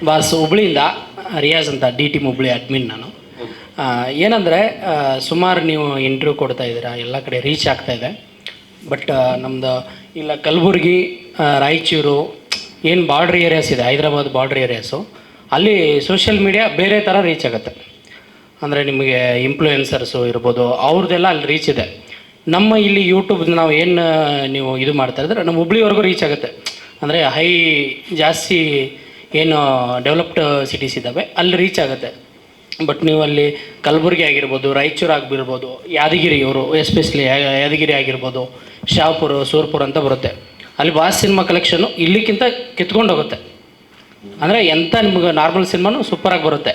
Boss ಹುಬ್ಳಿಯಿಂದ Riyaz ಅಂತ D T Hubli admin ನಾನು. ಏನಂದರೆ ಸುಮಾರು ನೀವು ಇಂಟರ್ವ್ಯೂ ಕೊಡ್ತಾ ಇದ್ದೀರಾ, ಎಲ್ಲ ಕಡೆ ರೀಚ್ ಆಗ್ತಾ ಇದೆ. ಬಟ್ ನಮ್ಮದು ಇಲ್ಲ ಕಲಬುರಗಿ, ರಾಯಚೂರು ಏನು ಬಾರ್ಡ್ರ್ ಏರಿಯಾಸ್ ಇದೆ, ಹೈದರಾಬಾದ್ ಬಾರ್ಡ್ರ್ ಏರಿಯಾಸು, ಅಲ್ಲಿ ಸೋಷಿಯಲ್ ಮೀಡಿಯಾ ಬೇರೆ ಥರ ರೀಚ್ ಆಗುತ್ತೆ. ಅಂದರೆ ನಿಮಗೆ ಇನ್ಫ್ಲೂಯೆನ್ಸರ್ಸು ಇರ್ಬೋದು, ಅವ್ರದ್ದೆಲ್ಲ ಅಲ್ಲಿ ರೀಚ್ ಇದೆ. ನಮ್ಮ ಇಲ್ಲಿ ಯೂಟ್ಯೂಬ್ ನಾವು ಏನು ನೀವು ಇದು ಮಾಡ್ತಾ ಇದ್ರೆ ನಮ್ಮ ಹುಬ್ಳಿವರೆಗೂ ರೀಚ್ ಆಗುತ್ತೆ. ಅಂದರೆ ಜಾಸ್ತಿ ಏನು ಡೆವಲಪ್ಡ್ ಸಿಟೀಸ್ ಇದ್ದಾವೆ ಅಲ್ಲಿ ರೀಚ್ ಆಗುತ್ತೆ. ಬಟ್ ನೀವು ಅಲ್ಲಿ ಕಲಬುರಗಿ ಆಗಿರ್ಬೋದು, ರಾಯಚೂರು ಆಗಿರ್ಬೋದು, ಯಾದಗಿರಿ, ಇವರು ಎಸ್ಪೆಷಲಿ ಯಾದಗಿರಿ ಆಗಿರ್ಬೋದು, ಶಾಪುರ, ಸೂರ್ಪುರ ಅಂತ ಬರುತ್ತೆ. ಅಲ್ಲಿ ಬಾಸ್ ಸಿನಿಮಾ ಕಲೆಕ್ಷನ್ನು ಇಲ್ಲಿಕ್ಕಿಂತ ಕಿತ್ಕೊಂಡು ಹೋಗುತ್ತೆ. ಅಂದರೆ ಎಂಥ ನಿಮ್ಗೆ ನಾರ್ಮಲ್ ಸಿನಿಮಾನು ಸೂಪರಾಗಿ ಬರುತ್ತೆ.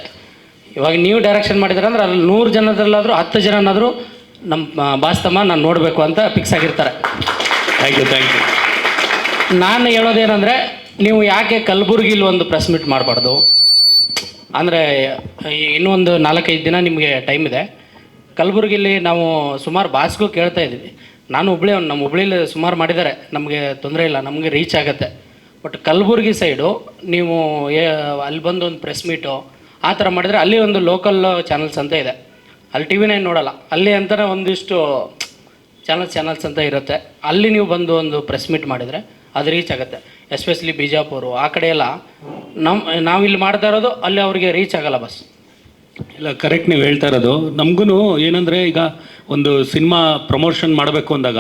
ಇವಾಗ ನೀವು ಡೈರೆಕ್ಷನ್ ಮಾಡಿದ್ರೆ ಅಂದ್ರೆ ಅಲ್ಲಿ 100 ಜನದಲ್ಲಾದರೂ 10 ಜನನಾದರೂ ನಮ್ಮ ಬಾಸ್ ತಮ್ಮ ನಾನು ನೋಡಬೇಕು ಅಂತ ಫಿಕ್ಸ್ ಆಗಿರ್ತಾರೆ. Thank you. ನಾನು ಹೇಳೋದೇನೆಂದರೆ, ನೀವು ಯಾಕೆ ಕಲಬುರ್ಗಿಲಿ ಒಂದು ಪ್ರೆಸ್ ಮೀಟ್ ಮಾಡಬಾರ್ದು? ಅಂದರೆ ಇನ್ನೊಂದು 4-5 ದಿನ ನಿಮಗೆ ಟೈಮ್ ಇದೆ. ಕಲಬುರ್ಗಿಲಿ ನಾವು ಸುಮಾರು ಬಾಸ್ಗೂ ಕೇಳ್ತಾ ಇದ್ದೀವಿ. ನಾನು ನಮ್ಮ ಹುಬ್ಳಿಲಿ ಸುಮಾರು ಮಾಡಿದ್ದಾರೆ, ನಮಗೆ ತೊಂದರೆ ಇಲ್ಲ, ನಮಗೆ ರೀಚ್ ಆಗುತ್ತೆ. ಬಟ್ ಕಲಬುರ್ಗಿ ಸೈಡು ನೀವು ಅಲ್ಲಿ ಬಂದು ಒಂದು ಪ್ರೆಸ್ ಮೀಟು ಆ ಥರ ಮಾಡಿದರೆ, ಅಲ್ಲಿ ಒಂದು ಲೋಕಲ್ ಚಾನಲ್ಸ್ ಅಂತ ಇದೆ, ಅಲ್ಲಿ TV9 ನೋಡೋಲ್ಲ, ಅಲ್ಲಿ ಅಂತಲೇ ಒಂದಿಷ್ಟು ಚಾನಲ್ಸ್ ಅಂತ ಇರುತ್ತೆ. ಅಲ್ಲಿ ನೀವು ಬಂದು ಒಂದು ಪ್ರೆಸ್ ಮೀಟ್ ಮಾಡಿದರೆ ಅದು ರೀಚ್ ಆಗುತ್ತೆ. ಎಸ್ಪೆಷಲಿ ಬಿಜಾಪುರ ಆ ಕಡೆ ಎಲ್ಲ ನಾವಿಲ್ಲಿ ಮಾಡ್ತಾ ಇರೋದು ಅಲ್ಲಿ ಅವ್ರಿಗೆ ರೀಚ್ ಆಗಲ್ಲ ಬಸ್. ಇಲ್ಲ, ಕರೆಕ್ಟ್ ನೀವು ಹೇಳ್ತಾ ಇರೋದು. ನಮಗೂ ಏನಂದರೆ, ಈಗ ಒಂದು ಸಿನಿಮಾ ಪ್ರಮೋಷನ್ ಮಾಡಬೇಕು ಅಂದಾಗ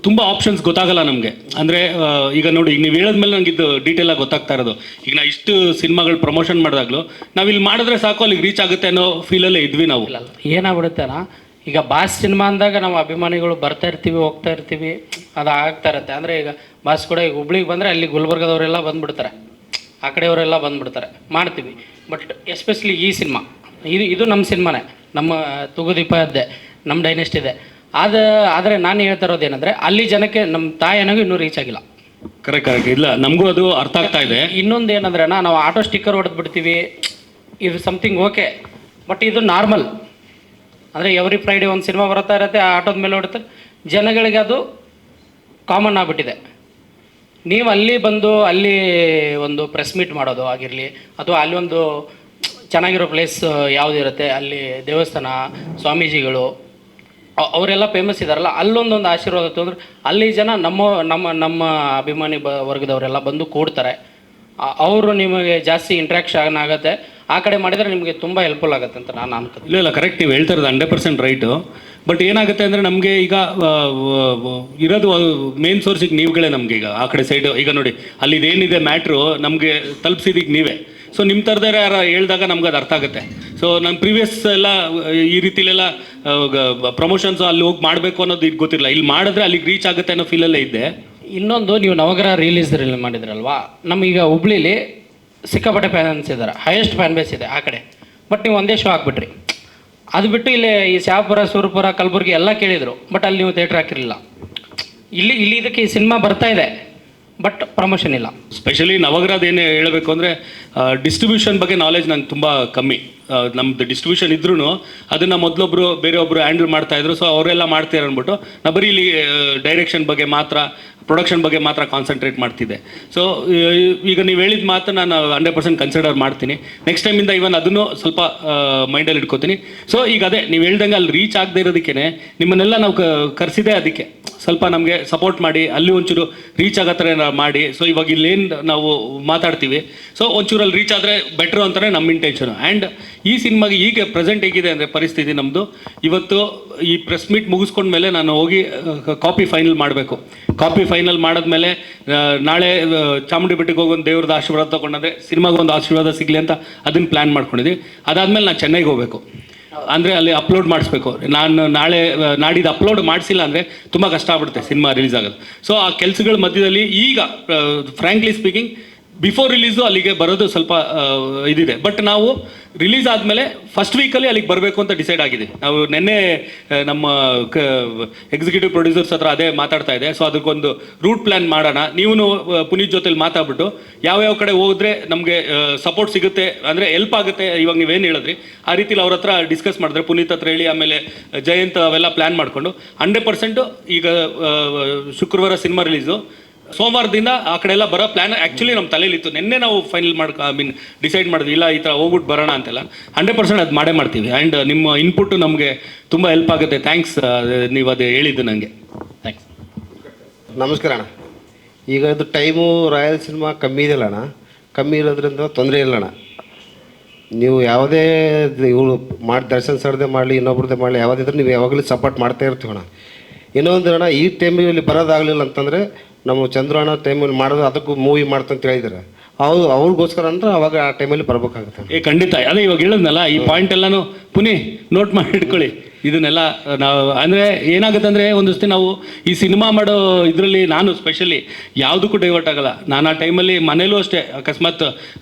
ತುಂಬ ಆಪ್ಷನ್ಸ್ ಗೊತ್ತಾಗಲ್ಲ ನಮಗೆ. ಅಂದರೆ ಈಗ ನೋಡಿ, ಈಗ ನೀವು ಹೇಳಿದ್ಮೇಲೆ ನನಗೆ ಇದು ಡೀಟೇಲಾಗಿ ಗೊತ್ತಾಗ್ತಾ ಇರೋದು. ಈಗ ನಾವು ಇಷ್ಟು ಸಿನಿಮಾಗಳು ಪ್ರಮೋಷನ್ ಮಾಡಿದಾಗಲೂ ನಾವು ಇಲ್ಲಿ ಮಾಡಿದ್ರೆ ಸಾಕು ಅಲ್ಲಿಗೆ ರೀಚ್ ಆಗುತ್ತೆ ಅನ್ನೋ ಫೀಲಲ್ಲೇ ಇದ್ವಿ ನಾವು. ಏನಾಗ್ಬಿಡುತ್ತೇನಾ, ಈಗ ಬಾಸ್ ಸಿನಿಮಾ ಅಂದಾಗ ನಾವು ಅಭಿಮಾನಿಗಳು ಬರ್ತಾ ಇರ್ತೀವಿ, ಹೋಗ್ತಾ ಇರ್ತೀವಿ, ಅದು ಆಗ್ತಾ ಇರುತ್ತೆ. ಅಂದರೆ ಈಗ ಬಾಸ್ ಕೂಡ ಈಗ ಹುಬ್ಳಿಗೆ ಬಂದರೆ ಅಲ್ಲಿ ಗುಲ್ಬರ್ಗದವರೆಲ್ಲ ಬಂದುಬಿಡ್ತಾರೆ, ಆ ಕಡೆಯವರೆಲ್ಲ ಬಂದುಬಿಡ್ತಾರೆ, ಮಾಡ್ತೀವಿ. ಬಟ್ ಎಸ್ಪೆಷಲಿ ಈ ಸಿನಿಮಾ ಇದು ನಮ್ಮ ಸಿನಿಮಾನೇ, ನಮ್ಮ ತೂಗುದೀಪ ಇದೆ, ನಮ್ಮ ಡೈನೆಸ್ಟ್ ಇದೆ. ಆದರೆ ನಾನು ಹೇಳ್ತಾ ಇರೋದೇನೆಂದರೆ, ಅಲ್ಲಿ ಜನಕ್ಕೆ ನಮ್ಮ ತಾಯಿನಾಗೂ ಇನ್ನೂ ರೀಚ್ ಆಗಿಲ್ಲ. ಕರೆಕ್ಟ್ ಇಲ್ಲ, ನಮಗೂ ಅದು ಅರ್ಥ ಆಗ್ತಾ ಇದೆ. ಇನ್ನೊಂದು ಏನಂದ್ರೆ, ನಾವು ಆಟೋ ಸ್ಟಿಕ್ಕರ್ ಹೊಡೆದ್ಬಿಡ್ತೀವಿ, ಇದು ಸಮಥಿಂಗ್ ಓಕೆ. ಬಟ್ ಇದು ನಾರ್ಮಲ್. ಅಂದರೆ ಎವ್ರಿ ಫ್ರೈಡೇ ಒಂದು ಸಿನಿಮಾ ಬರ್ತಾ ಇರುತ್ತೆ, ಆ ಆಟೋದ ಮೇಲೆ ಹೊಡುತ್ತೆ, ಜನಗಳಿಗೆ ಅದು ಕಾಮನ್ ಆಗಿಬಿಟ್ಟಿದೆ. ನೀವು ಅಲ್ಲಿ ಬಂದು ಅಲ್ಲಿ ಒಂದು ಪ್ರೆಸ್ ಮೀಟ್ ಮಾಡೋದು ಆಗಿರಲಿ, ಅಥವಾ ಅಲ್ಲಿ ಒಂದು ಚೆನ್ನಾಗಿರೋ ಪ್ಲೇಸ್ ಯಾವುದಿರುತ್ತೆ, ಅಲ್ಲಿ ದೇವಸ್ಥಾನ, ಸ್ವಾಮೀಜಿಗಳು ಅವರೆಲ್ಲ ಫೇಮಸ್ ಇದ್ದಾರಲ್ಲ, ಅಲ್ಲೊಂದೊಂದು ಆಶೀರ್ವಾದ ತೊಂದರೆ ಅಲ್ಲಿ ಜನ ನಮ್ಮ ಅಭಿಮಾನಿ ವರ್ಗದವರೆಲ್ಲ ಬಂದು ಕೂಡ್ತಾರೆ. ಅವರು ನಿಮಗೆ ಜಾಸ್ತಿ ಇಂಟ್ರ್ಯಾಕ್ಷನ್ ಆಗುತ್ತೆ. ಆ ಕಡೆ ಮಾಡಿದರೆ ನಿಮಗೆ ತುಂಬ ಹೆಲ್ಪ್ಫುಲ್ ಆಗುತ್ತೆ ಅಂತ ನಾನು ಅನ್ಕೋತೀನಿ. ಇಲ್ಲ ಕರೆಕ್ಟ್, ನೀವು ಹೇಳ್ತಾ ಇರೋದು 100% ರೈಟು. ಬಟ್ ಏನಾಗುತ್ತೆ ಅಂದರೆ, ನಮಗೆ ಈಗ ಇರೋದು ಮೇನ್ ಸೋರ್ಸಿಗೆ ನೀವುಗಳೇ. ನಮಗೆ ಈಗ ಆ ಕಡೆ ಸೈಡು ಈಗ ನೋಡಿ, ಅಲ್ಲಿ ಇದೇನಿದೆ ಮ್ಯಾಟ್ರು ನಮಗೆ ತಲುಪಿಸಿದೀಗ ನೀವೇ. ಸೊ ನಿಮ್ಮ ಥರದಾರೆ ಯಾರು ಹೇಳಿದಾಗ ನಮ್ಗೆ ಅದು ಅರ್ಥ ಆಗುತ್ತೆ. ಸೊ ನಮ್ಮ ಪ್ರೀವಿಯಸ್ ಎಲ್ಲ ಈ ರೀತಿಲೆಲ್ಲ ಪ್ರಮೋಷನ್ಸು ಅಲ್ಲಿ ಹೋಗಿ ಮಾಡಬೇಕು ಅನ್ನೋದು ಇದು ಗೊತ್ತಿಲ್ಲ. ಇಲ್ಲಿ ಮಾಡಿದ್ರೆ ಅಲ್ಲಿಗೆ ರೀಚ್ ಆಗುತ್ತೆ ಅನ್ನೋ ಫೀಲಲ್ಲೇ ಇದ್ದೆ. ಇನ್ನೊಂದು, ನೀವು ನವಗ್ರಹ ರಿಲೀಸ್ ಮಾಡಿದ್ರಲ್ವಾ, ನಮಗೀಗ ಹುಬ್ಳಿಲಿ ಸಿಕ್ಕಾಪಟ್ಟೆ ಫ್ಯಾನ್ಸ್ ಇದ್ದಾರೆ, ಹೈಯೆಸ್ಟ್ ಫ್ಯಾನ್ ಬೇಸ್ ಇದೆ ಆ ಕಡೆ. ಬಟ್ ನೀವು ಒಂದೇ ಶೋ ಹಾಕ್ಬಿಟ್ರಿ. ಅದು ಬಿಟ್ಟು ಇಲ್ಲಿ ಈ ಶಾಪುರ, ಸೂರ್ಪುರ, ಕಲಬುರ್ಗಿ ಎಲ್ಲ ಕೇಳಿದರು, ಬಟ್ ಅಲ್ಲಿ ನೀವು ಥಿಯೇಟ್ರ್ ಹಾಕಿರಲಿಲ್ಲ. ಇಲ್ಲಿ ಇದಕ್ಕೆ ಈ ಸಿನಿಮಾ ಬರ್ತಾ ಇದೆ, ಬಟ್ ಪ್ರಮೋಷನ್ ಇಲ್ಲ. ಸ್ಪೆಷಲಿ ನವಗ್ರಹದ ಏನು ಹೇಳಬೇಕು ಅಂದರೆ, ಡಿಸ್ಟ್ರಿಬ್ಯೂಷನ್ ಬಗ್ಗೆ ನಾಲೆಜ್ ನಂಗೆ ತುಂಬ ಕಮ್ಮಿ. ನಮ್ಮದು ಡಿಸ್ಟ್ರಿಬ್ಯೂಷನ್ ಇದ್ರೂ ಅದನ್ನು ಮೊದಲೊಬ್ಬರು ಬೇರೆಯೊಬ್ಬರು ಹ್ಯಾಂಡಲ್ ಮಾಡ್ತಾಯಿದ್ರು. ಸೊ ಅವರೆಲ್ಲ ಮಾಡ್ತಾರೆ ಅಂದ್ಬಿಟ್ಟು ನಾ ಬರೀ ಇಲ್ಲಿ ಡೈರೆಕ್ಷನ್ ಬಗ್ಗೆ ಮಾತ್ರ, ಪ್ರೊಡಕ್ಷನ್ ಬಗ್ಗೆ ಮಾತ್ರ ಕಾನ್ಸಂಟ್ರೇಟ್ ಮಾಡ್ತಿದ್ದೆ. ಸೊ ಈಗ ನೀವು ಹೇಳಿದ ಮಾತು ನಾನು 100% ಕನ್ಸಿಡರ್ ಮಾಡ್ತೀನಿ. ನೆಕ್ಸ್ಟ್ ಟೈಮಿಂದ ಇವನ್ ಅದನ್ನು ಸ್ವಲ್ಪ ಮೈಂಡಲ್ಲಿ ಇಟ್ಕೋತೀನಿ. ಸೊ ಈಗ ಅದೇ ನೀವು ಹೇಳ್ದಂಗೆ ಅಲ್ಲಿ ರೀಚ್ ಆಗದೆ ಇರೋದಕ್ಕೆ ನಿಮ್ಮನ್ನೆಲ್ಲ ನಾವು ಕರೆಸಿದೆ. ಅದಕ್ಕೆ ಸ್ವಲ್ಪ ನಮಗೆ ಸಪೋರ್ಟ್ ಮಾಡಿ ಅಲ್ಲಿ ಒಂಚೂರು ರೀಚ್ ಆಗೋ ಥರ ಮಾಡಿ. ಸೊ ಇವಾಗ ಇಲ್ಲೇನು ನಾವು ಮಾತಾಡ್ತೀವಿ, ಸೊ ಒಂಚೂರು ಅಲ್ಲಿ ರೀಚ್ ಆದರೆ ಬೆಟ್ರು ಅಂತಲೇ ನಮ್ಮ ಇಂಟೆನ್ಷನು. ಆ್ಯಂಡ್ ಈ ಸಿನಿಮಾಗೆ ಈಗ ಪ್ರೆಸೆಂಟ್ ಹೇಗಿದೆ ಅಂದರೆ ಪರಿಸ್ಥಿತಿ ನಮ್ಮದು, ಇವತ್ತು ಈ ಪ್ರೆಸ್ ಮೀಟ್ ಮುಗಿಸ್ಕೊಂಡ್ಮೇಲೆ ನಾನು ಹೋಗಿ ಕಾಪಿ ಫೈನಲ್ ಮಾಡಬೇಕು. ಕಾಪಿ ಫೈನಲ್ ಮಾಡಿದ್ಮೇಲೆ ನಾಳೆ ಚಾಮುಂಡಿ ಬೆಟ್ಟಕ್ಕೆ ಹೋಗಿ ಒಂದು ದೇವ್ರದ್ದು ಆಶೀರ್ವಾದ ತೊಗೊಂಡ್ರೆ ಸಿನಿಮಾಗೊಂದು ಆಶೀರ್ವಾದ ಸಿಗಲಿ ಅಂತ ಅದನ್ನು ಪ್ಲ್ಯಾನ್ ಮಾಡ್ಕೊಂಡಿದ್ವಿ. ಅದಾದಮೇಲೆ ನಾನು ಚೆನ್ನೈಗೆ ಹೋಗಬೇಕು. ಅಂದರೆ ಅಲ್ಲಿ ಅಪ್ಲೋಡ್ ಮಾಡಿಸ್ಬೇಕು. ನಾನು ನಾಡಿದ್ದು ಅಪ್ಲೋಡ್ ಮಾಡಿಸಿಲ್ಲ ಅಂದರೆ ತುಂಬ ಕಷ್ಟ ಆಗ್ಬಿಡುತ್ತೆ ಸಿನಿಮಾ ರಿಲೀಸ್ ಆಗೋದು. ಸೊ ಆ ಕೆಲಸಗಳ ಮಧ್ಯದಲ್ಲಿ ಈಗ ಫ್ರ್ಯಾಂಕ್ಲಿ ಸ್ಪೀಕಿಂಗ್ ಬಿಫೋರ್ ರಿಲೀಸು ಅಲ್ಲಿಗೆ ಬರೋದು ಸ್ವಲ್ಪ ಇದಿದೆ. ಬಟ್ ನಾವು ರಿಲೀಸ್ ಆದಮೇಲೆ ಫಸ್ಟ್ ವೀಕಲ್ಲಿ ಅಲ್ಲಿಗೆ ಬರಬೇಕು ಅಂತ ಡಿಸೈಡ್ ಆಗಿದೆ. ನಾವು ನಿನ್ನೆ ನಮ್ಮ ಎಕ್ಸಿಕ್ಯೂಟಿವ್ ಪ್ರೊಡ್ಯೂಸರ್ಸ್ ಹತ್ರ ಅದೇ ಮಾತಾಡ್ತಾ ಇದೆ. ಸೊ ಅದಕ್ಕೊಂದು ರೂಟ್ ಪ್ಲ್ಯಾನ್ ಮಾಡೋಣ. ನೀವು ಪುನೀತ್ ಜೊತೆಲಿ ಮಾತಾಡ್ಬಿಟ್ಟು ಯಾವ್ಯಾವ ಕಡೆ ಹೋದ್ರೆ ನಮಗೆ ಸಪೋರ್ಟ್ ಸಿಗುತ್ತೆ, ಅಂದರೆ ಹೆಲ್ಪ್ ಆಗುತ್ತೆ, ಇವಾಗ ನೀವೇನು ಹೇಳಿದ್ರಿ ಆ ರೀತಿಲಿ ಅವ್ರ ಹತ್ರ ಡಿಸ್ಕಸ್ ಮಾಡಿದ್ರೆ, ಪುನೀತ್ ಹತ್ರ ಹೇಳಿ, ಆಮೇಲೆ ಜಯಂತ್ ಅವೆಲ್ಲ ಪ್ಲ್ಯಾನ್ ಮಾಡಿಕೊಂಡು 100% ಈಗ ಶುಕ್ರವಾರ ಸಿನಿಮಾ ರಿಲೀಸು ಸೋಮವಾರದಿಂದ ಆ ಕಡೆ ಎಲ್ಲ ಬರೋ ಪ್ಲಾನ್ ಆ್ಯಕ್ಚುಲಿ ನಮ್ಮ ತಲೆಯಲ್ಲಿತ್ತು. ನಿನ್ನೆ ನಾವು ಫೈನಲ್ ಡಿಸೈಡ್ ಮಾಡಿದ್ವಿ, ಇಲ್ಲ ಈ ಥರ ಹೋಗ್ಬಿಟ್ಟು ಬರೋಣ ಅಂತೆಲ್ಲ. 100% ಅದು ಮಾಡೇ ಮಾಡ್ತೀವಿ. ಆ್ಯಂಡ್ ನಿಮ್ಮ ಇನ್ಪುಟ್ಟು ನಮಗೆ ತುಂಬ ಹೆಲ್ಪ್ ಆಗುತ್ತೆ. ಥ್ಯಾಂಕ್ಸ್, ನೀವು ಅದು ಹೇಳಿದ್ದು ನನಗೆ. ಥ್ಯಾಂಕ್ಸ್. ನಮಸ್ಕಾರ ಅಣ್ಣ. ಈಗ ಅದು ಟೈಮು ರಾಯಲ್ ಸಿನಿಮಾ ಕಮ್ಮಿ ಇದೆಯಲ್ಲ ಅಣ್ಣ, ಕಮ್ಮಿ ಇರೋದ್ರಿಂದ ತೊಂದರೆ ಇಲ್ಲ ಅಣ್ಣ. ನೀವು ಯಾವುದೇ ಇವಳು ಮಾಡಿ ದರ್ಶನ್ ಸರ್ದೇ ಮಾಡಲಿ ಇನ್ನೊಬ್ರದ್ದೇ ಮಾಡಲಿ ಯಾವುದಿದ್ರೆ ನೀವು ಯಾವಾಗಲೂ ಸಪೋರ್ಟ್ ಮಾಡ್ತಾ ಇರ್ತೀವಿ ಅಣ್ಣ. ಇನ್ನೊಂದು ಅಣ್ಣ, ಈ ಟೈಮಲ್ಲಿ ಬರೋದಾಗಲಿಲ್ಲ ಅಂತಂದರೆ ನಮ್ಮ ಚಂದ್ರಣ್ಣ ಟೈಮಲ್ಲಿ ಮಾಡೋದು ಅದಕ್ಕೂ ಮೂವಿ ಮಾಡ್ತಂತ ಹೇಳಿದ್ದಾರೆ. ಅವ್ರಿಗೋಸ್ಕರ ಅಂದ್ರೆ ಅವಾಗ ಆ ಟೈಮಲ್ಲಿ ಬರ್ಬೇಕಾಗುತ್ತೆ. ಖಂಡಿತ. ಅದೇ ಇವಾಗ ಹೇಳಿದ್ನಲ್ಲ, ಈ ಪಾಯಿಂಟ್ ಎಲ್ಲನೂ ಪುನಃ ನೋಟ್ ಮಾಡಿ ಇಟ್ಕೊಳ್ಳಿ. ಇದನ್ನೆಲ್ಲ ನಾವು ಅಂದರೆ ಏನಾಗುತ್ತೆ ಅಂದರೆ, ಒಂದಷ್ಟು ನಾವು ಈ ಸಿನಿಮಾ ಮಾಡೋ ಇದರಲ್ಲಿ ನಾನು ಸ್ಪೆಷಲಿ ಯಾವುದಕ್ಕೂ ಡೈವರ್ಟ್ ಆಗಲ್ಲ. ನಾನು ಆ ಟೈಮಲ್ಲಿ ಮನೇಲೂ ಅಷ್ಟೇ, ಅಕಸ್ಮಾತ್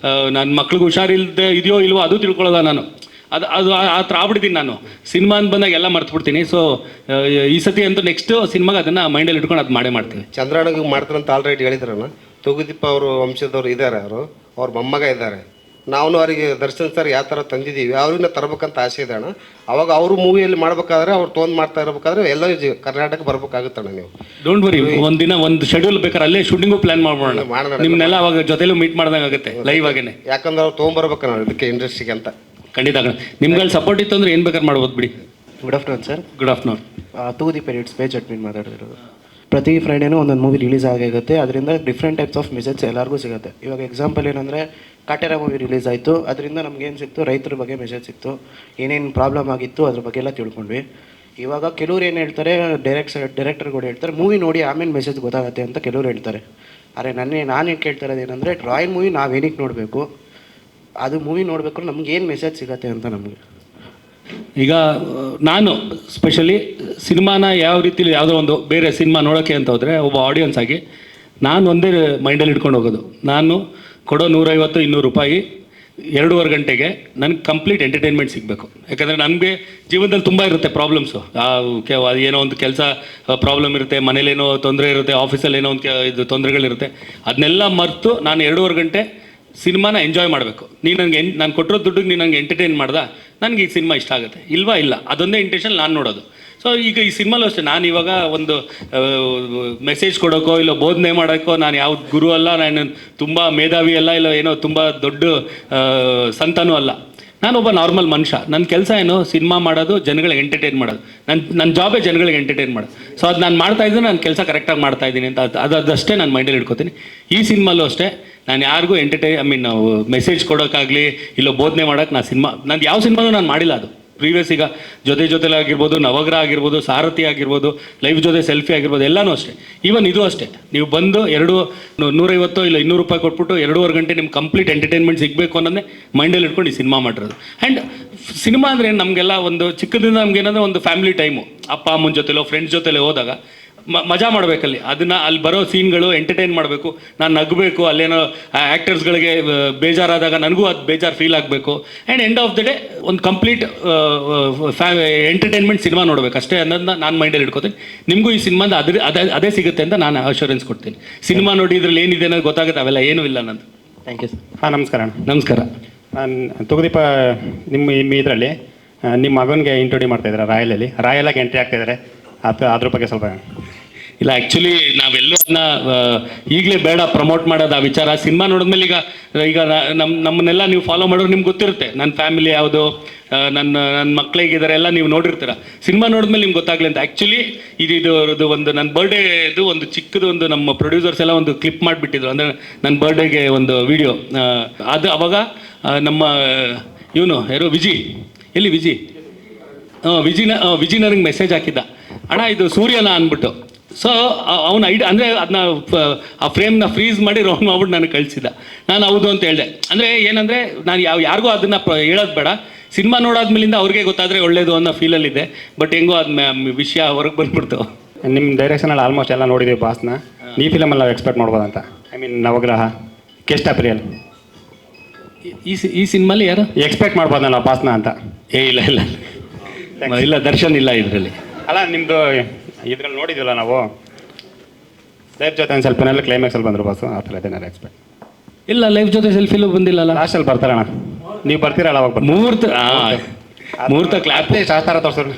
ನನ್ನ ಮಕ್ಳಿಗೆ ಹುಷಾರಿಲ್ಲದೆ ಇದೆಯೋ ಇಲ್ವೋ ಅದು ತಿಳ್ಕೊಳ್ಳೋಲ್ಲ ನಾನು. ಅದು ಆ ಥರ ಆಗ್ಬಿಡ್ತೀನಿ ನಾನು. ಸಿನಿಮಾ ಅಂತ ಬಂದಾಗ ಎಲ್ಲ ಮರ್ತ್ಬಿಡ್ತೀನಿ. ಸೊ ಈ ಸತಿ ಅಂತೂ ನೆಕ್ಸ್ಟ್ ಸಿನಿಮಾಗೆ ಅದನ್ನು ಮೈಂಡಲ್ಲಿ ಇಟ್ಕೊಂಡು ಅದು ಮಾಡೇ ಮಾಡ್ತೀವಿ. ಚಂದ್ರಣ್ಣಗೆ ಮಾಡ್ತಾರಂತ ಆಲ್ರೆಡಿ ಹೇಳಿದ್ರಣ್ಣ. ತೂಗುದೀಪ ಅವರು ವಂಶದವ್ರು ಇದ್ದಾರೆ, ಅವ್ರ ಮೊಮ್ಮಗ ಇದ್ದಾರೆ. ನಾವು ಅವರಿಗೆ ದರ್ಶನ್ ಸರ್ ಯಾವ ಥರ ತಂದಿದ್ದೀವಿ ಅವ್ರನ್ನ ತರಬೇಕಂತ ಆಸೆ ಇದೆ ಅಣ್ಣ. ಅವಾಗ ಅವರು ಮೂವಿಯಲ್ಲಿ ಮಾಡ್ಬೇಕಾದ್ರೆ ಅವ್ರು ತೊಗೊಂಡು ಮಾಡ್ತಾ ಇರಬೇಕಾದ್ರೆ ಎಲ್ಲ ಕರ್ನಾಟಕ ಬರ್ಬೇಕಾಗುತ್ತಣ್ಣ. ನೀವು ಡೋಂಟ್ ವರಿ, ಒಂದಿನ ಒಂದು ಶೆಡ್ಯೂಲ್ ಬೇಕಾದ್ರೆ ಅಲ್ಲೇ ಶೂಟಿಂಗು ಪ್ಲಾನ್ ಮಾಡೋಣ. ನಿಮ್ಮನ್ನೆಲ್ಲ ಅವಾಗ ಜೊತೆಲೂ ಮೀಟ್ ಮಾಡ್ದಂಗೆ ಆಗುತ್ತೆ ಲೈವ್ ಆಗೇನೆ. ಯಾಕಂದ್ರೆ ಅವ್ರು ತೊಗೊಂಬರ್ಬೇಕಣ್ಣ ಇದಕ್ಕೆ ಇಂಡಸ್ಟ್ರಿಗೆ ಅಂತ. ಖಂಡಿತ ನಿಮ್ಗಳಲ್ಲಿ ಸಪೋರ್ಟ್ ಇತ್ತು ಅಂದ್ರೆ ಏನು ಬೇಕಾದ್ರೆ ಮಾಡ್ಬೋದು ಬಿಡಿ. Good afternoon sir. Good afternoon. Thoogudeepa edits page admin ಮಾತಾಡ್ತಿರೋದು. ಪ್ರತಿ ಫ್ರೈಡೇನೂ ಒಂದೊಂದು ಮೂವಿ ರಿಲೀಸ್ ಆಗಿರುತ್ತೆ. ಅದರಿಂದ ಡಿಫ್ರೆಂಟ್ ಟೈಪ್ಸ್ ಆಫ್ ಮೆಸೇಜ್ ಎಲ್ಲರಿಗೂ ಸಿಗುತ್ತೆ. ಇವಾಗ ಎಕ್ಸಾಂಪಲ್ ಏನಂದರೆ, ಕಾಟೇರ ಮೂವಿ ರಿಲೀಸ್ ಆಯಿತು, ಅದರಿಂದ ನಮಗೇನು ಸಿಕ್ತು, ರೈತರ ಬಗ್ಗೆ ಮೆಸೇಜ್ ಸಿಕ್ತು, ಏನೇನು ಪ್ರಾಬ್ಲಮ್ ಆಗಿತ್ತು ಅದ್ರ ಬಗ್ಗೆ ಎಲ್ಲ ತಿಳ್ಕೊಂಡ್ವಿ. ಇವಾಗ ಕೆಲವ್ರು ಏನು ಹೇಳ್ತಾರೆ, ಡೈರೆಕ್ಟರ್ಗಳು ಹೇಳ್ತಾರೆ ಮೂವಿ ನೋಡಿ ಆಮೇಲೆ ಮೆಸೇಜ್ ಗೊತ್ತಾಗುತ್ತೆ ಅಂತ ಕೆಲವ್ರು ಹೇಳ್ತಾರೆ. ಅರೆ ನಾನು ಕೇಳ್ತಾ ಇರೋದು ಏನಂದರೆ, ರಾಯಲ್ ಮೂವಿ ನಾವೇನಕ್ಕೆ ನೋಡಬೇಕು, ಅದು ಮೂವಿ ನೋಡಬೇಕು ನಮ್ಗೆ ಏನು ಮೆಸೇಜ್ ಸಿಗುತ್ತೆ ಅಂತ ನಮಗೆ. ಈಗ ನಾನು ಸ್ಪೆಷಲಿ ಸಿನಿಮಾನ ಯಾವ ರೀತಿಲಿ ಯಾವುದೋ ಒಂದು ಬೇರೆ ಸಿನಿಮಾ ನೋಡೋಕ್ಕೆ ಅಂತ ಹೋದರೆ, ಒಬ್ಬ ಆಡಿಯನ್ಸ್ ಆಗಿ ನಾನು ಒಂದೇ ಮೈಂಡಲ್ಲಿ ಇಟ್ಕೊಂಡು ಹೋಗೋದು, ನಾನು ಕೊಡೋ 150-200 ರೂಪಾಯಿ 2.5 ಗಂಟೆಗೆ ನನಗೆ ಕಂಪ್ಲೀಟ್ ಎಂಟರ್ಟೈನ್ಮೆಂಟ್ ಸಿಗಬೇಕು. ಯಾಕಂದರೆ ನನಗೆ ಜೀವನದಲ್ಲಿ ತುಂಬ ಇರುತ್ತೆ ಪ್ರಾಬ್ಲಮ್ಸು. ಏನೋ ಒಂದು ಕೆಲಸ ಪ್ರಾಬ್ಲಮ್ ಇರುತ್ತೆ, ಮನೇಲೇನೋ ತೊಂದರೆ ಇರುತ್ತೆ, ಆಫೀಸಲ್ಲಿ ಏನೋ ಒಂದು ಇದು ತೊಂದರೆಗಳಿರುತ್ತೆ. ಅದನ್ನೆಲ್ಲ ಮರೆತು ನಾನು 2.5 ಗಂಟೆ ಸಿನಿಮಾನ ಎಂಜಾಯ್ ಮಾಡಬೇಕು. ನಾನು ಕೊಟ್ಟಿರೋ ದುಡ್ಡಿಗೆ ನೀನು ನನಗೆ ಎಂಟರ್ಟೈನ್ ಮಾಡ್ದೆ, ನನಗೆ ಈ ಸಿನಿಮಾ ಇಷ್ಟ ಆಗುತ್ತೆ. ಇಲ್ಲ ಅದೊಂದೇ ಇಂಟೆನ್ಷನ್ ನಾನು ನೋಡೋದು. ಸೊ ಈಗ ಈ ಸಿನಿಮಾಲೂ ಅಷ್ಟೇ, ನಾನು ಇವಾಗ ಒಂದು ಮೆಸೇಜ್ ಕೊಡೋಕ್ಕೋ ಇಲ್ಲ ಬೋಧನೆ ಮಾಡೋಕ್ಕೋ ನಾನು ಯಾವ ಗುರು ಅಲ್ಲ, ನಾನು ತುಂಬ ಮೇಧಾವಿ ಅಲ್ಲ, ಇಲ್ಲ ಏನೋ ತುಂಬ ದೊಡ್ಡ ಸಂತನೂ ಅಲ್ಲ. ನಾನೊಬ್ಬ ನಾರ್ಮಲ್ ಮನುಷ್ಯ. ನನ್ನ ಕೆಲಸ ಏನು, ಸಿನಿಮಾ ಮಾಡೋದು, ಜನಗಳಿಗೆ ಎಂಟರ್ಟೈನ್ ಮಾಡೋದು. ನನ್ನ ಜಾಬೇ ಜನಗಳಿಗೆ ಎಂಟರ್ಟೈನ್ ಮಾಡೋದು. ಸೊ ಅದು ನಾನು ಮಾಡ್ತಾಯಿದ್ದೀನಿ, ನನ್ನ ಕೆಲಸ ಕರೆಕ್ಟಾಗಿ ಮಾಡ್ತಾಯಿದ್ದೀನಿ ಅಂತ ಅದಷ್ಟೇ ನಾನು ಮೈಂಡಲ್ಲಿ ಇಟ್ಕೋತೀನಿ. ಈ ಸಿನಿಮಾಲೂ ಅಷ್ಟೇ, ನಾನು ಯಾರಿಗೂ ನಾವು ಮೆಸೇಜ್ ಕೊಡೋಕ್ಕಾಗಲಿ ಇಲ್ಲ ಬೋಧನೆ ಮಾಡೋಕ್ಕೆ ನಾನು ಯಾವ ಸಿನಿಮಾನೂ ನಾನು ಮಾಡಿಲ್ಲ. ಅದು ಪ್ರೀವಿಯಸ್ ಈಗ ಜೊತೆಲಿ ಆಗಿರ್ಬೋದು, ನವಗ್ರಹ ಆಗಿರ್ಬೋದು, ಸಾರಥಿ ಆಗಿರ್ಬೋದು, ಲೈವ್ ಜೊತೆ ಸೆಲ್ಫಿ ಆಗಿರ್ಬೋದು, ಎಲ್ಲನೂ ಅಷ್ಟೇ. ಈವನ್ ಇದು ಅಷ್ಟೇ, ನೀವು ಬಂದು 150 ಇಲ್ಲ 200 ರೂಪಾಯಿ ಕೊಟ್ಬಿಟ್ಟು 2.5 ಗಂಟೆ ನಿಮ್ಗೆ ಕಂಪ್ಲೀಟ್ ಎಂಟರ್ಟೈನ್ಮೆಂಟ್ ಸಿಗಬೇಕು ಅನ್ನೋದೇ ಮೈಂಡಲ್ಲಿ ಇಟ್ಕೊಂಡು ಈ ಸಿನಿಮಾ ಮಾಡಿರೋದು. ಆ್ಯಂಡ್ ಸಿನಿಮಾ ಅಂದರೆ ನಮಗೆಲ್ಲ ಒಂದು ಚಿಕ್ಕದಿಂದ ನಮಗೇನಂದರೆ ಒಂದು ಫ್ಯಾಮಿಲಿ ಟೈಮು. ಅಪ್ಪ ಅಮ್ಮನ ಜೊತೆಲೋ ಫ್ರೆಂಡ್ಸ್ ಜೊತೆಲೋ ಹೋದಾಗ ಮಜಾ ಮಾಡಬೇಕಲ್ಲಿ. ಅದನ್ನು ಅಲ್ಲಿ ಬರೋ ಸೀನ್ಗಳು ಎಂಟರ್ಟೈನ್ ಮಾಡಬೇಕು, ನಾನು ನಗಬೇಕು. ಅಲ್ಲೇನೋ ಆ್ಯಕ್ಟರ್ಸ್ಗಳಿಗೆ ಬೇಜಾರಾದಾಗ ನನಗೂ ಅದು ಬೇಜಾರು ಫೀಲ್ ಆಗಬೇಕು. And end of the day ಒಂದು ಕಂಪ್ಲೀಟ್ ಎಂಟರ್ಟೈನ್ಮೆಂಟ್ ಸಿನಿಮಾ ನೋಡಬೇಕು ಅಷ್ಟೇ ಅನ್ನೋದನ್ನ ನಾನು ಮೈಂಡಲ್ಲಿ ಇಟ್ಕೋತೀನಿ. ನಿಮಗೂ ಈ ಸಿನಿಮಾದ ಅದೇ ಸಿಗುತ್ತೆ ಅಂತ ನಾನು ಅಶ್ಯೂರೆನ್ಸ್ ಕೊಡ್ತೀನಿ. ಸಿನಿಮಾ ನೋಡಿ ಇದ್ರಲ್ಲಿ ಏನಿದೆ ಅನ್ನೋದು ಗೊತ್ತಾಗುತ್ತೆ, ಅವೆಲ್ಲ ಏನೂ ಇಲ್ಲ ನಂದು. Thank you sir. ಹಾಂ, ನಮಸ್ಕಾರ. ನಮಸ್ಕಾರ. ನಾನು ತೂಗುದೀಪ ನಿಮ್ಮ ಇದರಲ್ಲಿ ನಿಮ್ಮ ಮಗನಿಗೆ ಇಂಟ್ರೊಡ್ಯೂಸ್ ಮಾಡ್ತಾಯಿದ್ದಾರೆ ರಾಯಲಾಗಿ ಎಂಟ್ರಿ ಆಗ್ತಾಯಿದ್ದಾರೆ. ಅದ್ರ ಬಗ್ಗೆ ಸ್ವಲ್ಪ. ಇಲ್ಲ, ಆ್ಯಕ್ಚುಲಿ ನಾವೆಲ್ಲೂ ಅದನ್ನ ಈಗಲೇ ಬೇಡ ಪ್ರಮೋಟ್ ಮಾಡೋದು ಆ ವಿಚಾರ. ಸಿನಿಮಾ ನೋಡಿದ್ಮೇಲೆ ಈಗ ನಮ್ಮನ್ನೆಲ್ಲ ನೀವು ಫಾಲೋ ಮಾಡೋರು ನಿಮ್ಗೆ ಗೊತ್ತಿರುತ್ತೆ. ನನ್ನ ಫ್ಯಾಮಿಲಿ ಯಾವುದು, ನನ್ನ ಮಕ್ಕಳಿಗಿದ್ದಾರೆ ಎಲ್ಲ ನೀವು ನೋಡಿರ್ತೀರ. ಸಿನಿಮಾ ನೋಡಿದ್ಮೇಲೆ ನಿಮ್ಗೆ ಗೊತ್ತಾಗಲಿ ಅಂತ. ಆ್ಯಕ್ಚುಲಿ ಇದು ಒಂದು ನನ್ನ ಬರ್ಡೇದು ಒಂದು ಚಿಕ್ಕದು ಒಂದು ನಮ್ಮ ಪ್ರೊಡ್ಯೂಸರ್ಸ್ ಎಲ್ಲ ಒಂದು ಕ್ಲಿಪ್ ಮಾಡಿಬಿಟ್ಟಿದ್ರು. ಅಂದರೆ ನನ್ನ ಬರ್ಡೇಗೆ ಒಂದು ವಿಡಿಯೋ. ಅದು ಅವಾಗ ನಮ್ಮ ಇವನು ಯಾರು ವಿಜಿ ನನಗೆ ಮೆಸೇಜ್ ಹಾಕಿದ್ದ, ಅಣ್ಣ ಇದು ಸೂರ್ಯನ ಅಂದ್ಬಿಟ್ಟು. ಸೊ ಅವನ ಅಂದರೆ ಅದನ್ನ ಆ ಫ್ರೇಮ್ನ ಫ್ರೀಸ್ ಮಾಡಿ ರೌಂಡ್ ಮಾಡ್ಬಿಟ್ಟು ನನಗೆ ಕಳಿಸಿದ್ದ. ನಾನು ಹೌದು ಅಂತ ಹೇಳಿದೆ. ಅಂದರೆ ಏನಂದರೆ ನಾನು ಯಾರಿಗೂ ಅದನ್ನು ಹೇಳೋದು ಬೇಡ, ಸಿನಿಮಾ ನೋಡಾದ್ಮೇಲಿಂದ ಅವ್ರಿಗೆ ಗೊತ್ತಾದರೆ ಒಳ್ಳೇದು ಅನ್ನೋ ಫೀಲಲ್ಲಿದೆ. ಬಟ್ ಹೆಂಗೋ ಅದು ವಿಷಯ ಹೊರಗೆ ಬಂದ್ಬಿಡ್ತು. ನಿಮ್ಮ ಡೈರೆಕ್ಷನಲ್ಲಿ ಆಲ್ಮೋಸ್ಟ್ ಎಲ್ಲ ನೋಡಿದ್ದೀವಿ ಬಾಸ್ನ. ಈ ಫಿಲಮಲ್ಲಿ ನಾವು ಎಕ್ಸ್ಪೆಕ್ಟ್ ಮಾಡ್ಬೋದಂತ. ನವಗ್ರಹ, ಕೆಸ್ಟ್ ಅಪ್ರಿಯಲ್, ಈ ಸಿನಿಮಾಲಿ ಯಾರು ಎಕ್ಸ್ಪೆಕ್ಟ್ ಮಾಡ್ಬೋದಲ್ಲ ಬಾಸ್ನ ಅಂತ? ಇಲ್ಲ ದರ್ಶನ್ ಇಲ್ಲ ಇದರಲ್ಲಿ. ಅಲ್ಲ, ನಿಮ್ಮದು ಇದ್ರಲ್ಲಿ ನೋಡಿದ್ವಲ್ಲ ನಾವು ಲೈಫ್ ಜೊತೆ ಒಂದು ಸ್ವಲ್ಪ ಕ್ಲೈಮ್ಯಾಕ್ಸಲ್ಲಿ ಬಂದರು ಬಾಸು, ಆ ಥರ ಇದೇನಾರು ಎಕ್ಸ್ಪೆಕ್ಟ್? ಇಲ್ಲ, ಲೈಫ್ ಜೊತೆ ಸೆಲ್ಫಿಲೂ ಬಂದಿಲ್ಲಲ್ಲ. ಲಾಸ್ಟಲ್ಲಿ ಬರ್ತಾರಣ್ಣ, ನೀವು ಬರ್ತೀರಲ್ಲ ಅವಾಗ ಮುಹೂರ್ತ ಕ್ಲಾಪ್ ಶಾಸ್ತ್ರ ತೋರಿಸೋರು.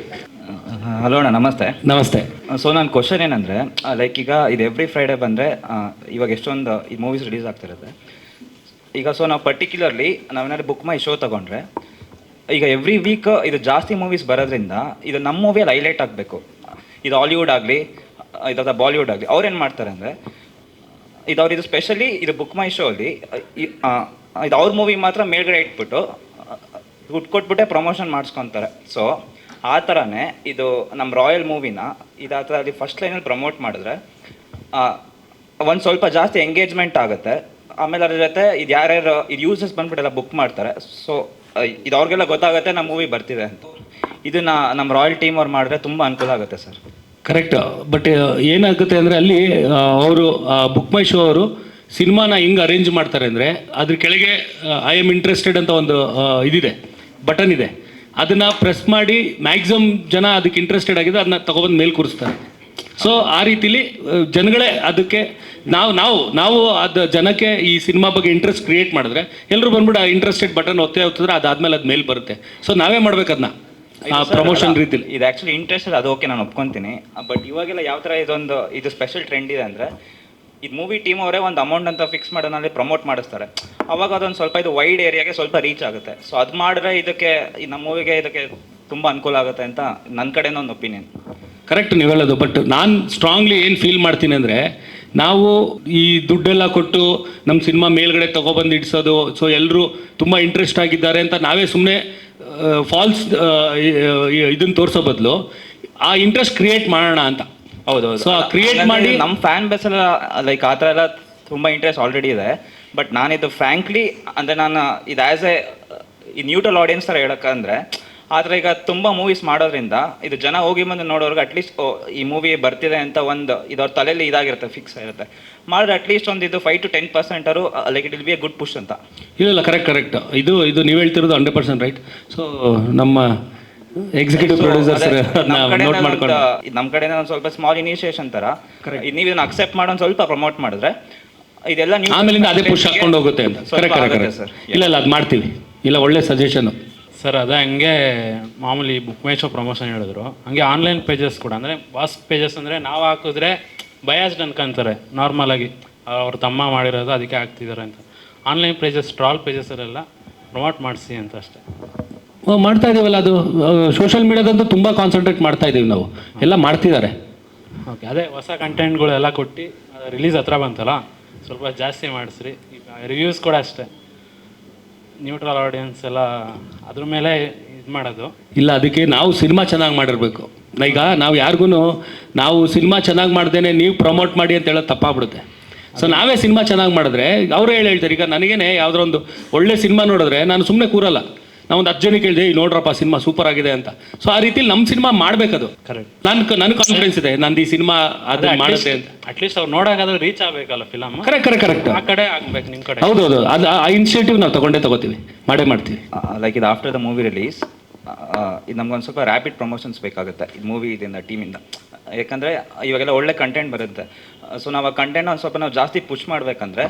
ಹಲೋ ಅಣ್ಣ, ನಮಸ್ತೆ. ನಮಸ್ತೆ. ಸೊ ನನ್ನ ಕ್ವಶನ್ ಏನಂದರೆ, ಲೈಕ್ ಈಗ ಇದು ಎವ್ರಿ ಫ್ರೈಡೇ ಬಂದರೆ ಇವಾಗ ಎಷ್ಟೊಂದು ಈ ಮೂವೀಸ್ ರಿಲೀಸ್ ಆಗ್ತಿರುತ್ತೆ. ಈಗ ಸೊ ನಾವು ಪರ್ಟಿಕ್ಯುಲರ್ಲಿ ನಾವೇನಾದ್ರು ಬುಕ್ ಮೈ ಶೋ ತೊಗೊಂಡ್ರೆ, ಈಗ ಎವ್ರಿ ವೀಕ್ ಇದು ಜಾಸ್ತಿ ಮೂವೀಸ್ ಬರೋದ್ರಿಂದ ಇದು ನಮ್ಮ ಮೂವಿಯಲ್ಲಿ ಹೈಲೈಟ್ ಆಗಬೇಕು. ಇದು ಹಾಲಿವುಡ್ ಆಗಲಿ ಇದಾದ ಬಾಲಿವುಡ್ ಆಗಲಿ, ಅವ್ರೇನು ಮಾಡ್ತಾರೆ ಅಂದರೆ, ಇದು ಸ್ಪೆಷಲಿ ಇದು ಬುಕ್ ಮೈ ಶೋ ಅಲ್ಲಿ ಇದು ಅವ್ರ ಮೂವಿ ಮಾತ್ರ ಮೇಲ್ಗಡೆ ಇಟ್ಬಿಟ್ಟು ದುಡ್ಡು ಕೊಟ್ಬಿಟ್ಟೆ ಪ್ರಮೋಷನ್ ಮಾಡಿಸ್ಕೊತಾರೆ. ಸೊ ಆ ಥರನೇ ಇದು ನಮ್ಮ ರಾಯಲ್ ಮೂವಿನ ಇದು ಆ ಥರ ಅಲ್ಲಿ ಫಸ್ಟ್ ಲೈನಲ್ಲಿ ಪ್ರಮೋಟ್ ಮಾಡಿದ್ರೆ ಒಂದು ಸ್ವಲ್ಪ ಜಾಸ್ತಿ ಎಂಗೇಜ್ಮೆಂಟ್ ಆಗುತ್ತೆ. ಆಮೇಲೆ ಅದ್ರ ಜೊತೆ ಇದು ಯಾರ್ಯಾರು ಇದು ಯೂಸರ್ಸ್ ಬಂದ್ಬಿಟ್ಟೆಲ್ಲ ಬುಕ್ ಮಾಡ್ತಾರೆ. ಸೊ ಇದು ಅವ್ರಿಗೆಲ್ಲ ಗೊತ್ತಾಗುತ್ತೆ ನಮ್ಮ ಮೂವಿ ಬರ್ತಿದೆ ಅಂತ. ಇದನ್ನು ನಮ್ಮ ರಾಯಲ್ ಟೀಮ್ ಅವ್ರು ಮಾಡಿದ್ರೆ ತುಂಬ ಅನುಕೂಲ ಆಗುತ್ತೆ ಸರ್. ಕರೆಕ್ಟ್. ಬಟ್ ಏನಾಗುತ್ತೆ ಅಂದರೆ ಅಲ್ಲಿ ಅವರು ಬುಕ್ ಮೈ ಶೋ ಅವರು ಸಿನಿಮಾನ ಹಿಂಗೆ ಅರೇಂಜ್ ಮಾಡ್ತಾರೆ ಅಂದರೆ ಅದ್ರ ಕೆಳಗೆ ಐ ಆಮ್ ಇಂಟ್ರೆಸ್ಟೆಡ್ ಅಂತ ಒಂದು ಇದಿದೆ, ಬಟನ್ ಇದೆ. ಅದನ್ನು ಪ್ರೆಸ್ ಮಾಡಿ ಮ್ಯಾಕ್ಸಿಮಮ್ ಜನ ಅದಕ್ಕೆ ಇಂಟ್ರೆಸ್ಟೆಡ್ ಆಗಿದೆ ಅದನ್ನ ತೊಗೊಬಂದು ಮೇಲೆ ಕೂರಿಸ್ತಾರೆ. ಸೊ ಆ ರೀತಿಲಿ ಜನಗಳೇ ಅದಕ್ಕೆ ನಾವು ಅದು ಜನಕ್ಕೆ ಈ ಸಿನಿಮಾ ಬಗ್ಗೆ ಇಂಟ್ರೆಸ್ಟ್ ಕ್ರಿಯೇಟ್ ಮಾಡಿದ್ರೆ ಎಲ್ಲರೂ ಬಂದ್ಬಿಟ್ಟು ಆ ಇಂಟ್ರೆಸ್ಟೆಡ್ ಬಟನ್ ಒತ್ತಿದ್ರೆ ಅದಾದ್ಮೇಲೆ ಅದು ಮೇಲೆ ಬರುತ್ತೆ. ಸೊ ನಾವೇ ಮಾಡ್ಬೇಕು ಅದನ್ನ ಪ್ರಮೋಷನ್ ರೀತಿಲಿ. ಇದು ಆ್ಯಕ್ಚುಲಿ ಇಂಟ್ರೆಸ್ಟೆಡ್, ಅದು ಓಕೆ, ನಾನು ಒಪ್ಕೊತೀನಿ. ಬಟ್ ಇವಾಗೆಲ್ಲ ಯಾವ ಥರ ಇದು ಸ್ಪೆಷಲ್ ಟ್ರೆಂಡ್ ಇದೆ ಅಂದರೆ, ಇದು ಮೂವಿ ಟೀಮ್ ಅವರೇ ಒಂದು ಅಮೌಂಟ್ ಅಂತ ಫಿಕ್ಸ್ ಮಾಡೋನಲ್ಲಿ ಪ್ರಮೋಟ್ ಮಾಡಿಸ್ತಾರೆ. ಅವಾಗ ಅದೊಂದು ಸ್ವಲ್ಪ ಇದು ವೈಡ್ ಏರಿಯಾಗೆ ಸ್ವಲ್ಪ ರೀಚ್ ಆಗುತ್ತೆ. ಸೊ ಅದು ಮಾಡಿದ್ರೆ ಇದಕ್ಕೆ ನಮ್ಮ ಮೂವಿಗೆ ಇದಕ್ಕೆ ತುಂಬ ಅನುಕೂಲ ಆಗುತ್ತೆ ಅಂತ ನನ್ನ ಕಡೆಯಿಂದ ಒಂದು ಒಪಿನಿಯನ್. ಕರೆಕ್ಟ್ ನೀವು ಹೇಳೋದು. ಬಟ್ ನಾನು ಸ್ಟ್ರಾಂಗ್ಲಿ ಏನು ಫೀಲ್ ಮಾಡ್ತೀನಿ ಅಂದರೆ, ನಾವು ಈ ದುಡ್ಡೆಲ್ಲ ಕೊಟ್ಟು ನಮ್ಮ ಸಿನಿಮಾ ಮೇಲ್ಗಡೆ ತೊಗೊಬಂದು ಇಡಿಸೋದು, ಸೊ ಎಲ್ಲರೂ ತುಂಬ ಇಂಟ್ರೆಸ್ಟ್ ಆಗಿದ್ದಾರೆ ಅಂತ ನಾವೇ ಸುಮ್ಮನೆ ಫಾಲ್ಸ್ ಇದನ್ನು ತೋರಿಸೋ ಬದಲು ಆ ಇಂಟ್ರೆಸ್ಟ್ ಕ್ರಿಯೇಟ್ ಮಾಡೋಣ ಅಂತ. ಹೌದು. ಸೊ ಕ್ರಿಯೇಟ್ ಮಾಡಿ ನಮ್ಮ ಫ್ಯಾನ್ ಬೇಸ್ ಎಲ್ಲ ಲೈಕ್ ಆ ಥರ ಎಲ್ಲ ತುಂಬ ಇಂಟ್ರೆಸ್ಟ್ ಆಲ್ರೆಡಿ ಇದೆ. ಬಟ್ ನಾನಿದು ಫ್ರ್ಯಾಂಕ್ಲಿ ಅಂದರೆ ನಾನು ಇದು ಆ್ಯಸ್ ಈ ನ್ಯೂಟ್ರಲ್ ಆಡಿಯನ್ಸ್ ಥರ ಹೇಳೋಕ್ಕಂದ್ರೆ, ಆದರೆ ಈಗ ತುಂಬ ಮೂವೀಸ್ ಮಾಡೋದ್ರಿಂದ ಇದು ಜನ ಹೋಗಿ ಬಂದು ನೋಡೋರ್ಗೆ ಅಟ್ಲೀಸ್ಟ್ ಈ ಮೂವಿ ಬರ್ತಿದೆ ಅಂತ ಒಂದು ಇದು ಅವ್ರ ತಲೆಯಲ್ಲಿ ಇದಾಗಿರುತ್ತೆ, ಫಿಕ್ಸ್ ಆಗಿರುತ್ತೆ. ಮಾಡಿದ್ರೆ ಅಟ್ಲೀಸ್ಟ್ ಒಂದು ಇದು 5 to 10% like it will be A good push ಅಂತ. ಇಲ್ಲ ಕರೆಕ್ಟ್. ಇದು ನೀವು ಹೇಳ್ತಿರೋದು 100% ರೈಟ್. ಸೊ ನಮ್ಮ ಎಕ್ಸಿಕ್ಯೂಟಿವ್ ಪ್ರೊಡ್ಯೂಸರ್ಸ್ ನೋಟ್ ಮಾಡ್ಕೊಂಡು ನಮ್ಮ ಕಡೆಯಿಂದ ಒಂದು ಸ್ವಲ್ಪ ಸ್ಮಾಲ್ ಇನಿಷಿಯೇಷನ್ ಥರ ನೀವು ಇದನ್ನ ಅಕ್ಸೆಪ್ಟ್ ಮಾಡೋ ಒಂದು ಸ್ವಲ್ಪ ಪ್ರಮೋಟ್ ಮಾಡಿದ್ರೆ ಇದೆಲ್ಲ ನೀವು ಆಮೇಲಿಂದ ಅದೇ ಪುಷ್ ಹಾಕೊಂಡು ಹೋಗುತ್ತೆ ಅಂತ. Correct sir. ಇಲ್ಲ ಅದು ಮಾಡ್ತೀವಿ. ಇಲ್ಲ ಒಳ್ಳೆ ಸಜೆಷನ್ ಸರ್. ಅದೇ ಹಂಗೆ ಮಾಮೂಲಿ ಬುಕ್ ಮೈ ಶೋ ಪ್ರಮೋಷನ್ ಹೇಳಿದ್ರು, ಹಂಗೆ ಆನ್ಲೈನ್ ಪೇಜಸ್ ಕೂಡ ಅಂದರೆ ಬಾಸ್ ಪೇಜಸ್ ಅಂದರೆ ನಾವು ಹಾಕಿದ್ರೆ ಬಯಾಸ್ಡ್ ಅನ್ಕೊಂತಾರೆ ನಾರ್ಮಲಾಗಿ, ಅವ್ರ ತಮ್ಮ ಮಾಡಿರೋದು ಅದಕ್ಕೆ ಹಾಕ್ತಿದ್ದಾರೆ ಅಂತ. ಆನ್ಲೈನ್ ಪೇಜಸ್ ಟ್ರಾಲ್ ಪೇಜಸ್ಸಲ್ಲೆಲ್ಲ ಪ್ರಮೋಟ್ ಮಾಡಿಸಿ ಅಂತ ಅಷ್ಟೇ ಮಾಡ್ತಾ ಇದೀವಲ್ಲ. ಅದು ಸೋಷಿಯಲ್ ಮೀಡಿಯಾದಂತೂ ತುಂಬ ಕಾನ್ಸಂಟ್ರೇಟ್ ಮಾಡ್ತಾ ಇದ್ದೀವಿ ನಾವು, ಎಲ್ಲ ಮಾಡ್ತಿದ್ದಾರೆ. ಓಕೆ, ಅದೇ ಹೊಸ ಕಂಟೆಂಟ್ಗಳೆಲ್ಲ ಕೊಟ್ಟು ರಿಲೀಸ್ ಹತ್ರ ಬಂತಲ್ಲ, ಸ್ವಲ್ಪ ಜಾಸ್ತಿ ಮಾಡಿಸ್ರಿ. ಈಗ ರಿವ್ಯೂಸ್ ಕೂಡ ಅಷ್ಟೇ, ನ್ಯೂಟ್ರಲ್ ಆಡಿಯನ್ಸ್ ಎಲ್ಲ ಅದ್ರ ಮೇಲೆ ಇದು ಮಾಡೋದು. ಇಲ್ಲ, ಅದಕ್ಕೆ ನಾವು ಸಿನಿಮಾ ಚೆನ್ನಾಗಿ ಮಾಡಿರ್ಬೇಕು. ಈಗ ನಾವು ಯಾರಿಗೂ ನಾವು ಸಿನಿಮಾ ಚೆನ್ನಾಗಿ ಮಾಡ್ದೇನೆ ನೀವು ಪ್ರಮೋಟ್ ಮಾಡಿ ಅಂತ ಹೇಳೋದು ತಪ್ಪಾಗ್ಬಿಡುತ್ತೆ. ಸೊ ನಾವೇ ಸಿನಿಮಾ ಚೆನ್ನಾಗಿ ಮಾಡಿದ್ರೆ ಅವರೇ ಹೇಳ್ತಾರೆ. ಈಗ ನನಗೇನೆ ಯಾವುದೋ ಒಂದು ಒಳ್ಳೆ ಸಿನಿಮಾ ನೋಡಿದ್ರೆ ನಾನು ಸುಮ್ಮನೆ ಕೂರಲ್ಲ, ನಾವು ಒಂದು 10 ಜನಕ್ಕೆ ಹೇಳಿದೆ, ನೋಡ್ರಪ್ಪ ಸಿನಿಮಾ ಸೂಪರ್ ಆಗಿದೆ ಅಂತ. ಸೊ ಆ ರೀತಿಲಿ ನಮ್ಮ ಸಿನಿಮಾ ಮಾಡಬೇಕದು. ಕರೆಕ್ಟ್. ನನಗೆ ಕಾನ್ಫಿಡೆನ್ಸ್ ಇದೆ ನಂದು ಈ ಸಿನಿಮಾ ಅದನ್ನ ಮಾಡುತ್ತೆ ಅಂತ. ಅಟ್ಲೀಸ್ಟ್ ಅವ್ರು ನೋಡೋಕ್ಕಾದ್ರೂ ರೀಚ್ ಆಗಬೇಕಲ್ಲ ಫಿಲಮ್. ಕರೆಕ್ಟ್. ಆ ಕಡೆ ಆಗ್ಬೇಕು ನಿಮ್ಮ ಕಡೆ. ಹೌದು. ಅದು ಆ ಇನಿಷಿಯೇಟಿವ್ ನಾವು ತಗೋತೀವಿ, ಮಾಡ್ತೀವಿ. ಲೈಕ್ ಇದು ಆಫ್ಟರ್ ದ ಮೂವಿ ರಿಲೀಸ್ ಇದು ನಮ್ಗೊಂದು ಸ್ವಲ್ಪ ರ್ಯಾಪಿಡ್ ಪ್ರಮೋಷನ್ಸ್ ಬೇಕಾಗುತ್ತೆ ಇದು ಮೂವಿ ಇದರಿಂದ ಟೀಮಿಂದ. ಯಾಕಂದರೆ ಇವಾಗೆಲ್ಲ ಒಳ್ಳೆ ಕಂಟೆಂಟ್ ಬರುತ್ತೆ. ಸೊ ನಾವು ಆ ಕಂಟೆಂಟ್ ಒಂದು ಸ್ವಲ್ಪ ನಾವು ಜಾಸ್ತಿ ಪುಷ್ ಮಾಡಬೇಕಂದ್ರೆ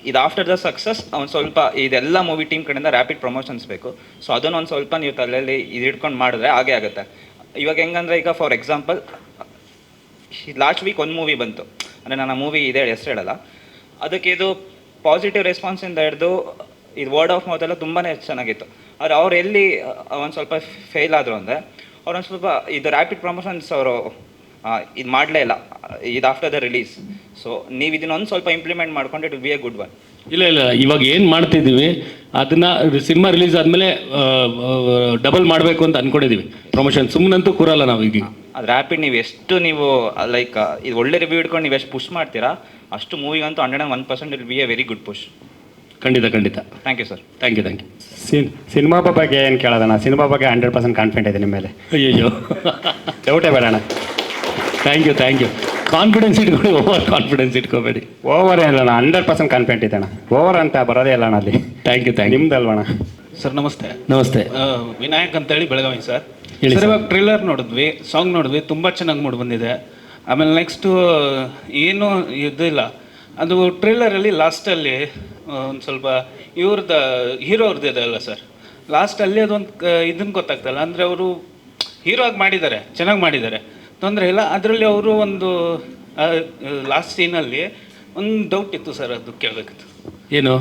ಇದು ಆಫ್ಟರ್ ದ ಸಕ್ಸಸ್ ಒಂದು ಸ್ವಲ್ಪ ಇದೆಲ್ಲ ಮೂವಿ ಟೀಮ್ ಕಡೆಯಿಂದ ರ್ಯಾಪಿಡ್ ಪ್ರಮೋಷನ್ಸ್ ಬೇಕು. ಸೊ ಅದನ್ನು ಒಂದು ಸ್ವಲ್ಪ ನೀವು ತಲೆಯಲ್ಲಿ ಇದು ಇಟ್ಕೊಂಡು ಮಾಡಿದ್ರೆ ಹಾಗೇ ಆಗುತ್ತೆ. ಇವಾಗ ಹೆಂಗಂದರೆ, ಈಗ ಫಾರ್ ಎಕ್ಸಾಂಪಲ್ ಲಾಸ್ಟ್ ವೀಕ್ ಒಂದು ಮೂವಿ ಬಂತು, ಅಂದರೆ ನಾನು ಆ ಮೂವಿ ಇದೆ ಹೆಸರು ಹೇಳಲ್ಲ, ಅದಕ್ಕೆ ಇದು ಪಾಸಿಟಿವ್ ರೆಸ್ಪಾನ್ಸಿಂದ ಹಿಡಿದು ಇದು ವರ್ಡ್ ಆಫ್ ಮೌತ್ ಎಲ್ಲ ತುಂಬಾ ಚೆನ್ನಾಗಿತ್ತು. ಆದರೆ ಅವ್ರು ಎಲ್ಲಿ ಒಂದು ಸ್ವಲ್ಪ ಫೇಲ್ ಆದರು ಅಂದರೆ, ಅವ್ರೊಂದು ಸ್ವಲ್ಪ ಇದು ರ್ಯಾಪಿಡ್ ಪ್ರಮೋಷನ್ಸ್ ಅವರು ಇದು ಮಾಡಲೇ ಇಲ್ಲ ಇದು ಆಫ್ಟರ್ ದ ರಿಲೀಸ್. ಸೊ ನೀವು ಇದನ್ನೊಂದು ಸ್ವಲ್ಪ ಇಂಪ್ಲಿಮೆಂಟ್ ಮಾಡ್ಕೊಂಡು it will be A good one. ಇಲ್ಲ ಇವಾಗ ಏನು ಮಾಡ್ತಿದ್ದೀವಿ ಅದನ್ನ ಸಿನಿಮಾ ರಿಲೀಸ್ ಆದಮೇಲೆ ಡಬಲ್ ಮಾಡಬೇಕು ಅಂತ ಅಂದ್ಕೊಂಡಿದ್ದೀವಿ ಪ್ರಮೋಷನ್. ಸುಮ್ಮನಂತೂ ಕೂರಲ್ಲ ನಾವು ಈಗ. ಅದು ರ್ಯಾಪಿಡ್ ನೀವು ಲೈಕ್ ಇದು ಒಳ್ಳೆ ರಿವ್ಯೂ ಇಟ್ಕೊಂಡು ನೀವು ಎಷ್ಟು ಪುಷ್ ಮಾಡ್ತೀರಾ ಅಷ್ಟು ಮೂವಿಗಂತೂ 101% it be a very good push. ಖಂಡಿತ. Thank you sir. Thank you. Cinema ಬಗ್ಗೆ ಏನು ಕೇಳೋದಣ್ಣ? ಸಿನಿಮಾ ಬಗ್ಗೆ 100% ಕಾನ್ಫಿಡೆಂಟ್ ಇದೆ ನಿಮ್ಮ ಮೇಲೆ. ಅಯ್ಯೋ ಡೌಟೇ ಬೇಡಣ್ಣ. Thank you. ಕಾನ್ಫಿಡೆನ್ಸ್ ಇಟ್ಕೊಳ್ಳಿ, ಓವರ್ ಕಾನ್ಫಿಡೆನ್ಸ್ ಇಟ್ಕೋಬೇಡಿ. ಓವರ್ ಏನಿಲ್ಲಣ್ಣ, 100% ಕಾನ್ಫಿಡೆಂಟ್ ಇದೆ ಅಣ್ಣ. ಓವರ್ ಅಂತ ಬರೋದೇ ಇಲ್ಲ ಅಣ್ಣ ಅಲ್ಲಿ. Thank you. ನಿಮ್ದಲ್ವಣ್ಣ? ಸರ್ ನಮಸ್ತೆ. ವಿನಾಯಕ್ ಅಂತೇಳಿ ಬೆಳಗಾವಿ ಸರ್. ಹೇಳಿ ಸರ್, ಇವಾಗ ಟ್ರೇಲರ್ ನೋಡಿದ್ವಿ, ಸಾಂಗ್ ನೋಡಿದ್ವಿ, ತುಂಬ ಚೆನ್ನಾಗಿ ಮೂಡಿ ಬಂದಿದೆ. ಆಮೇಲೆ ನೆಕ್ಸ್ಟು ಏನೂ ಇದಿಲ್ಲ, ಅದು ಟ್ರೇಲರಲ್ಲಿ ಲಾಸ್ಟಲ್ಲಿ ಒಂದು ಸ್ವಲ್ಪ ಹೀರೋ ಅವ್ರದ್ದು ಇದೆ ಅಲ್ಲ ಸರ್, ಲಾಸ್ಟಲ್ಲಿ ಅದೊಂದು ಇದನ್ನು ಗೊತ್ತಾಗ್ತಲ್ಲ, ಅಂದರೆ ಅವರು ಹೀರೋ ಆಗಿ ಮಾಡಿದ್ದಾರೆ, ಚೆನ್ನಾಗಿ ಮಾಡಿದ್ದಾರೆ, ತೊಂದರೆ ಇಲ್ಲ. ಅದರಲ್ಲಿ ಅವರು ಒಂದು ಲಾಸ್ಟ್ ಸೀನಲ್ಲಿ ಒಂದು ಡೌಟ್ ಇತ್ತು ಸರ್, ಅದು ಕೇಳಬೇಕಿತ್ತು. ಏನು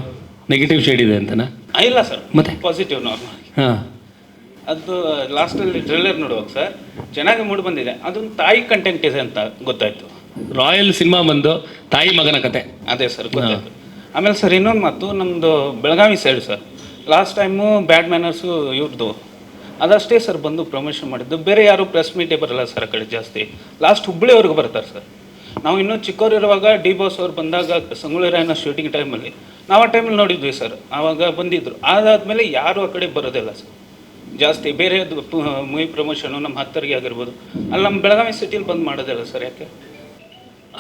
ನೆಗೆಟಿವ್ ಶೇಡ್ ಇದೆ ಅಂತನಾ? ಇಲ್ಲ ಸರ್, ಮತ್ತೆ ಪಾಸಿಟಿವ್ ನಾರ್ಮಲ್. ಹಾಂ, ಅದು ಲಾಸ್ಟಲ್ಲಿ ಟ್ರೇಲರ್ ನೋಡುವಾಗ ಸರ್ ಚೆನ್ನಾಗಿ ಮೂಡಿ ಬಂದಿದೆ. ಅದೊಂದು ತಾಯಿ ಕಂಟೆಂಟ್ ಇದೆ ಅಂತ ಗೊತ್ತಾಯ್ತು. ರಾಯಲ್ ಸಿನಿಮಾ ಬಂದು ತಾಯಿ ಮಗನ ಕತೆ. ಅದೇ ಸರ್ ಗೊತ್ತಾಯ್ತು. ಆಮೇಲೆ ಸರ್ ಇನ್ನೊಂದು ಮಾತು, ನಮ್ಮದು Belagavi side sir last time bad manners ಇವ್ರದ್ದು ಅದಷ್ಟೇ ಸರ್ ಬಂದು ಪ್ರಮೋಷನ್ ಮಾಡಿದ್ದು. ಬೇರೆ ಯಾರು ಪ್ರೆಸ್ ಮೀಟೇ ಬರಲ್ಲ ಸರ್ ಆ ಕಡೆ ಜಾಸ್ತಿ. ಲಾಸ್ಟ್ ಹುಬ್ಬಳ್ಳಿಯವ್ರಿಗೆ ಬರ್ತಾರೆ ಸರ್. ನಾವು ಇನ್ನೂ ಚಿಕ್ಕವರಿರುವಾಗ ಡಿ ಬಾಸ್ ಅವ್ರು ಬಂದಾಗ ಸಂಗೊಳ್ಳಿ ರಾಯಣ್ಣ ಶೂಟಿಂಗ್ ಟೈಮಲ್ಲಿ ನಾವು ಆ ಟೈಮಲ್ಲಿ ನೋಡಿದ್ವಿ ಸರ್, ಆವಾಗ ಬಂದಿದ್ದರು. ಅದಾದಮೇಲೆ ಯಾರು ಆ ಕಡೆ ಬರೋದಿಲ್ಲ ಸರ್ ಜಾಸ್ತಿ. ಬೇರೆ ಮೂವಿ ಪ್ರಮೋಷನು ನಮ್ಮ ಹತ್ತರಿಗೆ ಆಗಿರ್ಬೋದು, ಅಲ್ಲಿ ನಮ್ಮ ಬೆಳಗಾವಿ ಸಿಟಿಲಿ ಬಂದು ಮಾಡೋದಿಲ್ಲ ಸರ್. ಯಾಕೆ?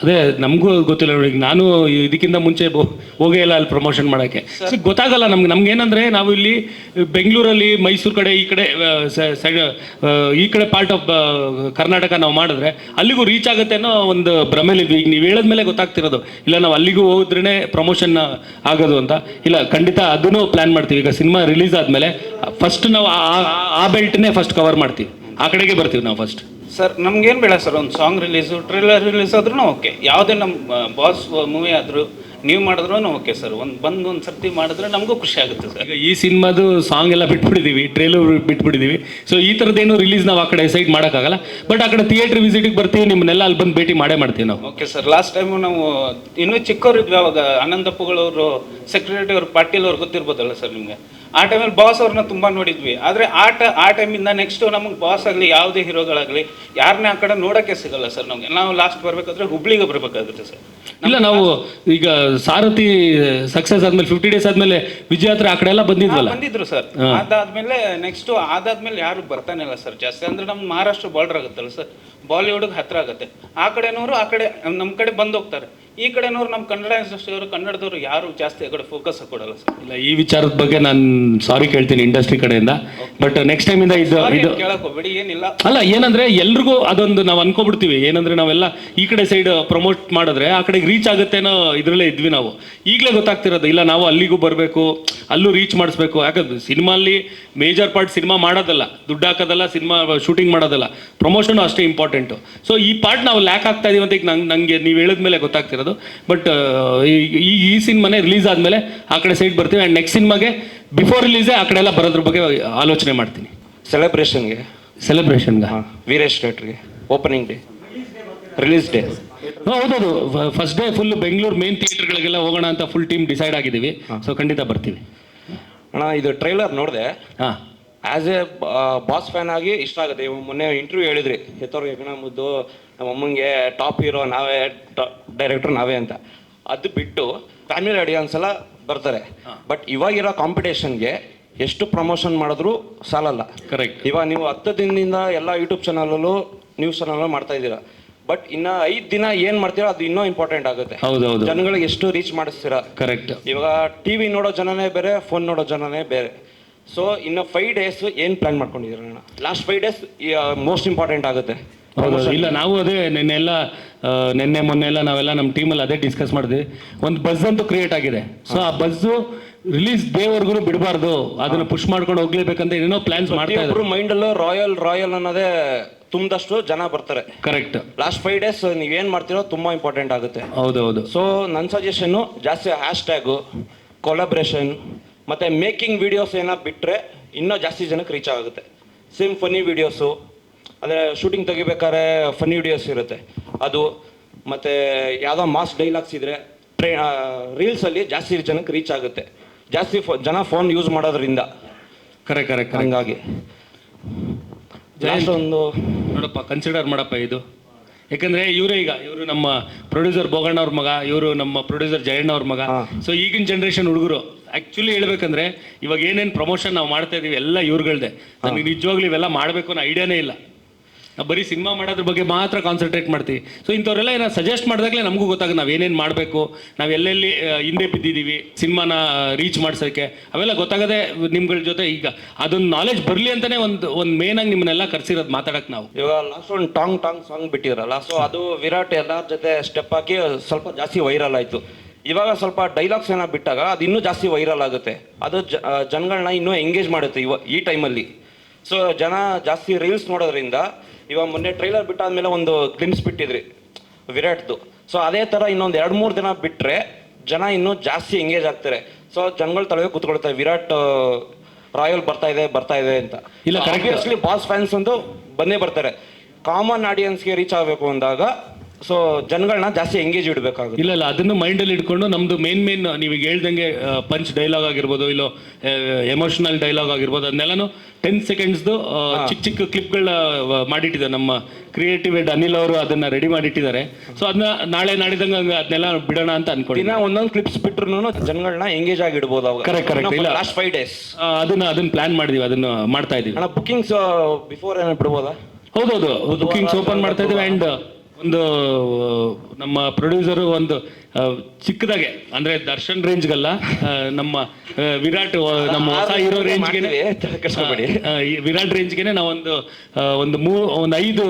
ಅದೇ ನಮಗೂ ಗೊತ್ತಿಲ್ಲ ನೋಡಿ. ನಾನು ಇದಕ್ಕಿಂತ ಮುಂಚೆ ಹೋಗೇ ಇಲ್ಲ ಅಲ್ಲಿ ಪ್ರಮೋಷನ್ ಮಾಡೋಕ್ಕೆ. ಗೊತ್ತಾಗಲ್ಲ ನಮ್ಗೆ ಏನಂದರೆ, ನಾವು ಇಲ್ಲಿ ಬೆಂಗಳೂರಲ್ಲಿ ಮೈಸೂರು ಕಡೆ ಈ ಕಡೆ ಸೈಡ್ ಈ ಕಡೆ ಪಾರ್ಟ್ ಆಫ್ ಕರ್ನಾಟಕ ನಾವು ಮಾಡಿದ್ರೆ ಅಲ್ಲಿಗೂ ರೀಚ್ ಆಗುತ್ತೆ ಅನ್ನೋ ಒಂದು ಭ್ರಮೆಲಿದ್ವಿ. ಈಗ ನೀವು ಹೇಳಿದ್ಮೇಲೆ ಗೊತ್ತಾಗ್ತಿರೋದು, ಇಲ್ಲ ನಾವು ಅಲ್ಲಿಗೂ ಹೋದ್ರೇ ಪ್ರಮೋಷನ್ ಆಗೋದು ಅಂತ. ಇಲ್ಲ, ಖಂಡಿತ ಅದನ್ನು ಪ್ಲ್ಯಾನ್ ಮಾಡ್ತೀವಿ. ಈಗ ಸಿನಿಮಾ ರಿಲೀಸ್ ಆದಮೇಲೆ ಫಸ್ಟ್ ನಾವು ಆ ಬೆಲ್ಟ್ನೇ ಫಸ್ಟ್ ಕವರ್ ಮಾಡ್ತೀವಿ, ಆ ಕಡೆಗೆ ಬರ್ತೀವಿ ನಾವು ಫಸ್ಟ್. ಸರ್ ನಮ್ಗೇನು ಬೇಡ ಸರ್, ಒಂದು ಸಾಂಗ್ ರಿಲೀಸು ಟ್ರೇಲರ್ ರಿಲೀಸ್ ಆದ್ರೂ ಓಕೆ, ಯಾವುದೇ ನಮ್ಮ ಬಾಸ್ ಮೂವಿ ಆದರೂ ನೀವು ಮಾಡಿದ್ರೂ ಓಕೆ ಸರ್. ಒಂದು ಸರ್ತಿ ಮಾಡಿದ್ರೆ ನಮಗೂ ಖುಷಿ ಆಗುತ್ತೆ ಸರ್. ಈಗ ಈ ಸಿನಿಮಾದು ಸಾಂಗ್ ಎಲ್ಲ ಬಿಟ್ಬಿಟ್ಟಿದ್ದೀವಿ, ಟ್ರೇಲರ್ ಬಿಟ್ಬಿಟ್ಟಿದ್ದೀವಿ. ಸೊ ಈ ಥರದ್ದೇನು ರಿಲೀಸ್ ನಾವು ಆ ಕಡೆ ಸೈಡ್ ಮಾಡೋಕ್ಕಾಗಲ್ಲ. ಬಟ್ ಆ ಕಡೆ ಥಿಯೇಟ್ರ್ ವಿಸಿಟಿಗೆ ಬರ್ತೀವಿ, ನಿಮ್ಮನ್ನೆಲ್ಲ ಅಲ್ಲಿ ಬಂದು ಭೇಟಿ ಮಾಡ್ತೀವಿ ನಾವು. Okay sir. ಲಾಸ್ಟ್ ಟೈಮು ನಾವು ಇನ್ನೂ ಚಿಕ್ಕವರಿದ್ವಿ, ಅವಾಗ ಆನಂದಪ್ಪಗಳವರು ಸೆಕ್ರೆಟರಿ ಅವ್ರು ಪಾಟೀಲ್ ಅವ್ರು ಗೊತ್ತಿರ್ಬೋದಲ್ಲ ಸರ್ ನಿಮಗೆ. ಆ ಟೈಮಲ್ಲಿ ಬಾಸ್ ಅವ್ರನ್ನ ತುಂಬ ನೋಡಿದ್ವಿ. ಆದರೆ ಆ ಟೈಮಿಂದ ನೆಕ್ಸ್ಟು ನಮಗೆ ಬಾಸ್ ಆಗಲಿ ಯಾವುದೇ ಹೀರೋಗಳಾಗಲಿ ಯಾರನ್ನೇ ಆ ಕಡೆ ನೋಡೋಕ್ಕೆ ಸಿಗಲ್ಲ ಸರ್ ನಮಗೆ. ನಾವು ಲಾಸ್ಟ್ ಬರಬೇಕಾದ್ರೆ ಹುಬ್ಳಿಗೆ ಬರಬೇಕಾಗುತ್ತೆ ಸರ್. ಇಲ್ಲ, ನಾವು ಈಗ ಸಾರಥಿ ಸಕ್ಸಸ್ ಆದ್ಮೇಲೆ 50 days ಆದ್ಮೇಲೆ ವಿಜಯಾತ್ರೆ ಆ ಕಡೆ ಎಲ್ಲ ಬಂದಿದ್ರು ಸರ್. ಅದಾದ್ಮೇಲೆ ನೆಕ್ಸ್ಟ್ ಅದಾದ್ಮೇಲೆ ಯಾರು ಬರ್ತಾನೆ ಇಲ್ಲ ಸರ್ ಜಾಸ್ತಿ. ಅಂದ್ರೆ ನಮ್ಮ ಮಹಾರಾಷ್ಟ್ರ ಬಾರ್ಡರ್ ಆಗುತ್ತಲ್ಲ ಸರ್, ಬಾಲಿವುಡ್ಗೆ ಹತ್ರ ಆಗುತ್ತೆ. ಆ ಕಡೆನವರು ಆ ಕಡೆ ನಮ್ಮ ಕಡೆ ಬಂದು ಹೋಗ್ತಾರೆ, ಈ ಕಡೆನವರು ನಮ್ಮ ಕನ್ನಡ ಇಂಡಸ್ಟ್ರಿಯವರು ಕನ್ನಡದವರು ಯಾರು ಜಾಸ್ತಿ ಆ ಕಡೆ ಫೋಕಸ್ ಕೊಡಲ್ಲ ಸರ್. ಇಲ್ಲ, ಈ ವಿಚಾರದ ಬಗ್ಗೆ ನಾನು ಸಾರಿ ಕೇಳ್ತೀನಿ ಇಂಡಸ್ಟ್ರಿ ಕಡೆಯಿಂದ. ಬಟ್ ನೆಕ್ಸ್ಟ್ ಟೈಮಿಂದ ಇದು ಕೇಳಕ್ ಹೋಗ್ಬೇಡಿ, ಏನಿಲ್ಲ. ಅಲ್ಲ, ಏನಂದ್ರೆ ಎಲ್ರಿಗೂ ಅದೊಂದು ನಾವು ಅನ್ಕೊಬಿಡ್ತೀವಿ. ಏನಂದ್ರೆ ನಾವೆಲ್ಲ ಈ ಕಡೆ ಸೈಡ್ ಪ್ರಮೋಟ್ ಮಾಡಿದ್ರೆ ಆ ಕಡೆಗೆ ರೀಚ್ ಆಗುತ್ತೆ ಅನ್ನೋ ಇದರಲ್ಲೇ ಇದ್ವಿ ನಾವು. ಈಗಲೇ ಗೊತ್ತಾಗ್ತಿರೋದು, ಇಲ್ಲ ನಾವು ಅಲ್ಲಿಗೂ ಬರಬೇಕು, ಅಲ್ಲೂ ರೀಚ್ ಮಾಡಿಸ್ಬೇಕು. ಯಾಕಂದ್ರೆ ಸಿನಿಮಾಲ್ಲಿ ಮೇಜರ್ ಪಾರ್ಟ್ ಸಿನಿಮಾ ಮಾಡೋದಲ್ಲ, ದುಡ್ಡು ಹಾಕೋದಲ್ಲ, ಸಿನಿಮಾ ಶೂಟಿಂಗ್ ಮಾಡೋದಲ್ಲ, ಪ್ರಮೋಷನು ಅಷ್ಟೇ ಇಂಪಾರ್ಟೆಂಟು. ಸೊ ಈ ಪಾರ್ಟ್ ನಾವು ಲ್ಯಾಕ್ ಆಗ್ತಾ ಇದೀವಿ ಅಂತ ಈಗ ನನಗೆ ನೀವು ಹೇಳಿದ್ಮೇಲೆ ಗೊತ್ತಾಗ್ತಿರೋದು. ಬಟ್ ಈ ಸಿನಿಮಾನೇ ರಿಲೀಸ್ ಆದಮೇಲೆ ಆ ಕಡೆ ಸೈಡ್ ಬರ್ತೀವಿ. ಆ್ಯಂಡ್ ನೆಕ್ಸ್ಟ್ ಸಿನಿಮಾಗೆ ಬಿಫೋರ್ ರಿಲೀಸೇ ಆ ಕಡೆ ಎಲ್ಲ ಬರೋದ್ರ ಬಗ್ಗೆ ಆಲೋಚನೆ ಮಾಡ್ತೀನಿ. ಸೆಲೆಬ್ರೇಷನ್ಗೆ ವೀರೇಶ್ ಥಿಯೇಟ್ರಿಗೆ ಓಪನಿಂಗ್ ಡೇ, ರಿಲೀಸ್ ಡೇ. ಹೌದೌದು, first day full Bengaluru main ಥಿಯೇಟರ್ಗಳಿಗೆಲ್ಲ ಹೋಗೋಣ ಅಂತ ಫುಲ್ ಟೀಮ್ ಡಿಸೈಡ್ ಆಗಿದ್ದೀವಿ. ಸೊ ಖಂಡಿತ ಬರ್ತೀವಿ. ಅಣ್ಣ, ಇದು ಟ್ರೈಲರ್ ನೋಡಿದೆ. ಹಾಂ, ಆ್ಯಸ್ ಎ ಬಾಸ್ ಫ್ಯಾನ್ ಆಗಿ ಇಷ್ಟ ಆಗುತ್ತೆ. ಮೊನ್ನೆ ಇಂಟರ್ವ್ಯೂ ಹೇಳಿದ್ರಿ, ಹೆತ್ತವ್ರಿಗೆ ಹೆಗಣ ಮುದ್ದು, ನಮ್ಮ ಅಮ್ಮಂಗೆ ಟಾಪ್ ಹೀರೋ ನಾವೇ, ಡೈರೆಕ್ಟರ್ ನಾವೇ ಅಂತ. ಅದು ಬಿಟ್ಟು ಫ್ಯಾಮಿಲಿ ಆಡಿಯನ್ಸ್ ಎಲ್ಲ ಬರ್ತಾರೆ. ಬಟ್ ಇವಾಗಿರೋ ಕಾಂಪಿಟೇಷನ್ಗೆ ಎಷ್ಟು ಪ್ರಮೋಷನ್ ಮಾಡಿದ್ರು ಸಾಲಲ್ಲ. ಕರೆಕ್ಟ್. ಇವಾಗ ನೀವು 10 ದಿನದಿಂದ ಎಲ್ಲ ಯೂಟ್ಯೂಬ್ ಚಾನಲಲ್ಲೂ ನ್ಯೂಸ್ ಚಾನಲ್ ಮಾಡ್ತಾ ಇದ್ದೀರಾ. ಬಟ್ ಇನ್ನು 5 ದಿನ ಏನು ಮಾಡ್ತೀರಾ ಅದು ಇನ್ನೂ ಇಂಪಾರ್ಟೆಂಟ್ ಆಗುತ್ತೆ. ಹೌದೌದು, ಜನಗಳಿಗೆ ಎಷ್ಟು ರೀಚ್ ಮಾಡಿಸ್ತೀರಾ. ಕರೆಕ್ಟ್. ಇವಾಗ ಟಿವಿ ನೋಡೋ ಜನನೇ ಬೇರೆ, ಫೋನ್ ನೋಡೋ ಜನನೇ ಬೇರೆ. ಸೊ ಇನ್ನು 5 days ಏನು ಪ್ಲಾನ್ ಮಾಡ್ಕೊಂಡಿದ್ದೀರ? ಲಾಸ್ಟ್ 5 days ಮೋಸ್ಟ್ ಇಂಪಾರ್ಟೆಂಟ್ ಆಗುತ್ತೆ. ಹೌದು. ಇಲ್ಲ, ನಾವು ಅದೇ ನಿನ್ನೆ ಮೊನ್ನೆ ಎಲ್ಲ ನಾವೆಲ್ಲ ನಮ್ಮ ಟೀಮಲ್ಲಿ ಅದೇ ಡಿಸ್ಕಸ್ ಮಾಡಿದ್ವಿ. ಒಂದು ಬಸ್ ಅಂತೂ ಕ್ರಿಯೇಟ್ ಆಗಿದೆ. ಸೊ ಆ ಬಸ್ಸು ರಿಲೀಸ್ ಡೇವರೆಗೂ ಬಿಡಬಾರ್ದು, ಅದನ್ನ ಪುಷ್ ಮಾಡ್ಕೊಂಡು ಹೋಗ್ಲೇಬೇಕಂತ ಏನೋ ಪ್ಲಾನ್ಸ್ ಮಾಡ್ತಾ ಇದ್ರು. ಮೈಂಡಲ್ಲೂ ರಾಯಲ್ ಅನ್ನೋದೇ ತುಂಬದಷ್ಟು ಜನ ಬರ್ತಾರೆ. ಕರೆಕ್ಟ್. ಲಾಸ್ಟ್ 5 days ನೀವೇನು ಮಾಡ್ತೀರೋ ತುಂಬ ಇಂಪಾರ್ಟೆಂಟ್ ಆಗುತ್ತೆ. ಹೌದೌದು. ಸೊ ನನ್ನ ಸಜೆಷನ್ನು ಜಾಸ್ತಿ ಹ್ಯಾಶ್ಟ್ಯಾಗು, ಕೊಲಾಬ್ರೇಷನ್ ಮತ್ತು ಮೇಕಿಂಗ್ ವೀಡಿಯೋಸ್ ಏನೋ ಬಿಟ್ಟರೆ ಇನ್ನೂ ಜಾಸ್ತಿ ಜನಕ್ಕೆ ರೀಚ್ ಆಗುತ್ತೆ. ಸೇಮ್ ಫನ್ನಿ ವೀಡಿಯೋಸು, ಅಂದರೆ ಶೂಟಿಂಗ್ ತೆಗಿಬೇಕಾದ್ರೆ ಫನ್ನಿ ವೀಡಿಯೋಸ್ ಇರುತ್ತೆ ಅದು. ಮತ್ತು ಯಾವುದೋ ಮಾಸ್ ಡೈಲಾಗ್ಸ್ ಇದ್ದರೆ ರೀಲ್ಸಲ್ಲಿ ಜಾಸ್ತಿ ಜನಕ್ಕೆ ರೀಚ್ ಆಗುತ್ತೆ. ಜಾಸ್ತಿ ಜನ ಫೋನ್ ಯೂಸ್ ಮಾಡೋದ್ರಿಂದ. ಕರೆಕ್ಟ್. ಹಂಗಾಗಿ ಒಂದು ನೋಡಪ್ಪ, ಕನ್ಸಿಡರ್ ಮಾಡಪ್ಪ ಇದು. ಯಾಕಂದ್ರೆ ಇವರು ನಮ್ಮ ಪ್ರೊಡ್ಯೂಸರ್ ಬೋಗಣ್ಣ ಅವ್ರ ಮಗ, ಇವರು ನಮ್ಮ ಪ್ರೊಡ್ಯೂಸರ್ ಜಯಣ್ಣ ಅವ್ರ ಮಗ. ಸೊ ಈಗಿನ ಜನ್ರೇಷನ್ ಹುಡುಗರು ಆ್ಯಕ್ಚುಲಿ ಹೇಳ್ಬೇಕಂದ್ರೆ ಇವಾಗ ಏನೇನು ಪ್ರಮೋಷನ್ ನಾವು ಮಾಡ್ತಾ ಇದೀವಿ ಎಲ್ಲ ಇವ್ರುಗಳ್ದೆ. ನನಗೆ ನಿಜವಾಗ್ಲೂ ಇವೆಲ್ಲ ಮಾಡಬೇಕು ಅನ್ನೋ ಐಡಿಯಾನೇ ಇಲ್ಲ. ನಾವು ಬರೀ ಸಿನಿಮಾ ಮಾಡೋದ್ರ ಬಗ್ಗೆ ಮಾತ್ರ ಕಾನ್ಸಂಟ್ರೇಟ್ ಮಾಡ್ತೀವಿ. ಸೊ ಇಂಥವ್ರೆಲ್ಲ ಏನೋ ಸಜೆಸ್ಟ್ ಮಾಡಿದಾಗಲೇ ನಮಗೂ ಗೊತ್ತಾಗುತ್ತೆ ನಾವು ಏನೇನು ಮಾಡಬೇಕು, ನಾವು ಎಲ್ಲೆಲ್ಲಿ ಹಿಂದೆ ಬಿದ್ದಿದ್ದೀವಿ ಸಿನಿಮಾನ ರೀಚ್ ಮಾಡ್ಸೋಕ್ಕೆ. ಅವೆಲ್ಲ ಗೊತ್ತಾಗದೆ ನಿಮ್ಗಳ ಜೊತೆ ಈಗ ಅದೊಂದು ನಾಲೆಜ್ ಬರಲಿ ಅಂತಲೇ ಒಂದು ಮೇನಾಗಿ ನಿಮ್ಮನ್ನೆಲ್ಲ ಕರೆಸಿರೋದು ಮಾತಾಡೋಕ್ಕೆ ನಾವು. ಇವಾಗ ಲಾಸ್ಟ್ ಒಂದು ಟಾಂಗ್ ಸಾಂಗ್ ಬಿಟ್ಟಿರಲ್ಲ, ಸೊ ಅದು ವಿರಾಟ್ ಎಲ್ಲರ ಜೊತೆ ಸ್ಟೆಪ್ ಹಾಕಿ ಸ್ವಲ್ಪ ಜಾಸ್ತಿ ವೈರಲ್ ಆಯಿತು. ಇವಾಗ ಸ್ವಲ್ಪ ಡೈಲಾಗ್ಸ್ ಏನೋ ಬಿಟ್ಟಾಗ ಅದು ಇನ್ನೂ ಜಾಸ್ತಿ ವೈರಲ್ ಆಗುತ್ತೆ. ಅದು ಜನಗಳನ್ನ ಇನ್ನೂ ಎಂಗೇಜ್ ಮಾಡುತ್ತೆ ಈ ಟೈಮಲ್ಲಿ. ಸೊ ಜನ ಜಾಸ್ತಿ ರೀಲ್ಸ್ ನೋಡೋದ್ರಿಂದ ಇವಾಗ ಮೊನ್ನೆ ಟ್ರೈಲರ್ ಬಿಟ್ಟಾದ್ಮೇಲೆ ಒಂದು ಗ್ಲಿಮ್ಸ್ ಬಿಟ್ಟಿದ್ರಿ ವಿರಾಟ್ದು. ಸೊ ಅದೇ ಥರ ಇನ್ನೊಂದು 2-3 ದಿನ ಬಿಟ್ಟರೆ ಜನ ಇನ್ನೂ ಜಾಸ್ತಿ ಎಂಗೇಜ್ ಆಗ್ತಾರೆ. ಸೊ ಜನಗಳು ತಲೆಗೆ ಕೂತ್ಕೊಳ್ತಾರೆ ವಿರಾಟ್ ರಾಯಲ್ ಬರ್ತಾ ಇದೆ ಅಂತ. ಇಲ್ಲ, ಆಬ್ವಿಯಸ್ಲಿ ಬಾಸ್ ಫ್ಯಾನ್ಸ್ ಅಂತೂ ಬಂದೇ ಬರ್ತಾರೆ. ಕಾಮನ್ ಆಡಿಯನ್ಸ್ಗೆ ರೀಚ್ ಆಗಬೇಕು ಅಂದಾಗ ಸೊ ಜನಗಳನ್ನ ಜಾಸ್ತಿ ಎಂಗೇಜ್ ಇಡಬೇಕಾಗುತ್ತೆ. ಇಲ್ಲ ಅದನ್ನು ಮೈಂಡಲ್ಲಿ ಇಟ್ಕೊಂಡು ನಮ್ಮದು ಮೇನ್ ನೀವೀಗ ಹೇಳ್ದಂಗೆ ಪಂಚ್ ಡೈಲಾಗ್ ಆಗಿರ್ಬೋದು, ಇಲ್ಲ ಎಮೋಷನಲ್ ಡೈಲಾಗ್ ಆಗಿರ್ಬೋದು, ಅದನ್ನೆಲ್ಲನೂ 10 ಸೆಕೆಂಡ್ಸ್ದು ಚಿಕ್ಕ ಕ್ಲಿಪ್ಗಳನ್ನ ಮಾಡಿಟ್ಟಿದ್ದಾರೆ. ನಮ್ಮ ಕ್ರಿಯೇಟಿವ್ ಹೆಡ್ ಅನಿಲ್ ಅವರು ಅದನ್ನು ರೆಡಿ ಮಾಡಿಟ್ಟಿದ್ದಾರೆ. ಸೊ ಅದನ್ನ ನಾಳೆ ನಾಡಿದಂಗೆ ಅದನ್ನೆಲ್ಲ ಬಿಡೋಣ ಅಂತ ಅನ್ಕೊಂಡು ದಿನ ಒಂದೊಂದು ಕ್ಲಿಪ್ಸ್ ಬಿಟ್ರು ಜನಗಳನ್ನ ಎಂಗೇಜ್ ಆಗಿ ಇಡ್ಬೋದು. ಅವಾಗ ಕರೆಕ್ಟ್ ಇಲ್ಲ ಲಾಸ್ಟ್ 5 days ಅದನ್ನ ಪ್ಲಾನ್ ಮಾಡಿದೀವಿ, ಅದನ್ನು ಮಾಡ್ತಾ ಇದೀವಿ. ಅಣ್ಣ ಬುಕಿಂಗ್ಸ್ ಬಿಫೋರ್ ಏನೋ ಬಿಡ್ಬೋದಾ? ಹೌದೌದು, ಬುಕಿಂಗ್ಸ್ ಓಪನ್ ಮಾಡ್ತಾ ಇದೀವಿ. ಆ್ಯಂಡ್ ಒಂದು ನಮ್ಮ ಪ್ರೊಡ್ಯೂಸರು ಒಂದು ಚಿಕ್ಕದಾಗೆ ಅಂದರೆ ದರ್ಶನ್ ರೇಂಜ್ಗಲ್ಲ, ನಮ್ಮ ವಿರಾಟ್ ನಮ್ಮ ಹೊಸ ಹೀರೋ ರೇಂಜ್ಗೆ, ವಿರಾಟ್ ರೇಂಜ್ಗೆ ನಾವೊಂದು ಒಂದು 5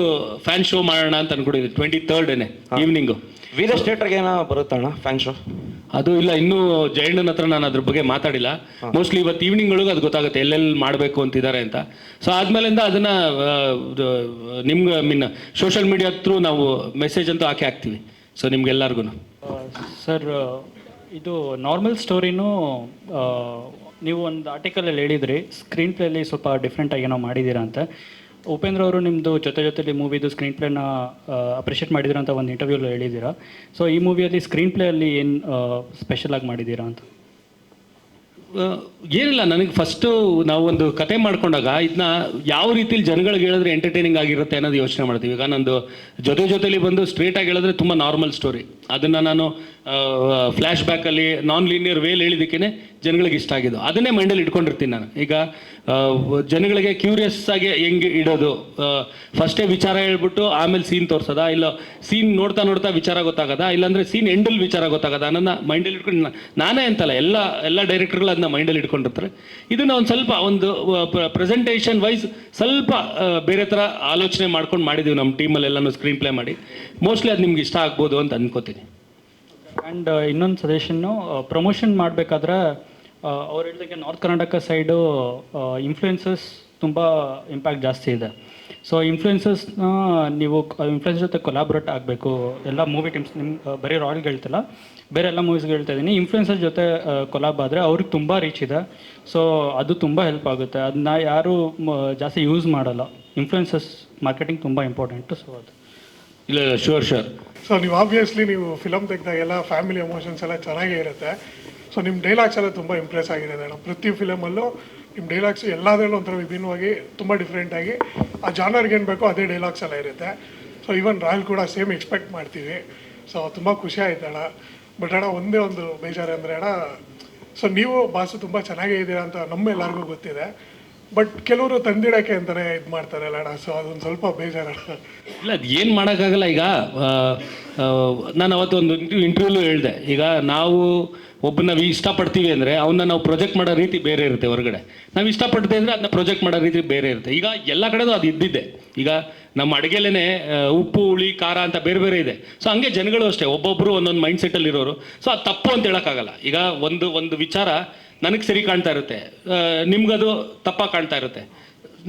ಫ್ಯಾನ್ ಶೋ ಮಾಡೋಣ ಅಂತ ಅನ್ಕೊಂಡಿದ್ವಿ 23rd ಈವ್ನಿಂಗು. ವೀರಸ್ ಥಿಯೇಟರ್ಗೆ ಏನೋ ಬರುತ್ತಣ್ಣ ಫ್ಯಾನ್ ಶೋ? ಅದು ಇಲ್ಲ, ಇನ್ನೂ ಜಯಣ್ಣನ ಹತ್ರ ನಾನು ಅದ್ರ ಬಗ್ಗೆ ಮಾತಾಡಿಲ್ಲ. ಮೋಸ್ಟ್ಲಿ ಇವತ್ತು ಈವ್ನಿಂಗ್ ಒಳಗೆ ಅದು ಗೊತ್ತಾಗುತ್ತೆ ಎಲ್ಲೆಲ್ಲಿ ಮಾಡಬೇಕು ಅಂತಿದ್ದಾರೆ ಅಂತ. ಸೊ ಆದ್ಮೇಲಿಂದ ಅದನ್ನ ನಿಮ್ಗೆ ಸೋಷಿಯಲ್ ಮೀಡಿಯಾ ಥ್ರೂ ನಾವು ಮೆಸೇಜ್ ಅಂತೂ ಹಾಕ್ತೀವಿ. ಸೊ ನಿಮ್ಗೆಲ್ಲರಿಗೂ ಸರ್, ಇದು ನಾರ್ಮಲ್ ಸ್ಟೋರಿನೂ ನೀವು ಒಂದು ಆರ್ಟಿಕಲಲ್ಲಿ ಹೇಳಿದ್ರಿ ಸ್ಕ್ರೀನ್ ಪ್ಲೇಲಿ ಸ್ವಲ್ಪ ಡಿಫ್ರೆಂಟಾಗಿ ಏನೋ ಮಾಡಿದ್ದೀರಾ ಅಂತ. ಉಪೇಂದ್ರ ಅವರು ನಿಮ್ಮದು ಜೊತೆಲಿ ಮೂವಿದು ಸ್ಕ್ರೀನ್ ಪ್ಲೇನ ಅಪ್ರಿಷಿಯೇಟ್ ಮಾಡಿದ್ದೀರಾ ಅಂತ ಒಂದು ಇಂಟರ್ವ್ಯೂಲ್ಲಿ ಹೇಳಿದ್ದೀರಾ. ಸೊ ಈ ಮೂವಿಯಲ್ಲಿ ಸ್ಕ್ರೀನ್ ಪ್ಲೇಯಲ್ಲಿ ಏನು ಸ್ಪೆಷಲಾಗಿ ಮಾಡಿದ್ದೀರಾ ಅಂತ? ಏನಿಲ್ಲ, ನನಗೆ ಫಸ್ಟು ನಾವು ಒಂದು ಕತೆ ಮಾಡ್ಕೊಂಡಾಗ ಇದನ್ನ ಯಾವ ರೀತಿಲಿ ಜನಗಳಿಗೆ ಹೇಳಿದ್ರೆ ಎಂಟರ್ಟೈನಿಂಗ್ ಆಗಿರುತ್ತೆ ಅನ್ನೋದು ಯೋಚನೆ ಮಾಡ್ತೀವಿ. ಈಗ ನಂದು ಜೊತೆಲಿ ಬಂದು ಸ್ಟ್ರೇಟಾಗಿ ಹೇಳಿದ್ರೆ ತುಂಬ ನಾರ್ಮಲ್ ಸ್ಟೋರಿ, ಅದನ್ನು ನಾನು ಫ್ಲ್ಯಾಶ್ ಬ್ಯಾಕಲ್ಲಿ ನಾನ್ ಲೀನಿಯರ್ ವೇಲ್ ಹೇಳಿದ್ದಕ್ಕೇ ಜನಗಳಿಗೆ ಇಷ್ಟ ಆಗಿದ್ದು, ಅದನ್ನೇ ಮೈಂಡಲ್ಲಿ ಇಟ್ಕೊಂಡಿರ್ತೀನಿ ನಾನು. ಈಗ ಜನಗಳಿಗೆ ಕ್ಯೂರಿಯಸ್ ಆಗಿ ಹೆಂಗೆ ಇಡೋದು, ಫಸ್ಟೇ ವಿಚಾರ ಹೇಳ್ಬಿಟ್ಟು ಆಮೇಲೆ ಸೀನ್ ತೋರಿಸೋದಾ, ಇಲ್ಲ ಸೀನ್ ನೋಡ್ತಾ ವಿಚಾರ ಗೊತ್ತಾಗೋದಾ, ಇಲ್ಲಾಂದರೆ ಸೀನ್ ಎಂಡಲ್ಲಿ ವಿಚಾರ ಗೊತ್ತಾಗೋದಾ ಅನ್ನೋದನ್ನ ಮೈಂಡಲ್ಲಿ ಇಟ್ಕೊಂಡು ನಾನೇ ಅಂತಲ್ಲ ಎಲ್ಲ ಡೈರೆಕ್ಟರ್ಗಳು ಅದನ್ನ ಮೈಂಡಲ್ಲಿ ಇಟ್ಕೊಂಡಿರ್ತಾರೆ. ಇದನ್ನು ಒಂದು ಸ್ವಲ್ಪ ಒಂದು ಪ್ರೆಸೆಂಟೇಷನ್ ವೈಸ್ ಸ್ವಲ್ಪ ಬೇರೆ ಥರ ಆಲೋಚನೆ ಮಾಡ್ಕೊಂಡು ಮಾಡಿದ್ದೀವಿ ನಮ್ಮ ಟೀಮಲ್ಲೆಲ್ಲನೂ ಸ್ಕ್ರೀನ್ ಪ್ಲೇ ಮಾಡಿ. ಮೋಸ್ಟ್ಲಿ ಅದು ನಿಮ್ಗೆ ಇಷ್ಟ ಆಗ್ಬೋದು ಅಂತ ಅನ್ಕೋತೀನಿ. ಆ್ಯಂಡ್ ಇನ್ನೊಂದು ಸಜೆಷನ್ನು, ಪ್ರಮೋಷನ್ ಮಾಡಬೇಕಾದ್ರೆ ಅವ್ರು ಹೇಳಿದಂಗೆ ನಾರ್ತ್ ಕರ್ನಾಟಕ ಸೈಡು ಇನ್ಫ್ಲುಯೆನ್ಸಸ್ ತುಂಬ ಇಂಪ್ಯಾಕ್ಟ್ ಜಾಸ್ತಿ ಇದೆ. ಸೊ ಇನ್ಫ್ಲುಯೆನ್ಸಸ್ನ ನೀವು ಇನ್ಫ್ಲುಯೆನ್ಸ್ ಜೊತೆ ಕೊಲಾಬ್ರೇಟ್ ಆಗಬೇಕು. ಎಲ್ಲ ಮೂವಿ ಟೀಮ್ಸ್ ನಿಮ್ಮ ಬರೀ ರಾಯಲ್ಗೆ ಹೇಳ್ತಿಲ್ಲ, ಬೇರೆ ಎಲ್ಲ ಮೂವೀಸ್ಗೆ ಹೇಳ್ತಾ ಇದ್ದೀನಿ. ಇನ್ಫ್ಲುಯೆನ್ಸಸ್ ಜೊತೆ ಕೊಲಾಬ್ ಆದರೆ ಅವ್ರಿಗೆ ತುಂಬ ರೀಚ್ ಇದೆ. ಸೊ ಅದು ತುಂಬ ಹೆಲ್ಪ್ ಆಗುತ್ತೆ. ಅದನ್ನ ಯಾರೂ ಜಾಸ್ತಿ ಯೂಸ್ ಮಾಡಲ್ಲ. ಇನ್ಫ್ಲುಯೆನ್ಸಸ್ ಮಾರ್ಕೆಟಿಂಗ್ ತುಂಬ ಇಂಪಾರ್ಟೆಂಟು. ಸೊ ಅದು ಇಲ್ಲ, ಶೋರ್. ಸೊ ನೀವು ಆಬ್ವಿಯಸ್ಲಿ ನೀವು ಫಿಲಮ್ ತೆಗೆದಾಗೆಲ್ಲ ಫ್ಯಾಮಿಲಿ ಎಮೋಷನ್ಸ್ ಎಲ್ಲ ಚೆನ್ನಾಗೇ ಇರುತ್ತೆ. ಸೊ ನಿಮ್ಮ ಡೈಲಾಗ್ಸ್ ಎಲ್ಲ ತುಂಬ ಇಂಪ್ರೆಸ್ ಆಗಿದೆ ಮೇಡಮ್. ಪ್ರತಿ ಫಿಲಮಲ್ಲೂ ನಿಮ್ಮ ಡೈಲಾಗ್ಸ್ ಎಲ್ಲದರಲ್ಲೂ ಒಂಥರ ವಿಭಿನ್ನವಾಗಿ ತುಂಬ ಡಿಫ್ರೆಂಟಾಗಿ ಆ ಜಾನರ್ಗೆ ಏನು ಬೇಕೋ ಅದೇ ಡೈಲಾಗ್ಸ್ ಎಲ್ಲ ಇರುತ್ತೆ. ಸೊ ಈವನ್ ರಾಯಲ್ ಕೂಡ ಸೇಮ್ ಎಕ್ಸ್ಪೆಕ್ಟ್ ಮಾಡ್ತೀವಿ. ಸೊ ತುಂಬ ಖುಷಿ ಆಯ್ತು ಅಣ್ಣ. ಬಟ್ ಅಣ್ಣ ಒಂದೇ ಒಂದು ಬೇಜಾರು ಅಂದರೆ ಅಣ್ಣ, ಸೊ ನೀವು ಬಾಸು ತುಂಬ ಚೆನ್ನಾಗೇ ಇದ್ದೀರಾ ಅಂತ ನಮ್ಮೆಲ್ಲರಿಗೂ ಗೊತ್ತಿದೆ. ಬಟ್ ಕೆಲವರು ತಂದಿಡೋಕ್ಕೆ ಅಂತಲೇ ಇದು ಮಾಡ್ತಾರಲ್ಲ ಅಣ್ಣ. ಸೊ ಅದೊಂದು ಸ್ವಲ್ಪ ಬೇಜಾರಣ್ಣ. ಇಲ್ಲ, ಅದು ಏನು ಮಾಡೋಕ್ಕಾಗಲ್ಲ. ಈಗ ನಾನು ಅವತ್ತು ಒಂದು ಇಂಟರ್ವ್ಯೂಲು ಹೇಳಿದೆ, ಈಗ ನಾವು ಒಬ್ಬನ ಇಷ್ಟಪಡ್ತೀವಿ ಅಂದರೆ ಅವನ್ನ ನಾವು ಪ್ರೊಜೆಕ್ಟ್ ಮಾಡೋ ರೀತಿ ಬೇರೆ ಇರುತ್ತೆ ಹೊರಗಡೆ. ನಾವು ಇಷ್ಟಪಡ್ತೀವಿ ಅಂದರೆ ಅದನ್ನ ಪ್ರೊಜೆಕ್ಟ್ ಮಾಡೋ ರೀತಿ ಬೇರೆ ಇರುತ್ತೆ. ಈಗ ಎಲ್ಲ ಕಡೆನೂ ಅದು ಇದ್ದಿದ್ದೆ. ಈಗ ನಮ್ಮ ಅಡುಗೆಲೇ ಉಪ್ಪು ಹುಳಿ ಖಾರ ಅಂತ ಬೇರೆ ಬೇರೆ ಇದೆ. ಸೊ ಹಂಗೆ ಜನಗಳು ಅಷ್ಟೇ, ಒಬ್ಬೊಬ್ಬರು ಒಂದೊಂದು ಮೈಂಡ್ ಸೆಟ್ಟಲ್ಲಿ ಇರೋರು. ಸೊ ಅದು ತಪ್ಪು ಅಂತ ಹೇಳೋಕ್ಕಾಗಲ್ಲ. ಈಗ ಒಂದು ವಿಚಾರ ನನಗೆ ಸರಿ ಕಾಣ್ತಾ ಇರುತ್ತೆ, ನಿಮ್ಗದು ತಪ್ಪಾಗಿ ಕಾಣ್ತಾ ಇರುತ್ತೆ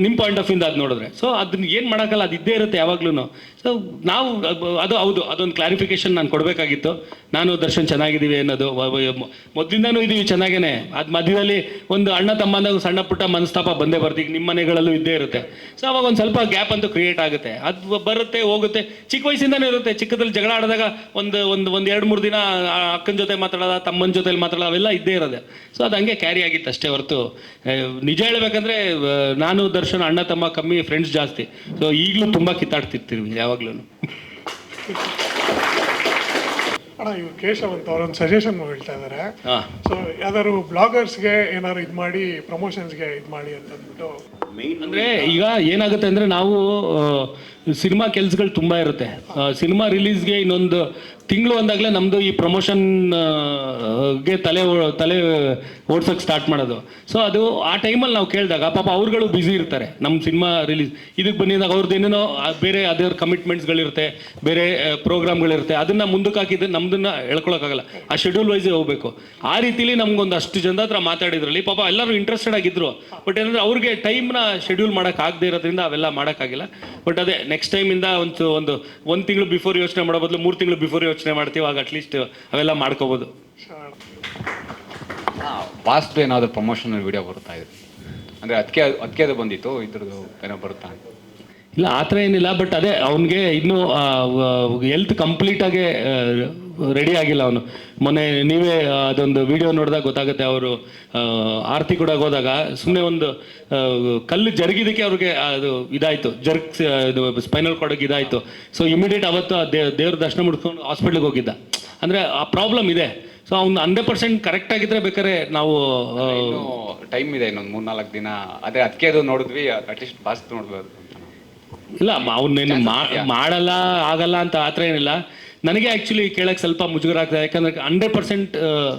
ನಿಮ್ಮ ಪಾಯಿಂಟ್ ಆಫ್ ಇಂದ ಅದು ನೋಡಿದ್ರೆ. ಸೊ ಅದನ್ನ ಏನು ಮಾಡೋಕ್ಕಲ್ಲ, ಅದು ಇದ್ದೇ ಇರುತ್ತೆ ಯಾವಾಗ್ಲೂ. ಸೊ ನಾವು ಅದು ಹೌದು, ಅದೊಂದು ಕ್ಲಾರಿಫಿಕೇಶನ್ ನಾನು ಕೊಡಬೇಕಾಗಿತ್ತು. ನಾನು ದರ್ಶನ್ ಚೆನ್ನಾಗಿದ್ದೀವಿ ಅನ್ನೋದು ಮೊದಲಿಂದನೂ ಇದ್ದೀವಿ ಚೆನ್ನಾಗೇ. ಅದು ಮಧ್ಯದಲ್ಲಿ ಒಂದು ಅಣ್ಣ ತಮ್ಮಂದಾಗ ಸಣ್ಣ ಪುಟ್ಟ ಮನಸ್ತಾಪ ಬಂದೇ ಬರ್ತೀವಿ, ನಿಮ್ಮ ಮನೆಗಳಲ್ಲೂ ಇದ್ದೇ ಇರುತ್ತೆ. ಸೊ ಅವಾಗ ಒಂದು ಸ್ವಲ್ಪ ಗ್ಯಾಪ್ ಅಂತೂ ಕ್ರಿಯೇಟ್ ಆಗುತ್ತೆ. ಅದು ಬರುತ್ತೆ ಹೋಗುತ್ತೆ, ಚಿಕ್ಕ ವಯಸ್ಸಿಂದನೇ ಇರುತ್ತೆ. ಚಿಕ್ಕದಲ್ಲಿ ಜಗಳ ಆಡಿದಾಗ ಒಂದು 2-3 ದಿನ ಅಕ್ಕನ ಜೊತೆ ಮಾತಾಡೋದ, ತಮ್ಮನ ಜೊತೆಲಿ ಮಾತಾಡೋದು, ಅವೆಲ್ಲ ಇದ್ದೇ ಇರೋದೆ. ಸೊ ಅದು ಹಂಗೆ ಕ್ಯಾರಿ ಆಗಿತ್ತು ಅಷ್ಟೇ ಹೊರತು, ನಿಜ ಹೇಳ್ಬೇಕಂದ್ರೆ ನಾನು ದರ್ಶನ್ ಅಣ್ಣ ತಮ್ಮ ಕಮ್ಮಿ, ಫ್ರೆಂಡ್ಸ್ ಜಾಸ್ತಿ. ಸೊ ಈಗಲೂ ತುಂಬ ಕಿತ್ತಾಡ್ತಿರ್ತೀವಿ ಯಾವಾಗ್ಲೂ. ಅಣ್ಣ ಇವ್ರು ಕೇಶವ್ ಅಂತ ಅವರೊಂದು ಸಜೆಷನ್ ಹೇಳ್ತಾ ಇದ್ದಾರೆ. ಸೊ ಯಾವ್ದಾದ್ರು ಬ್ಲಾಗರ್ಸ್ಗೆ ಏನಾದ್ರು ಇದು ಮಾಡಿ ಪ್ರಮೋಷನ್ಸ್ಗೆ ಇದು ಮಾಡಿ ಅಂತ ಅಂದ್ಬಿಟ್ಟು. ಅಂದರೆ ಈಗ ಏನಾಗುತ್ತೆ ಅಂದರೆ ನಾವು ಸಿನಿಮಾ ಕೆಲಸಗಳು ತುಂಬ ಇರುತ್ತೆ. ಸಿನಿಮಾ ರಿಲೀಸ್ಗೆ ಇನ್ನೊಂದು ತಿಂಗಳು ಅಂದಾಗಲೇ ನಮ್ಮದು ಈ ಪ್ರಮೋಷನ್ಗೆ ತಲೆ ಓಡ್ಸೋಕೆ ಸ್ಟಾರ್ಟ್ ಮಾಡೋದು. ಸೊ ಅದು ಆ ಟೈಮಲ್ಲಿ ನಾವು ಕೇಳಿದಾಗ ಪಾಪ ಅವ್ರುಗಳು ಬ್ಯುಸಿ ಇರ್ತಾರೆ. ನಮ್ಮ ಸಿನಿಮಾ ರಿಲೀಸ್ ಇದಕ್ಕೆ ಬಂದಿದ್ದಾಗ ಅವ್ರದ್ದು ಏನೇನೋ ಬೇರೆ ಅದರ ಕಮಿಟ್ಮೆಂಟ್ಸ್ಗಳಿರುತ್ತೆ, ಬೇರೆ ಪ್ರೋಗ್ರಾಮ್ಗಳಿರುತ್ತೆ, ಅದನ್ನು ಮುಂದಕ್ಕೆ ಹಾಕಿದ್ರೆ ನಮ್ದನ್ನು ಹೇಳ್ಕೊಳಕ್ಕಾಗಲ್ಲ. ಆ ಶೆಡ್ಯೂಲ್ ವೈಸೇ ಹೋಗಬೇಕು. ಆ ರೀತಿಲಿ ನಮ್ಗೊಂದು ಅಷ್ಟು ಜನ ಹತ್ರ ಮಾತಾಡಿದ್ರಲ್ಲಿ ಪಾಪ ಎಲ್ಲರೂ ಇಂಟ್ರೆಸ್ಟೆಡ್ ಆಗಿದ್ರು. ಬಟ್ ಏನಂದರೆ ಅವ್ರಿಗೆ ಟೈಮ್ನ ಶೆಡ್ಯೂಲ್ ಮಾಡೋಕ್ಕಾಗದೇ ಇರೋದ್ರಿಂದ ಅವೆಲ್ಲ ಮಾಡೋಕ್ಕಾಗಿಲ್ಲ. ಬಟ್ ಅದೇ ನೆಕ್ಸ್ಟ್ ಟೈಮಿಂದ ಒಂದು ತಿಂಗಳು ಬಿಫೋರ್ ಯೋಚನೆ ಮಾಡೋ ಬದಲು 3 ತಿಂಗಳು ಬಿಫೋರ್ ಯೋಚನೆ ಮಾಡ್ತೀವಿ. ಆಗ ಅಟ್ಲೀಸ್ಟ್ ಅವೆಲ್ಲ ಮಾಡ್ಕೋಬೋದು. ಪಾಸ್ಟ್ ಏನಾದರೂ ಪ್ರಮೋಷನಲ್ ವಿಡಿಯೋ ಬರ್ತಾ ಇದೆ ಅಂದರೆ ಅದಕ್ಕೆ ಅದು ಬಂದಿತ್ತು, ಇದ್ರದ್ದು ಏನೋ ಬರುತ್ತಾ? ಇಲ್ಲ, ಆ ಥರ ಏನಿಲ್ಲ. ಬಟ್ ಅದೇ ಅವನಿಗೆ ಇನ್ನೂ ಹೆಲ್ತ್ ಕಂಪ್ಲೀಟಾಗಿ ರೆಡಿ ಆಗಿಲ್ಲ ಅವನು. ಮೊನ್ನೆ ನೀವೇ ಅದೊಂದು ವಿಡಿಯೋ ನೋಡಿದಾಗ ಗೊತ್ತಾಗುತ್ತೆ. ಅವರು ಆರತಿ ಕೂಡ ಹೋದಾಗ ಸುಮ್ಮನೆ ಒಂದು ಕಲ್ಲು ಜರುಗಿದಕ್ಕೆ ಅವ್ರಿಗೆ ಅದು ಇದಾಯಿತು, ಇದು ಸ್ಪೈನಲ್ ಕಾರ್ಡಿಗೆ ಇದಾಯಿತು. ಸೊ ಇಮಿಡಿಯೇಟ್ ಅವತ್ತು ದೇವ್ರ ದರ್ಶನ ಮುಡ್ಕೊಂಡು ಹಾಸ್ಪಿಟ್ಲಿಗೆ ಹೋಗಿದ್ದ. ಅಂದರೆ ಆ ಪ್ರಾಬ್ಲಮ್ ಇದೆ. ಸೊ ಅವ್ನು 100% ಕರೆಕ್ಟ್ ಆಗಿದ್ರೆ ಬೇಕಾದ್ರೆ ನಾವು ಟೈಮ್ ಇದೆ, ಇನ್ನೊಂದು 3-4 ದಿನ. ಅದೇ ಅದಕ್ಕೆ ಅದು ನೋಡಿದ್ವಿ, ಅಟ್ಲೀಸ್ಟ್ ಪಾಸ್ಟ್ ನೋಡ್ಬೋದು. ಇಲ್ಲ, ಅವನ್ನೇನು ಮಾಡಲ್ಲ ಆಗಲ್ಲ ಅಂತ ಆ ಥರ ಏನಿಲ್ಲ. ನನಗೆ ಆ್ಯಕ್ಚುಲಿ ಕೇಳಕ್ಕೆ ಸ್ವಲ್ಪ ಮುಜುಗರ ಆಗ್ತದೆ. ಯಾಕಂದ್ರೆ 100%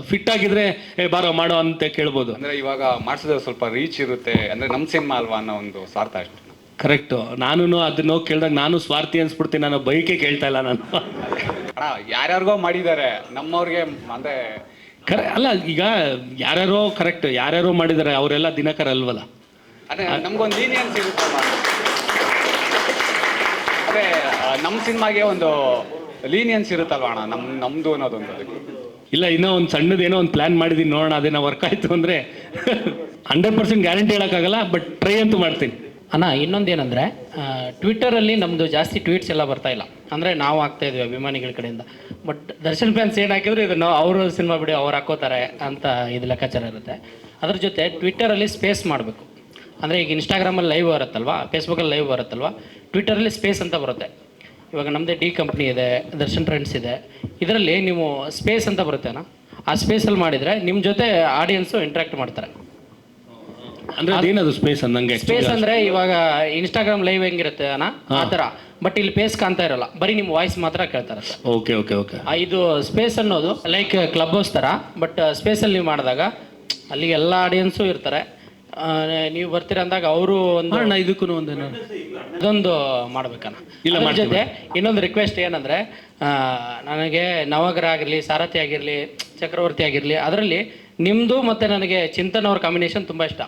ಫಿಟ್ ಆಗಿದ್ರೆ ಬಾರೋ ಮಾಡೋ ಅಂತ ಕೇಳ್ಬೋದು. ಅಂದರೆ ಇವಾಗ ಮಾಡಿಸಿದ್ರೆ ಸ್ವಲ್ಪ ರೀಚ್ ಇರುತ್ತೆ, ಅಂದರೆ ನಮ್ಮ ಸಿನಿಮಾ ಅಲ್ವಾ ಅನ್ನೋ ಒಂದು ಸ್ವಾರ್ಥ ಅಷ್ಟೇ. ಕರೆಕ್ಟು. ನಾನು ಅದನ್ನ ಹೋಗಿ ಕೇಳಿದಾಗ ನಾನು ಸ್ವಾರ್ಥಿ ಅನ್ಸ್ಬಿಡ್ತೀನಿ. ನಾನು ಬೈಕೆ ಕೇಳ್ತಾ ಇಲ್ಲ ನಾನು. ಯಾರ್ಯಾರಿಗೋ ಮಾಡಿದ್ದಾರೆ, ನಮ್ಮವ್ರಿಗೆ ಅಂದರೆ ಅಲ್ಲ, ಈಗ ಯಾರ್ಯಾರೋ ಕರೆಕ್ಟ್, ಯಾರ್ಯಾರೋ ಮಾಡಿದ್ದಾರೆ, ಅವರೆಲ್ಲ ದಿನಕರ ಅಲ್ವಲ್ಲ. ಅದೇ ನಮ್ಗೊಂದು ಲೀನಿಯನ್ಸ್ ಇರುತ್ತಲ್ಲ. ಅದೇ ನಮ್ಮ ಸಿನಿಮಾಗೆ ಒಂದು ಲೀನಿಯನ್ಸ್ ಇರುತ್ತಲ್ವ ಅಣ್ಣ, ನಮ್ಮದು ಅನ್ನೋದೊಂದು. ಅದಕ್ಕೆ ಇಲ್ಲ, ಇನ್ನೂ ಒಂದು ಸಣ್ಣದೇನೋ ಒಂದು ಪ್ಲ್ಯಾನ್ ಮಾಡಿದ್ದೀನಿ, ನೋಡೋಣ. ಅದೇನೋ ವರ್ಕ್ ಆಯಿತು ಅಂದರೆ 100% ಗ್ಯಾರಂಟಿ ಹೇಳೋಕ್ಕಾಗಲ್ಲ, ಬಟ್ ಟ್ರೈ ಅಂತೂ ಮಾಡ್ತೀನಿ. ಅಣ್ಣ, ಇನ್ನೊಂದೇನೆಂದರೆ ಟ್ವಿಟ್ಟರಲ್ಲಿ ನಮ್ಮದು ಜಾಸ್ತಿ ಟ್ವೀಟ್ಸ್ ಎಲ್ಲ ಬರ್ತಾ ಇಲ್ಲ. ಅಂದರೆ ನಾವು ಹಾಕ್ತಾ ಇದ್ವಿ ಅಭಿಮಾನಿಗಳ ಕಡೆಯಿಂದ. ಬಟ್ ದರ್ಶನ್ ಫ್ಯಾನ್ಸ್ ಏನು ಹಾಕಿದ್ರು ಇದನ್ನು ಅವರು ಸಿನಿಮಾ ಬಿಡಿ ಅವ್ರು ಹಾಕೋತಾರೆ ಅಂತ ಇದು ಲೆಕ್ಕಾಚಾರ ಇರುತ್ತೆ. ಅದ್ರ ಜೊತೆ ಟ್ವಿಟ್ಟರಲ್ಲಿ ಸ್ಪೇಸ್ ಮಾಡಬೇಕು. ಅಂದರೆ ಈಗ ಇನ್ಸ್ಟಾಗ್ರಾಮಲ್ಲಿ ಲೈವ್ ಬರುತ್ತಲ್ವ, ಫೇಸ್ಬುಕ್ಕಲ್ಲಿ ಲೈವ್ ಬರುತ್ತಲ್ವ, ಟ್ವಿಟ್ಟರಲ್ಲಿ ಸ್ಪೇಸ್ ಅಂತ ಬರುತ್ತೆ. ಇವಾಗ ನಮ್ಮದೇ ಡಿ ಕಂಪ್ನಿ ಇದೆ, ದರ್ಶನ್ ಫ್ರೆಂಡ್ಸ್ ಇದೆ. ಇದರಲ್ಲಿ ನೀವು ಸ್ಪೇಸ್ ಅಂತ ಬರುತ್ತೆ ಅಣ್ಣ. ಆ ಸ್ಪೇಸಲ್ಲಿ ಮಾಡಿದರೆ ನಿಮ್ಮ ಜೊತೆ ಆಡಿಯನ್ಸು ಇಂಟ್ರ್ಯಾಕ್ಟ್ ಮಾಡ್ತಾರೆ. ಅಂದ್ರೆ ಅದೇನದು ಸ್ಪೇಸ್ ಅಂದಂಗೆ? ಸ್ಪೇಸ್ ಅಂದ್ರೆ ಇವಾಗ ಇನ್ಸ್ಟಾಗ್ರಾಮ್ ಲೈವ್ ಹೆಂಗಿರುತ್ತೆ ಅಣ್ಣ, ಆ ಥರ. ಬಟ್ ಇಲ್ಲಿ ಫೇಸ್ ಕಾಣ್ತಾ ಇರಲ್ಲ, ಬರೀ ನಿಮ್ಮ ವಾಯ್ಸ್ ಮಾತ್ರ ಕೇಳ್ತಾರೆ. Okay okay okay. ಇದು ಸ್ಪೇಸ್ ಅನ್ನೋದು ಲೈಕ್ ಕ್ಲಬ್ ಹೌಸ್ ಥರ. ಬಟ್ ಸ್ಪೇಸಲ್ಲಿ ನೀವು ಮಾಡಿದಾಗ ಅಲ್ಲಿ ಎಲ್ಲ ಆಡಿಯನ್ಸು ಇರ್ತಾರೆ. ನೀವು ಬರ್ತೀರ ಅಂದಾಗ ಅವರು ಒಂದು ಇದಕ್ಕೂ ಒಂದೇನು ಇದೊಂದು ಮಾಡ್ಬೇಕಣ್ಣ. ಇಲ್ಲ, ಜೊತೆ ಇನ್ನೊಂದು ರಿಕ್ವೆಸ್ಟ್ ಏನಂದರೆ, ನನಗೆ ನವಗ್ರ ಆಗಿರಲಿ, ಸಾರಥಿ ಆಗಿರಲಿ, ಚಕ್ರವರ್ತಿ ಆಗಿರಲಿ, ಅದರಲ್ಲಿ ನಿಮ್ಮದು ಮತ್ತು ನನಗೆ ಚಿಂತನ್ ಅವ್ರ ಕಾಂಬಿನೇಷನ್ ತುಂಬ ಇಷ್ಟ.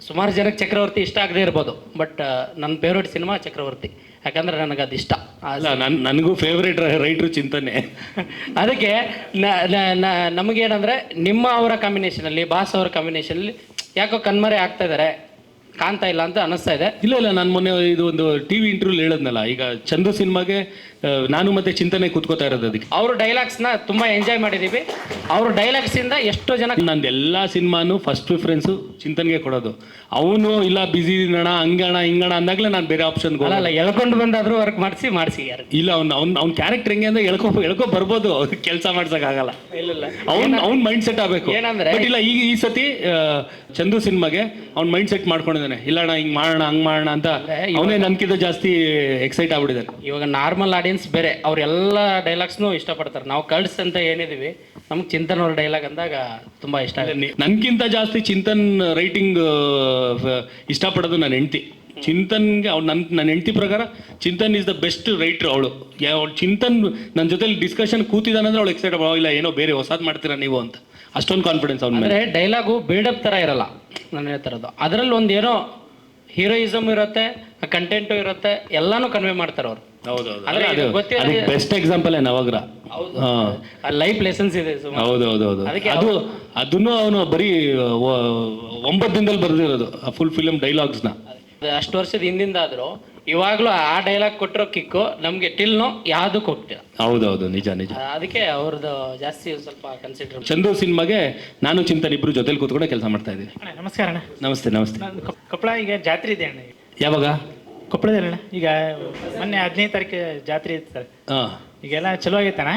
ಸುಮಾರು ಜನಕ್ಕೆ ಚಕ್ರವರ್ತಿ ಇಷ್ಟ ಆಗದೆ ಇರ್ಬೋದು, ಬಟ್ ನನ್ನ ಫೇವ್ರೇಟ್ ಸಿನಿಮಾ ಚಕ್ರವರ್ತಿ. ಯಾಕಂದರೆ ನನಗೆ ಅದು ಇಷ್ಟ. ಅಲ್ಲ, ನನಗೂ ಫೇವ್ರೇಟ್ ರೈಟ್ರು ಚಿಂತನೆ. ಅದಕ್ಕೆ ನಮಗೇನಂದರೆ ನಿಮ್ಮ ಅವರ ಕಾಂಬಿನೇಷನಲ್ಲಿ, ಬಾಸ್ ಅವರ ಕಾಂಬಿನೇಷನಲ್ಲಿ ಯಾಕೋ ಕಣ್ಮರೆ ಆಗ್ತಾ ಇದ್ದಾರೆ, ಕಾಣ್ತಾ ಇಲ್ಲ ಅಂತ ಅನ್ನಿಸ್ತಾ ಇದೆ. ಇಲ್ಲ, ನಾನು ಮೊನ್ನೆ ಇದು ಒಂದು ಟಿವಿ ಇಂಟರ್ವ್ಯೂ ಹೇಳಿದ್ನಲ್ಲ, ಈಗ ಚಂದು ಸಿನಿಮಾಗೆ ನಾನು ಮತ್ತೆ ಚಿಂತನೆ ಕೂತ್ಕೋತಾ ಇರೋದು. ಅದಕ್ಕೆ ಅವ್ರ ಡೈಲಾಗ್ಸ್ನ ತುಂಬ ಎಂಜಾಯ್ ಮಾಡಿದ್ದೀವಿ. ಅವ್ರ ಡೈಲಾಗ್ಸಿಂದ ಎಷ್ಟೋ ಜನ ನಂದು ಎಲ್ಲ ಸಿನಿಮಾನು ಫಸ್ಟ್ ಪ್ರಿಫರೆನ್ಸು ಚಿಂತನೆಗೆ ಕೊಡೋದು. ಅವನು ಇಲ್ಲ ಬಿಸಿ ಅಣ್ಣ, ಹಂಗಣ ಹಿಂಗಣ ಅಂದಾಗಲೇ ನಾನು ಬೇರೆ ಆಪ್ಷನ್ ಅಲ್ಲ, ಎಳ್ಕೊಂಡು ಬಂದಾದರೂ ವರ್ಕ್ ಮಾಡಿಸಿ ಯಾರು ಇಲ್ಲ. ಅವ್ನ ಕ್ಯಾರೆಕ್ಟರ್ ಹೆಂಗೆ ಅಂದ್ರೆ ಎಳ್ಕೊ ಬರ್ಬೋದು, ಕೆಲಸ ಮಾಡ್ಸೋಕ್ಕಾಗಲ್ಲ. ಇಲ್ಲ, ಅವ್ನ ಮೈಂಡ್ ಸೆಟ್ ಆಗಬೇಕು. ಏನಂದ್ರೆ ಇಲ್ಲ, ಈಗ ಈ ಸತಿ ಚಂದು ಸಿನಿಮಾಗೆ ಅವ್ನ ಮೈಂಡ್ ಸೆಟ್ ಮಾಡ್ಕೊಂಡಿದ್ದಾನೆ. ಇಲ್ಲ ಅಣ್ಣ ಹಿಂಗೆ ಮಾಡೋಣ ಹಂಗೆ ಮಾಡೋಣ ಅಂತ ಅವನೇ ನನ್ಕಿಂತ ಜಾಸ್ತಿ ಎಕ್ಸೈಟ್ ಆಗ್ಬಿಟ್ಟಿದ್ದಾನೆ. ಇವಾಗ ನಾರ್ಮಲ್ ಆಡಿಯನ್ಸ್ ಬೇರೆ, ಅವ್ರೆಲ್ಲ ಡೈಲಾಗ್ಸ್ನು ಇಷ್ಟಪಡ್ತಾರೆ. ನಾವು ಕಳ್ಸ್ ಅಂತ ಏನಿದೀವಿ, ನಮ್ಗೆ ಚಿಂತನ್ ಅವ್ರ ಡೈಲಾಗ್ ಅಂದಾಗ ತುಂಬ ಇಷ್ಟ ಆಗುತ್ತೆ. ನನ್ಗಿಂತ ಜಾಸ್ತಿ ಚಿಂತನ್ ರೈಟಿಂಗ್ ಇಷ್ಟಪಡೋದು ನನ್ನ ಹೆಂಡ್ತಿ. ಚಿಂತನ್ಗೆ ಅವ್ಳು ನನ್ನ ಹೆಂಡ್ತಿ ಪ್ರಕಾರ Chintan is the best writer. ಅವಳು ಚಿಂತನ್ ನನ್ನ ಜೊತೆಲಿ ಡಿಸ್ಕಷನ್ ಕೂತಿದ್ದಾನಂದ್ರೆ ಅವಳು ಎಕ್ಸೈಟ್ ಇಲ್ಲ, ಏನೋ ಬೇರೆ ಹೊಸದು ಮಾಡ್ತೀರಾ ನೀವು ಅಂತ, ಅಷ್ಟೊಂದು ಕಾನ್ಫಿಡೆನ್ಸ್ ಅವ್ನ ಮೇಲೆ. ಡೈಲಾಗು ಬಿಲ್ಡಪ್ ಥರ ಇರಲ್ಲ ನಾನು ಹೇಳ್ತಿರೋದು. ಅದರಲ್ಲಿ ಒಂದು ಏನೋ ಹೀರೋಯಿಸಮ್ ಇರುತ್ತೆ, ಕಂಟೆಂಟು ಇರುತ್ತೆ, ಎಲ್ಲಾನು ಕನ್ವೆ ಮಾಡ್ತಾರೆ ಅವರು. ಹೌದೌದು, ಬೆಸ್ಟ್ ಎಕ್ಸಾಂಪಲ್ ನವಗ್ರ. ಲೈಫ್ ಲೆಸನ್ಸ್ ಇದೆ. ಹೌದೌದು, ಅದನ್ನು ಅವನು ಬರೀ 9 ದಿನದಲ್ಲಿ ಬರೆದಿರೋದು ಫುಲ್ ಫಿಲಮ್ ಡೈಲಾಗ್ಸ್ನ. ಅಷ್ಟು ವರ್ಷದ ಹಿಂದಿಂದಾದರೂ ಇವಾಗಲೂ ಆ ಡೈಲಾಗ್ ಕೊಟ್ಟಿರೋ ಕಿಕ್ಕು ನಮಗೆ ಟಿಲ್ನೋ ಯಾವುದಕ್ಕೆ ಹೋಗ್ತೀರ. ಹೌದೌದು, ನಿಜ. ಅದಕ್ಕೆ ಅವ್ರದ್ದು ಜಾಸ್ತಿ ಸ್ವಲ್ಪ ಕನ್ಸಿಡರ್. ಚಂದು ಸಿನಿಮಾಗೆ ನಾನು ಚಿಂತನ್ ಇಬ್ರು ಜೊತೆಲಿ ಕೂತ್ಕೊಂಡು ಕೆಲಸ ಮಾಡ್ತಾ ಇದ್ದೀವಿ. ನಮಸ್ಕಾರ ಅಣ್ಣ. ನಮಸ್ತೆ. ಕೊಪ್ಪಳ ಈಗ ಜಾತ್ರೆ ಇದೆ ಅಣ್ಣ. ಯಾವಾಗ? ಕೊಪ್ಪಳದಲ್ಲ ಅಣ್ಣ. ಈಗ ಮೊನ್ನೆ 15 ತಾರೀಕು ಜಾತ್ರೆ ಇತ್ತು ಸರ್. ಈಗೆಲ್ಲ ಚಲೋ ಆಗೈತಣ್ಣ.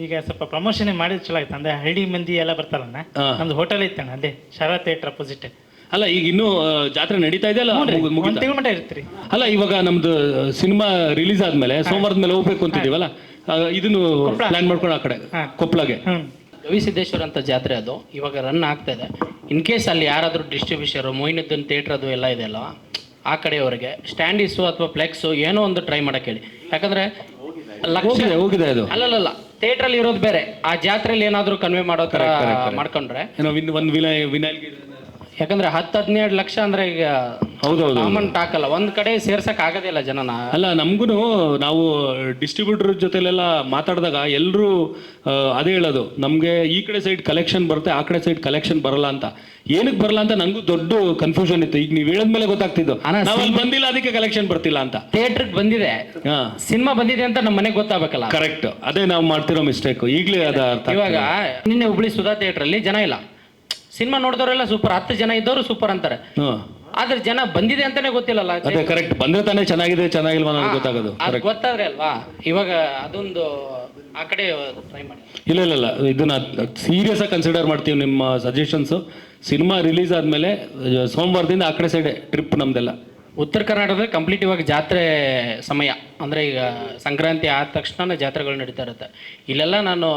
ಈಗ ಸ್ವಲ್ಪ ಪ್ರಮೋಷನ್ ಮಾಡಿದ್ರೆ ಚಲೋ ಆಯ್ತು. ಅಂದ್ರೆ ಹಳ್ಳಿ ಮಂದಿ ಎಲ್ಲ ಬರ್ತಾರಣ್ಣ. ನಮ್ದು ಹೋಟೆಲ್ ಐತಣ್ಣ ಅಲ್ಲೇ ಶಾರಾ ಥಿಯೇಟರ್ ಅಪೋಸಿಟ್. ಅಲ್ಲ, ಈಗ ಇನ್ನೂ ಜಾತ್ರೆ ನಡೀತಾ ಇದೆ ಅಲ್ಲ? ತಿಂಗಳ ಮಟ್ಟ ಇರ್ತೀರಿ. ಅಲ್ಲ, ಇವಾಗ ನಮ್ದು ಸಿನಿಮಾ ರಿಲೀಸ್ ಆದ್ಮೇಲೆ ಸೋಮವಾರದ ಮೇಲೆ ಹೋಗ್ಬೇಕು ಅಂತಿದೀವಲ್ಲ, ಇದನ್ನು ಪ್ಲಾನ್ ಮಾಡ್ಕೊಂಡು ಆ ಕಡೆ ಕೊಪ್ಪಳಗೆ ಗವಿಸಿದ್ದೇಶ್ವರ ಅಂತ ಜಾತ್ರೆ ಅದು ಇವಾಗ ರನ್ ಆಗ್ತಾ ಇದೆ. ಇನ್ ಕೇಸ್ ಅಲ್ಲಿ ಯಾರಾದರೂ ಡಿಸ್ಟ್ರಿಬ್ಯೂಷರು ಮೊಯಿನುದ್ದೀನ್ ಥಿಯೇಟ್ರ್ ಅದು ಎಲ್ಲ ಇದೆ ಅಲ್ವಾ, ಆ ಕಡೆಯವರಿಗೆ ಸ್ಟ್ಯಾಂಡೀಸು ಅಥವಾ ಫ್ಲೆಕ್ಸು ಏನೋ ಒಂದು ಟ್ರೈ ಮಾಡಕ್ಕೆ ಹೇಳಿ. ಯಾಕಂದರೆ ಹೋಗಿದೆ ಅದು. ಅಲ್ಲಲ್ಲ, ಥಿಯೇಟ್ರಲ್ಲಿ ಇರೋದು ಬೇರೆ, ಆ ಜಾತ್ರೆಯಲ್ಲಿ ಏನಾದರೂ ಕನ್ವೆ ಮಾಡೋ ಥರ ಮಾಡ್ಕೊಂಡ್ರೆ ಏನೋ ಒಂದು ವಿನಾಯಿಲ್ ಯಾಕಂದ್ರೆ 10-12 ಲಕ್ಷ ಅಂದ್ರೆ ಈಗ ಹೌದೌದು ಅಮೌಂಟ್ ಹಾಕಲ್ಲ, ಒಂದ್ ಕಡೆ ಸೇರ್ಸಕ್ ಆಗೋದಿಲ್ಲ ಜನನ. ಅಲ್ಲ, ನಮಗೂ ನಾವು ಡಿಸ್ಟ್ರಿಬ್ಯೂಟರ್ ಜೊತೆಲೆಲ್ಲ ಮಾತಾಡಿದಾಗ ಎಲ್ಲರೂ ಅದೇ ಹೇಳೋದು, ನಮಗೆ ಈ ಕಡೆ ಸೈಡ್ ಕಲೆಕ್ಷನ್ ಬರುತ್ತೆ, ಆ ಕಡೆ ಸೈಡ್ ಕಲೆಕ್ಷನ್ ಬರಲ್ಲ ಅಂತ. ಏನಕ್ಕೆ ಬರಲ್ಲ ಅಂತ ನಂಗೂ ದೊಡ್ಡ ಕನ್ಫ್ಯೂಷನ್ ಇತ್ತು. ಈಗ ನೀವು ಹೇಳಿದ್ಮೇಲೆ ಗೊತ್ತಾಗ್ತಿದ್ದು ನಾವು ಅಲ್ಲಿ ಬಂದಿಲ್ಲ ಅದಕ್ಕೆ ಕಲೆಕ್ಷನ್ ಬರ್ತಿಲ್ಲ ಅಂತ. ಥಿಯೇಟ್ರಿಗೆ ಬಂದಿದೆ, ಸಿನಿಮಾ ಬಂದಿದೆ ಅಂತ ನಮ್ಮ ಮನೆಗೆ ಗೊತ್ತಾಗಬೇಕಲ್ಲ. ಕರೆಕ್ಟ್, ಅದೇ ನಾವು ಮಾಡ್ತಿರೋ ಮಿಸ್ಟೇಕ್. ಈಗಲೇ ಅದ ಅರ್ಥ. ಇವಾಗ ನಿನ್ನೆ ಹುಬ್ಳಿ ಸುಧಾ ಥಿಯೇಟ್ರಲ್ಲಿ ಜನ ಇಲ್ಲ, ಸಿನಿಮಾ ನೋಡಿದವರೆಲ್ಲ ಸೂಪರ್, 10 ಜನ ಇದ್ದವರು ಸೂಪರ್ ಅಂತಾರೆ, ಆದ್ರೆ ಜನ ಬಂದಿದೆ ಅಂತಾನೆ ಗೊತ್ತಿಲ್ಲಲ್ಲ. ಅದೇ ಕರೆಕ್ಟ್, ಬಂದ್ರೆ ತಾನೇ ಚೆನ್ನಾಗಿದೆ ಚೆನ್ನಾಗಿಲ್ವಾ ಅನ್ನೋದು ಗೊತ್ತಾಗೋದು. ಅದು ಗೊತ್ತಾದ್ರೆ ಅಲ್ವಾ. ಇವಾಗ ಅದೊಂದು ಆ ಕಡೆ ಟ್ರೈ ಮಾಡಿ. ಇಲ್ಲ, ಇದನ್ನ ಸೀರಿಯಸ್ ಆಗಿ ಕನ್ಸಿಡರ್ ಮಾಡ್ತೀವಿ ನಿಮ್ಮ ಸಜೆಷನ್ಸು. ಸಿನಿಮಾ ರಿಲೀಸ್ ಆದಮೇಲೆ ಸೋಮವಾರದಿಂದ ಆ ಕಡೆ ಸೈಡೆ ಟ್ರಿಪ್ ನಮ್ದೆಲ್ಲ. ಉತ್ತರ ಕರ್ನಾಟಕದಲ್ಲಿ ಕಂಪ್ಲೀಟ್ ಇವಾಗ ಜಾತ್ರೆ ಸಮಯ, ಅಂದರೆ ಈಗ ಸಂಕ್ರಾಂತಿ ಆದ ತಕ್ಷಣ ಜಾತ್ರೆಗಳು ನಡೀತಾ ಇರುತ್ತೆ. ಇಲ್ಲೆಲ್ಲ ನಾನು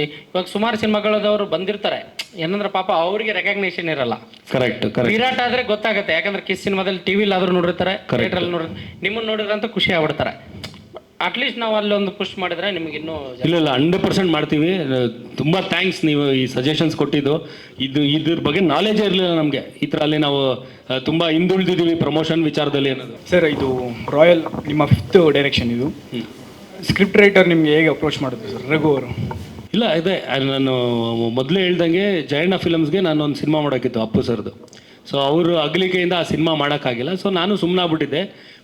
ಇವಾಗ ಸುಮಾರು ಸಿನಿಮಾಗಳದವರು ಬಂದಿರ್ತಾರೆ, ಏನಂದ್ರೆ ಪಾಪ ಅವ್ರಿಗೆ ರೆಕಗ್ನೇಷನ್ ಇರಲ್ಲ. ಕರೆಕ್ಟ್. ವಿರಾಟ್ ಆದ್ರೆ ಗೊತ್ತಾಗುತ್ತೆ, ಯಾಕಂದ್ರೆ ಕಿಸ್ ಸಿನಿಮಾದಲ್ಲಿ ಟಿವಿಲಿ ಆದ್ರೂ ನೋಡಿರ್ತಾರೆ, ಥಿಯೇಟ್ರಲ್ಲಿ ನೋಡಿರ್ತಾರೆ, ನಿಮ್ಮನ್ನು ನೋಡಿದ್ರಂತ ಖುಷಿ ಆಗ್ಬಿಡ್ತಾರೆ. ಅಟ್ಲೀಸ್ಟ್ ನಾವು ಅಲ್ಲೊಂದು ಪುಷ್ ಮಾಡಿದ್ರೆ ನಿಮ್ಗೆ ಇನ್ನೂ ಇಲ್ಲ 100% ಮಾಡ್ತೀವಿ. ತುಂಬ ಥ್ಯಾಂಕ್ಸ್ ನೀವು ಈ ಸಜೆಷನ್ಸ್ ಕೊಟ್ಟಿದ್ದು. ಇದ್ರ ಬಗ್ಗೆ ನಾಲೆಜೇ ಇರಲಿಲ್ಲ ನಮಗೆ. ಈ ಥರ ಅಲ್ಲಿ ನಾವು ತುಂಬ ಹಿಂದುಳಿದಿದ್ದೀವಿ ಪ್ರಮೋಷನ್ ವಿಚಾರದಲ್ಲಿ ಅನ್ನೋದು. ಸರ್, ಇದು ರಾಯಲ್ ನಿಮ್ಮ 5th ಡೈರೆಕ್ಷನ್. ಇದು ಸ್ಕ್ರಿಪ್ಟ್ ರೈಟರ್ ನಿಮ್ಗೆ ಹೇಗೆ ಅಪ್ರೋಚ್ ಮಾಡಿದ್ರು ಸರ್, ರಘು ಅವರು? ಇಲ್ಲ, ಇದೆ, ನಾನು ಮೊದಲೇ ಹೇಳ್ದಂಗೆ ಜಯಣ್ಣ ಫಿಲಮ್ಸ್ಗೆ ನಾನು ಒಂದು ಸಿನಿಮಾ ಮಾಡೋಕ್ಕಿತ್ತು ಅಪ್ಪು ಸರ್ದು. ಸೊ ಅವರು ಅಗಲಿಕೆಯಿಂದ ಆ ಸಿನಿಮಾ ಮಾಡೋಕ್ಕಾಗಿಲ್ಲ. ಸೊ ನಾನು ಸುಮ್ಮನೆ ಆಗ್ಬಿಟ್ಟಿದ್ದೆ.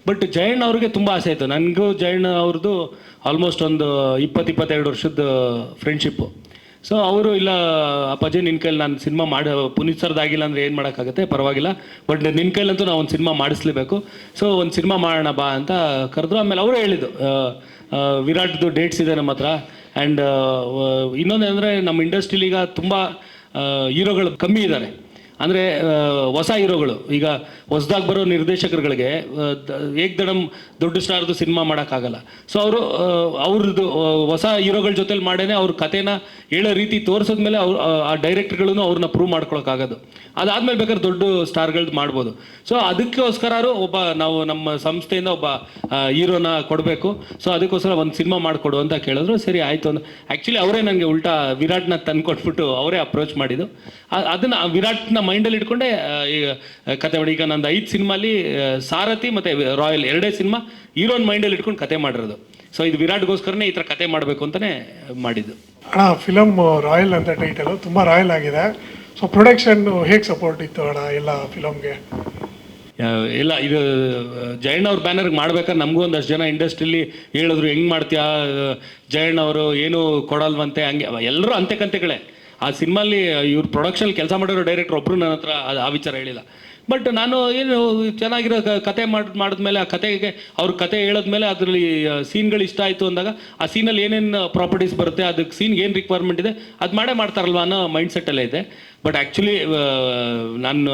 ಬಟ್ ಜಯಣ್ಣ ಅವ್ರಿಗೆ ತುಂಬ ಆಸೆ ಆಯಿತು. ನನಗೂ ಜಯಣ್ಣ ಅವ್ರದ್ದು ಆಲ್ಮೋಸ್ಟ್ ಒಂದು 20-22 ವರ್ಷದ ಫ್ರೆಂಡ್ಶಿಪ್ಪು. ಸೊ ಅವರು, ಇಲ್ಲ ಅಪ್ಪಾಜಿ ನಿನ್ನ ಕೈಲಿ ನಾನು ಸಿನಿಮಾ ಪುನೀತ್ ಸರ್ದಾಗಿಲ್ಲ ಅಂದರೆ ಏನು ಮಾಡೋಕ್ಕಾಗುತ್ತೆ, ಪರವಾಗಿಲ್ಲ, ಬಟ್ ನಿನ್ನ ಕೈಲಂತೂ ನಾವು ಒಂದು ಸಿನಿಮಾ ಮಾಡಿಸ್ಲೇಬೇಕು, ಸೊ ಒಂದು ಸಿನಿಮಾ ಮಾಡೋಣ ಬಾ ಅಂತ ಕರೆದ್ರು. ಆಮೇಲೆ ಅವರು ಹೇಳಿದ್ದು, ವಿರಾಟ್ದು ಡೇಟ್ಸ್ ಇದೆ ನಮ್ಮ ಹತ್ರ. ಆ್ಯಂಡ್ ಇನ್ನೊಂದೇನೆಂದರೆ ನಮ್ಮ ಇಂಡಸ್ಟ್ರಿಲಿ ಈಗ ತುಂಬ ಹೀರೋಗಳು ಕಮ್ಮಿ ಇದ್ದಾರೆ. ಅಂದರೆ ಹೊಸ ಹೀರೋಗಳು ಈಗ ಹೊಸದಾಗಿ ಬರೋ ನಿರ್ದೇಶಕರುಗಳಿಗೆ ಏಕ್ದಡಮ್ ದೊಡ್ಡ ಸ್ಟಾರ್ದು ಸಿನಿಮಾ ಮಾಡೋಕ್ಕಾಗಲ್ಲ. ಸೊ ಅವ್ರದ್ದು ಹೊಸ ಹೀರೋಗಳ ಜೊತೆಲಿ ಮಾಡೇನೆ ಅವ್ರ ಕಥೆನ ಹೇಳೋ ರೀತಿ ತೋರಿಸಿದ್ಮೇಲೆ ಆ ಡೈರೆಕ್ಟರ್ಗಳನ್ನು ಅವ್ರನ್ನ ಪ್ರೂವ್ ಮಾಡ್ಕೊಳಕ್ಕಾಗೋದು. ಅದಾದಮೇಲೆ ಬೇಕಾದ್ರೆ ದೊಡ್ಡ ಸ್ಟಾರ್ಗಳ್ದು ಮಾಡ್ಬೋದು. ಸೊ ಅದಕ್ಕೋಸ್ಕರ ನಾವು ನಮ್ಮ ಸಂಸ್ಥೆಯಿಂದ ಒಬ್ಬ ಹೀರೋನ ಕೊಡಬೇಕು, ಸೊ ಅದಕ್ಕೋಸ್ಕರ ಒಂದು ಸಿನಿಮಾ ಮಾಡಿಕೊಡು ಅಂತ ಕೇಳಿದ್ರು. ಸರಿ ಆಯಿತು ಅಂತ. ಆ್ಯಕ್ಚುಲಿ ಅವರೇ ನನಗೆ ಉಲ್ಟಾ ವಿರಾಟ್ನ ತಂದು ಕೊಟ್ಬಿಟ್ಟು ಅವರೇ ಅಪ್ರೋಚ್ ಮಾಡಿದ್ದು. ಅದನ್ನು ವಿರಾಟ್ನ ಮೈಂಡಲ್ಲಿ ಇಟ್ಕೊಂಡೆ ಈಗ ಕತೆ ಮಾಡಿ. ಈಗ ನಂದು 5 ಸಿನಿಮಾಲಿ ಸಾರಥಿ ಮತ್ತು ರಾಯಲ್ 2 ಸಿನಿಮಾ ಹೀರೋನ್ ಮೈಂಡಲ್ಲಿ ಇಟ್ಕೊಂಡು ಕತೆ ಮಾಡಿರೋದು. ಸೊ ಇದು ವಿರಾಟ್ಗೋಸ್ಕರನೇ ಈ ಥರ ಕತೆ ಮಾಡಬೇಕು ಅಂತಲೇ ಮಾಡಿದ್ದು. ಅಣ್ಣ, ಫಿಲಮ್ ರಾಯಲ್ ಅಂತ ಟೈಟಲು ತುಂಬ ರಾಯಲ್ ಆಗಿದೆ. ಸೊ ಪ್ರೊಡಕ್ಷನ್ ಹೇಗೆ ಸಪೋರ್ಟ್ ಇತ್ತು ಅಣ್ಣ ಎಲ್ಲ ಫಿಲಮ್ಗೆ? ಇಲ್ಲ, ಇದು ಜಯಣ್ಣ ಅವ್ರ ಬ್ಯಾನರ್ಗೆ ಮಾಡ್ಬೇಕಾದ್ರೆ ನಮಗೂ ಒಂದಷ್ಟು ಜನ ಇಂಡಸ್ಟ್ರಿಲಿ ಹೇಳಿದ್ರು, ಹೆಂಗೆ ಮಾಡ್ತೀಯಾ ಜಯಣ್ಣ ಅವರು ಏನು ಕೊಡಲ್ವಂತೆ, ಹಂಗೆ ಎಲ್ಲರೂ ಅಂತೆಕಂತೆಗಳೇ. ಆ ಸಿನಿಮಾಲಿ ಇವ್ರ ಪ್ರೊಡಕ್ಷನ್ ಕೆಲಸ ಮಾಡಿರೋ ಡೈರೆಕ್ಟರ್ ಒಬ್ಬರು ನನ್ನ ಹತ್ರ ಆ ವಿಚಾರ ಹೇಳಿಲ್ಲ. ಬಟ್ ನಾನು ಏನು ಚೆನ್ನಾಗಿರೋ ಕತೆ ಮಾಡಿದ್ಮೇಲೆ, ಆ ಕತೆಗೆ ಅವ್ರ ಕತೆ ಹೇಳಿದ್ಮೇಲೆ ಅದರಲ್ಲಿ ಸೀನ್ಗಳು ಇಷ್ಟ ಆಯಿತು ಅಂದಾಗ ಆ ಸೀನಲ್ಲಿ ಏನೇನು ಪ್ರಾಪರ್ಟೀಸ್ ಬರುತ್ತೆ, ಅದಕ್ಕೆ ಸೀನ್ಗೆ ಏನು ರಿಕ್ವೈರ್ಮೆಂಟ್ ಇದೆ ಅದು ಮಾಡ್ತಾರಲ್ವ ಅನ್ನೋ ಮೈಂಡ್ ಸೆಟ್ಟಲ್ಲೇ ಇದೆ. ಬಟ್ ಆ್ಯಕ್ಚುಲಿ ನಾನು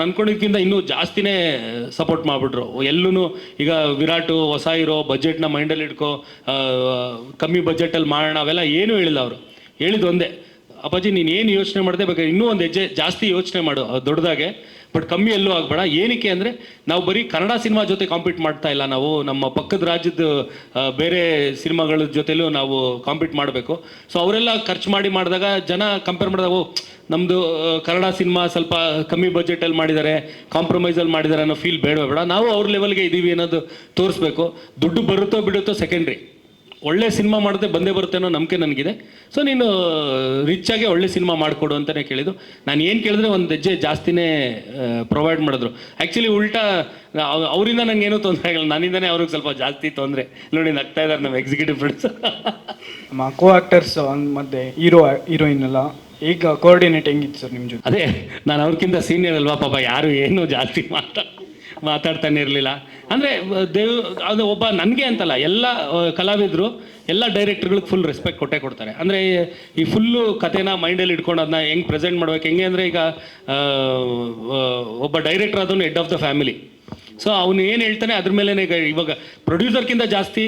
ಅಂದ್ಕೊಂಡಿದ್ದಕ್ಕಿಂತ ಇನ್ನೂ ಜಾಸ್ತಿನೇ ಸಪೋರ್ಟ್ ಮಾಡಿಬಿಟ್ರು ಎಲ್ಲೂ. ಈಗ ವಿರಾಟು ಹೊಸ ಹೀರೋ, ಬಜೆಟ್ನ ಮೈಂಡಲ್ಲಿ ಇಟ್ಕೋ, ಕಮ್ಮಿ ಬಜೆಟಲ್ಲಿ ಮಾಡೋಣ, ಅವೆಲ್ಲ ಏನೂ ಹೇಳಿಲ್ಲ ಅವರು. ಹೇಳಿದ್ದು ಒಂದೇ, ಅಪ್ಪಾಜಿ ನೀನು ಏನು ಯೋಚನೆ ಮಾಡಿದೆ ಬೇಕಾದ್ರೆ ಇನ್ನೂ ಒಂದು ಹೆಜ್ಜೆ ಜಾಸ್ತಿ ಯೋಚನೆ ಮಾಡು ದೊಡ್ಡದಾಗೆ, ಬಟ್ ಕಮ್ಮಿ ಎಲ್ಲೂ ಆಗಬೇಡ. ಏನಕ್ಕೆ ಅಂದರೆ ನಾವು ಬರೀ ಕನ್ನಡ ಸಿನಿಮಾ ಜೊತೆ ಕಾಂಪೀಟ್ ಮಾಡ್ತಾ ಇಲ್ಲ, ನಾವು ನಮ್ಮ ಪಕ್ಕದ ರಾಜ್ಯದ ಬೇರೆ ಸಿನಿಮಾಗಳ ಜೊತೆಲೂ ನಾವು ಕಾಂಪೀಟ್ ಮಾಡಬೇಕು. ಸೊ ಅವರೆಲ್ಲ ಖರ್ಚು ಮಾಡಿದಾಗ ಜನ ಕಂಪೇರ್ ಮಾಡಿದಾಗ, ನಮ್ಮದು ಕನ್ನಡ ಸಿನಿಮಾ ಸ್ವಲ್ಪ ಕಮ್ಮಿ ಬಜೆಟಲ್ಲಿ ಮಾಡಿದ್ದಾರೆ, ಕಾಂಪ್ರಮೈಸಲ್ಲಿ ಮಾಡಿದ್ದಾರೆ ಅನ್ನೋ ಫೀಲ್ ಬೇಡ. ನಾವು ಅವ್ರ ಲೆವೆಲ್ಗೆ ಇದ್ದೀವಿ ಅನ್ನೋದು ತೋರಿಸ್ಬೇಕು. ದುಡ್ಡು ಬರುತ್ತೋ ಬಿಡುತ್ತೋ ಸೆಕೆಂಡ್ರಿ, ಒಳ್ಳೆ ಸಿನಿಮಾ ಮಾಡಿದ್ರೆ ಬಂದೇ ಬರುತ್ತೆ ಅನ್ನೋ ನಂಬಿಕೆ ನನಗಿದೆ. ಸೊ ನೀನು ರಿಚ್ಚಾಗಿ ಒಳ್ಳೆ ಸಿನಿಮಾ ಮಾಡಿಕೊಡು ಅಂತಲೇ ಕೇಳಿದ್ದು. ನಾನು ಏನು ಕೇಳಿದ್ರೆ ಒಂದು ಹೆಜ್ಜೆ ಜಾಸ್ತಿನೇ ಪ್ರೊವೈಡ್ ಮಾಡಿದ್ರು. ಆ್ಯಕ್ಚುಲಿ ಉಲ್ಟಾ ಅವರಿಂದ ನನಗೇನೂ ತೊಂದರೆ ಆಗಿಲ್ಲ, ನನ್ನಿಂದನೇ ಅವ್ರಿಗೆ ಸ್ವಲ್ಪ ಜಾಸ್ತಿ ತೊಂದರೆ. ನೋಡಿ ನಗ್ತಾ ಇದ್ದಾರೆ ನಮ್ಮ ಎಕ್ಸಿಕ್ಯೂಟಿವ್ ಫ್ರೆಂಡ್ಸ್. ನಮ್ಮ ಕೋ ಆಕ್ಟರ್ಸ್ ಮತ್ತು ಹೀರೋಯಿನ್ ಎಲ್ಲ ಈಗ ಕೋಆರ್ಡಿನೇಟ್ ಹೆಂಗಿತ್ತು ಸರ್ ನಿಮ್ಮ ಜೊತೆ? ಅದೇ, ನಾನು ಅವ್ರಿಗಿಂತ ಸೀನಿಯರ್ ಅಲ್ವಾ, ಪಾಪ ಯಾರು ಏನೂ ಜಾಸ್ತಿ ಮಾತಾಡ್ತಾನೆ ಇರಲಿಲ್ಲ. ಅಂದರೆ ಅದು ಒಬ್ಬ ನನಗೆ ಅಂತಲ್ಲ, ಎಲ್ಲ ಕಲಾವಿದರು ಎಲ್ಲ ಡೈರೆಕ್ಟರ್ಗಳಿಗೆ ಫುಲ್ ರೆಸ್ಪೆಕ್ಟ್ ಕೊಡ್ತಾರೆ. ಅಂದರೆ ಈ ಫುಲ್ಲು ಕಥೆನ ಮೈಂಡಲ್ಲಿ ಇಟ್ಕೊಂಡು ಅದನ್ನ ಹೆಂಗೆ ಪ್ರೆಸೆಂಟ್ ಮಾಡ್ಬೇಕು, ಹೆಂಗೆ ಅಂದರೆ ಈಗ ಒಬ್ಬ ಡೈರೆಕ್ಟರ್ ಅದನ್ನು head of the family. So ಅವನು ಏನು ಹೇಳ್ತಾನೆ ಅದ್ರ ಮೇಲೆ ಇವಾಗ ಪ್ರೊಡ್ಯೂಸರ್ಗಿಂತ ಜಾಸ್ತಿ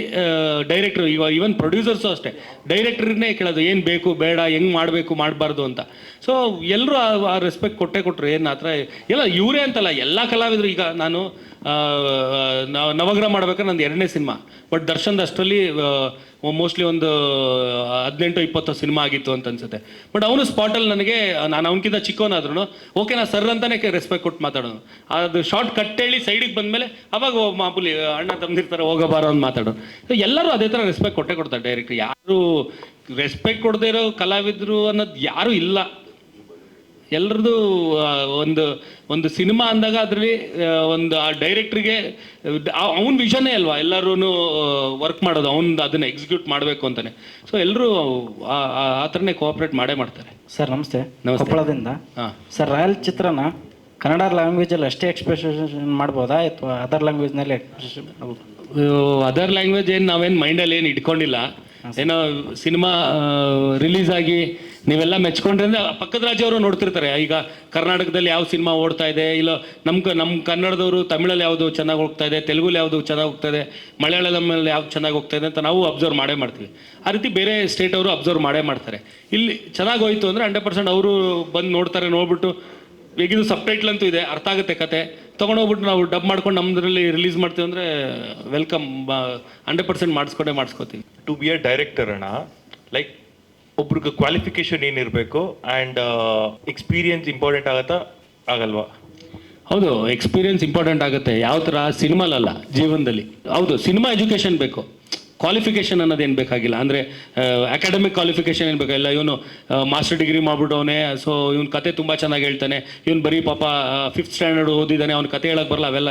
ಡೈರೆಕ್ಟ್ರು, ಇವಾಗ ಈವನ್ ಪ್ರೊಡ್ಯೂಸರ್ಸು ಅಷ್ಟೇ ಡೈರೆಕ್ಟ್ರನ್ನೇ ಕೇಳೋದು ಏನು ಬೇಕು ಬೇಡ, ಹೆಂಗೆ ಮಾಡಬೇಕು ಮಾಡಬಾರ್ದು ಅಂತ. ಸೊ ಎಲ್ಲರೂ ಆ ರೆಸ್ಪೆಕ್ಟ್ ಕೊಟ್ಟರು. ಏನು ಆ ಥರ ಎಲ್ಲ ಇವರೇ ಅಂತಲ್ಲ, ಎಲ್ಲ ಕಲಾವಿದರು. ಈಗ ನಾನು ನವಗ್ರಹ ಮಾಡ್ಬೇಕಾದ್ರೆ ನಂದು 2ನೇ ಸಿನಿಮಾ, ಬಟ್ ದರ್ಶನ್ದು ಅಷ್ಟರಲ್ಲಿ ಮೋಸ್ಟ್ಲಿ ಒಂದು 18-20 ಸಿನಿಮಾ ಆಗಿತ್ತು ಅಂತ ಅನ್ಸುತ್ತೆ. ಬಟ್ ಅವನು ಸ್ಪಾಟಲ್ಲಿ ನನಗೆ, ನಾನು ಅವನಕ್ಕಿಂತ ಚಿಕ್ಕವನಾದ್ರೂ ಓಕೆ ನಾ ಸರ್ ಅಂತಾನೆ ರೆಸ್ಪೆಕ್ಟ್ ಕೊಟ್ಟು ಮಾತಾಡೋನು. ಅದು ಶಾರ್ಟ್ ಕಟ್ ಹೇಳಿ ಸೈಡಿಗೆ ಬಂದಮೇಲೆ ಅವಾಗ ಮಾಮೂಲಿ ಅಣ್ಣ ತಮ್ಮದಿರ್ತಾರೆ ಹೋಗಬಾರೋ ಅಂತ ಮಾತಾಡೋನು. ಎಲ್ಲರೂ ಅದೇ ಥರ ರೆಸ್ಪೆಕ್ಟ್ ಕೊಡ್ತಾರೆ ಡೈರೆಕ್ಟ್ರ್. ಯಾರು ರೆಸ್ಪೆಕ್ಟ್ ಕೊಡದೇ ಇರೋ ಕಲಾವಿದರು ಅನ್ನೋದು ಯಾರೂ ಇಲ್ಲ. ಎಲ್ಲರದ್ದು ಒಂದು ಸಿನಿಮಾ ಅಂದಾಗ ಅದರಲ್ಲಿ ಒಂದು ಆ ಡೈರೆಕ್ಟ್ರಿಗೆ ಅವನ ವಿಷನ್ನೇ ಅಲ್ವಾ ಎಲ್ಲರೂ ವರ್ಕ್ ಮಾಡೋದು, ಅದನ್ನು ಎಕ್ಸಿಕ್ಯೂಟ್ ಮಾಡಬೇಕು ಅಂತಾನೆ. ಸೊ ಎಲ್ಲರೂ ಆ ಥರನೇ ಕೋಆಪ್ರೇಟ್ ಮಾಡೇ ಮಾಡ್ತಾರೆ. ಸರ್ ನಮಸ್ತೆ, ಕೊಪ್ಪಳದಿಂದ. ಸರ್ ರಾಯಲ್ ಚಿತ್ರನ ಕನ್ನಡ ಲ್ಯಾಂಗ್ವೇಜಲ್ಲಿ ಅಷ್ಟೇ ಎಕ್ಸ್ಪ್ರೆಷನ್ ಮಾಡ್ಬೋದಾ ಅಥವಾ ಅದರ್ ಲ್ಯಾಂಗ್ವೇಜ್ನಲ್ಲಿ ಎಕ್ಸ್ಪ್ರೆಷನ್ ಮಾಡ್ಬೋದು? ಅದರ್ ಲ್ಯಾಂಗ್ವೇಜ್ ಏನು ನಾವೇನು ಮೈಂಡಲ್ಲಿ ಏನು ಇಟ್ಕೊಂಡಿಲ್ಲ. ಏನೋ ಸಿನಿಮಾ ರಿಲೀಸ್ ಆಗಿ ನೀವೆಲ್ಲ ಮೆಚ್ಕೊಂಡ್ರೆ ಅಂದರೆ ಪಕ್ಕದ ರಾಜ್ಯವರು ನೋಡ್ತಿರ್ತಾರೆ. ಈಗ ಕರ್ನಾಟಕದಲ್ಲಿ ಯಾವ ಸಿನಿಮಾ ಓಡ್ತಾ ಇದೆ, ಇಲ್ಲ ನಮ್ಮ ಕನ್ನಡದವರು ತಮಿಳಲ್ಲಿ ಯಾವುದು ಚೆನ್ನಾಗಿ ಹೋಗ್ತಾ ಇದೆ, ತೆಲುಗಲ್ಲಿ ಯಾವುದು ಚೆನ್ನಾಗಿ ಹೋಗ್ತಾ ಇದೆ, ಮಲಯಾಳಮಲ್ಲಿ ಯಾವ್ದು ಚೆನ್ನಾಗಿ ಹೋಗ್ತಾ ಇದೆ ಅಂತ ನಾವು ಅಬ್ಸರ್ವ್ ಮಾಡೇ ಮಾಡ್ತೀವಿ. ಆ ರೀತಿ ಬೇರೆ ಸ್ಟೇಟ್ ಅವರು ಅಬ್ಸರ್ವ್ ಮಾಡೇ ಮಾಡ್ತಾರೆ. ಇಲ್ಲಿ ಚೆನ್ನಾಗಿ ಹೋಯ್ತು ಅಂದರೆ 100% ಅವರು ಬಂದು ನೋಡ್ತಾರೆ. ನೋಡ್ಬಿಟ್ಟು ಈಗಿದು ಸಬ್ಟೈಟ್ಲ್ ಅಂತೂ ಇದೆ, ಅರ್ಥ ಆಗುತ್ತೆ ಕತೆ, ತೊಗೊಂಡೋಗ್ಬಿಟ್ಟು ನಾವು ಡಬ್ ಮಾಡ್ಕೊಂಡು ನಮ್ಮದ್ರಲ್ಲಿ ರಿಲೀಸ್ ಮಾಡ್ತೀವಿ ಅಂದರೆ ವೆಲ್ಕಮ್, 100% ಮಾಡಿಸ್ಕೋತೀವಿ. ಟು ಬಿ ಅ ಡೈರೆಕ್ಟರ್ ಅಣ್ಣ, ಲೈಕ್ ಒಬ್ರಿಗೆ ಕ್ವಾಲಿಫಿಕೇಶನ್ ಏನಿರಬೇಕು ಆ್ಯಂಡ್ ಎಕ್ಸ್ಪೀರಿಯನ್ಸ್ ಇಂಪಾರ್ಟೆಂಟ್ ಆಗುತ್ತಾ ಆಗಲ್ವಾ? ಹೌದು, ಎಕ್ಸ್ಪೀರಿಯನ್ಸ್ ಇಂಪಾರ್ಟೆಂಟ್ ಆಗುತ್ತೆ. ಯಾವ ಥರ ಸಿನಿಮಾಲಲ್ಲ, ಜೀವನದಲ್ಲಿ. ಹೌದು, ಸಿನಿಮಾ ಎಜುಕೇಷನ್ ಬೇಕು, ಕ್ವಾಲಿಫಿಕೇಷನ್ ಅನ್ನೋದೇನು ಬೇಕಾಗಿಲ್ಲ. ಅಂದರೆ ಅಕಾಡೆಮಿಕ್ ಕ್ವಾಲಿಫಿಕೇಷನ್ ಏನು ಬೇಕಾಗಿಲ್ಲ. ಇವನು ಮಾಸ್ಟರ್ ಡಿಗ್ರಿ ಮಾಡ್ಬಿಟ್ಟವನೇ, ಸೊ ಇವನು ಕತೆ ತುಂಬ ಚೆನ್ನಾಗಿ ಹೇಳ್ತಾನೆ, ಇವನು ಬರೀ ಪಾಪ 5th ಸ್ಟ್ಯಾಂಡರ್ಡ್ ಓದಿದ್ದಾನೆ, ಅವ್ನ ಕತೆ ಹೇಳಕ್ಕೆ ಬರಲ್ಲ, ಅವೆಲ್ಲ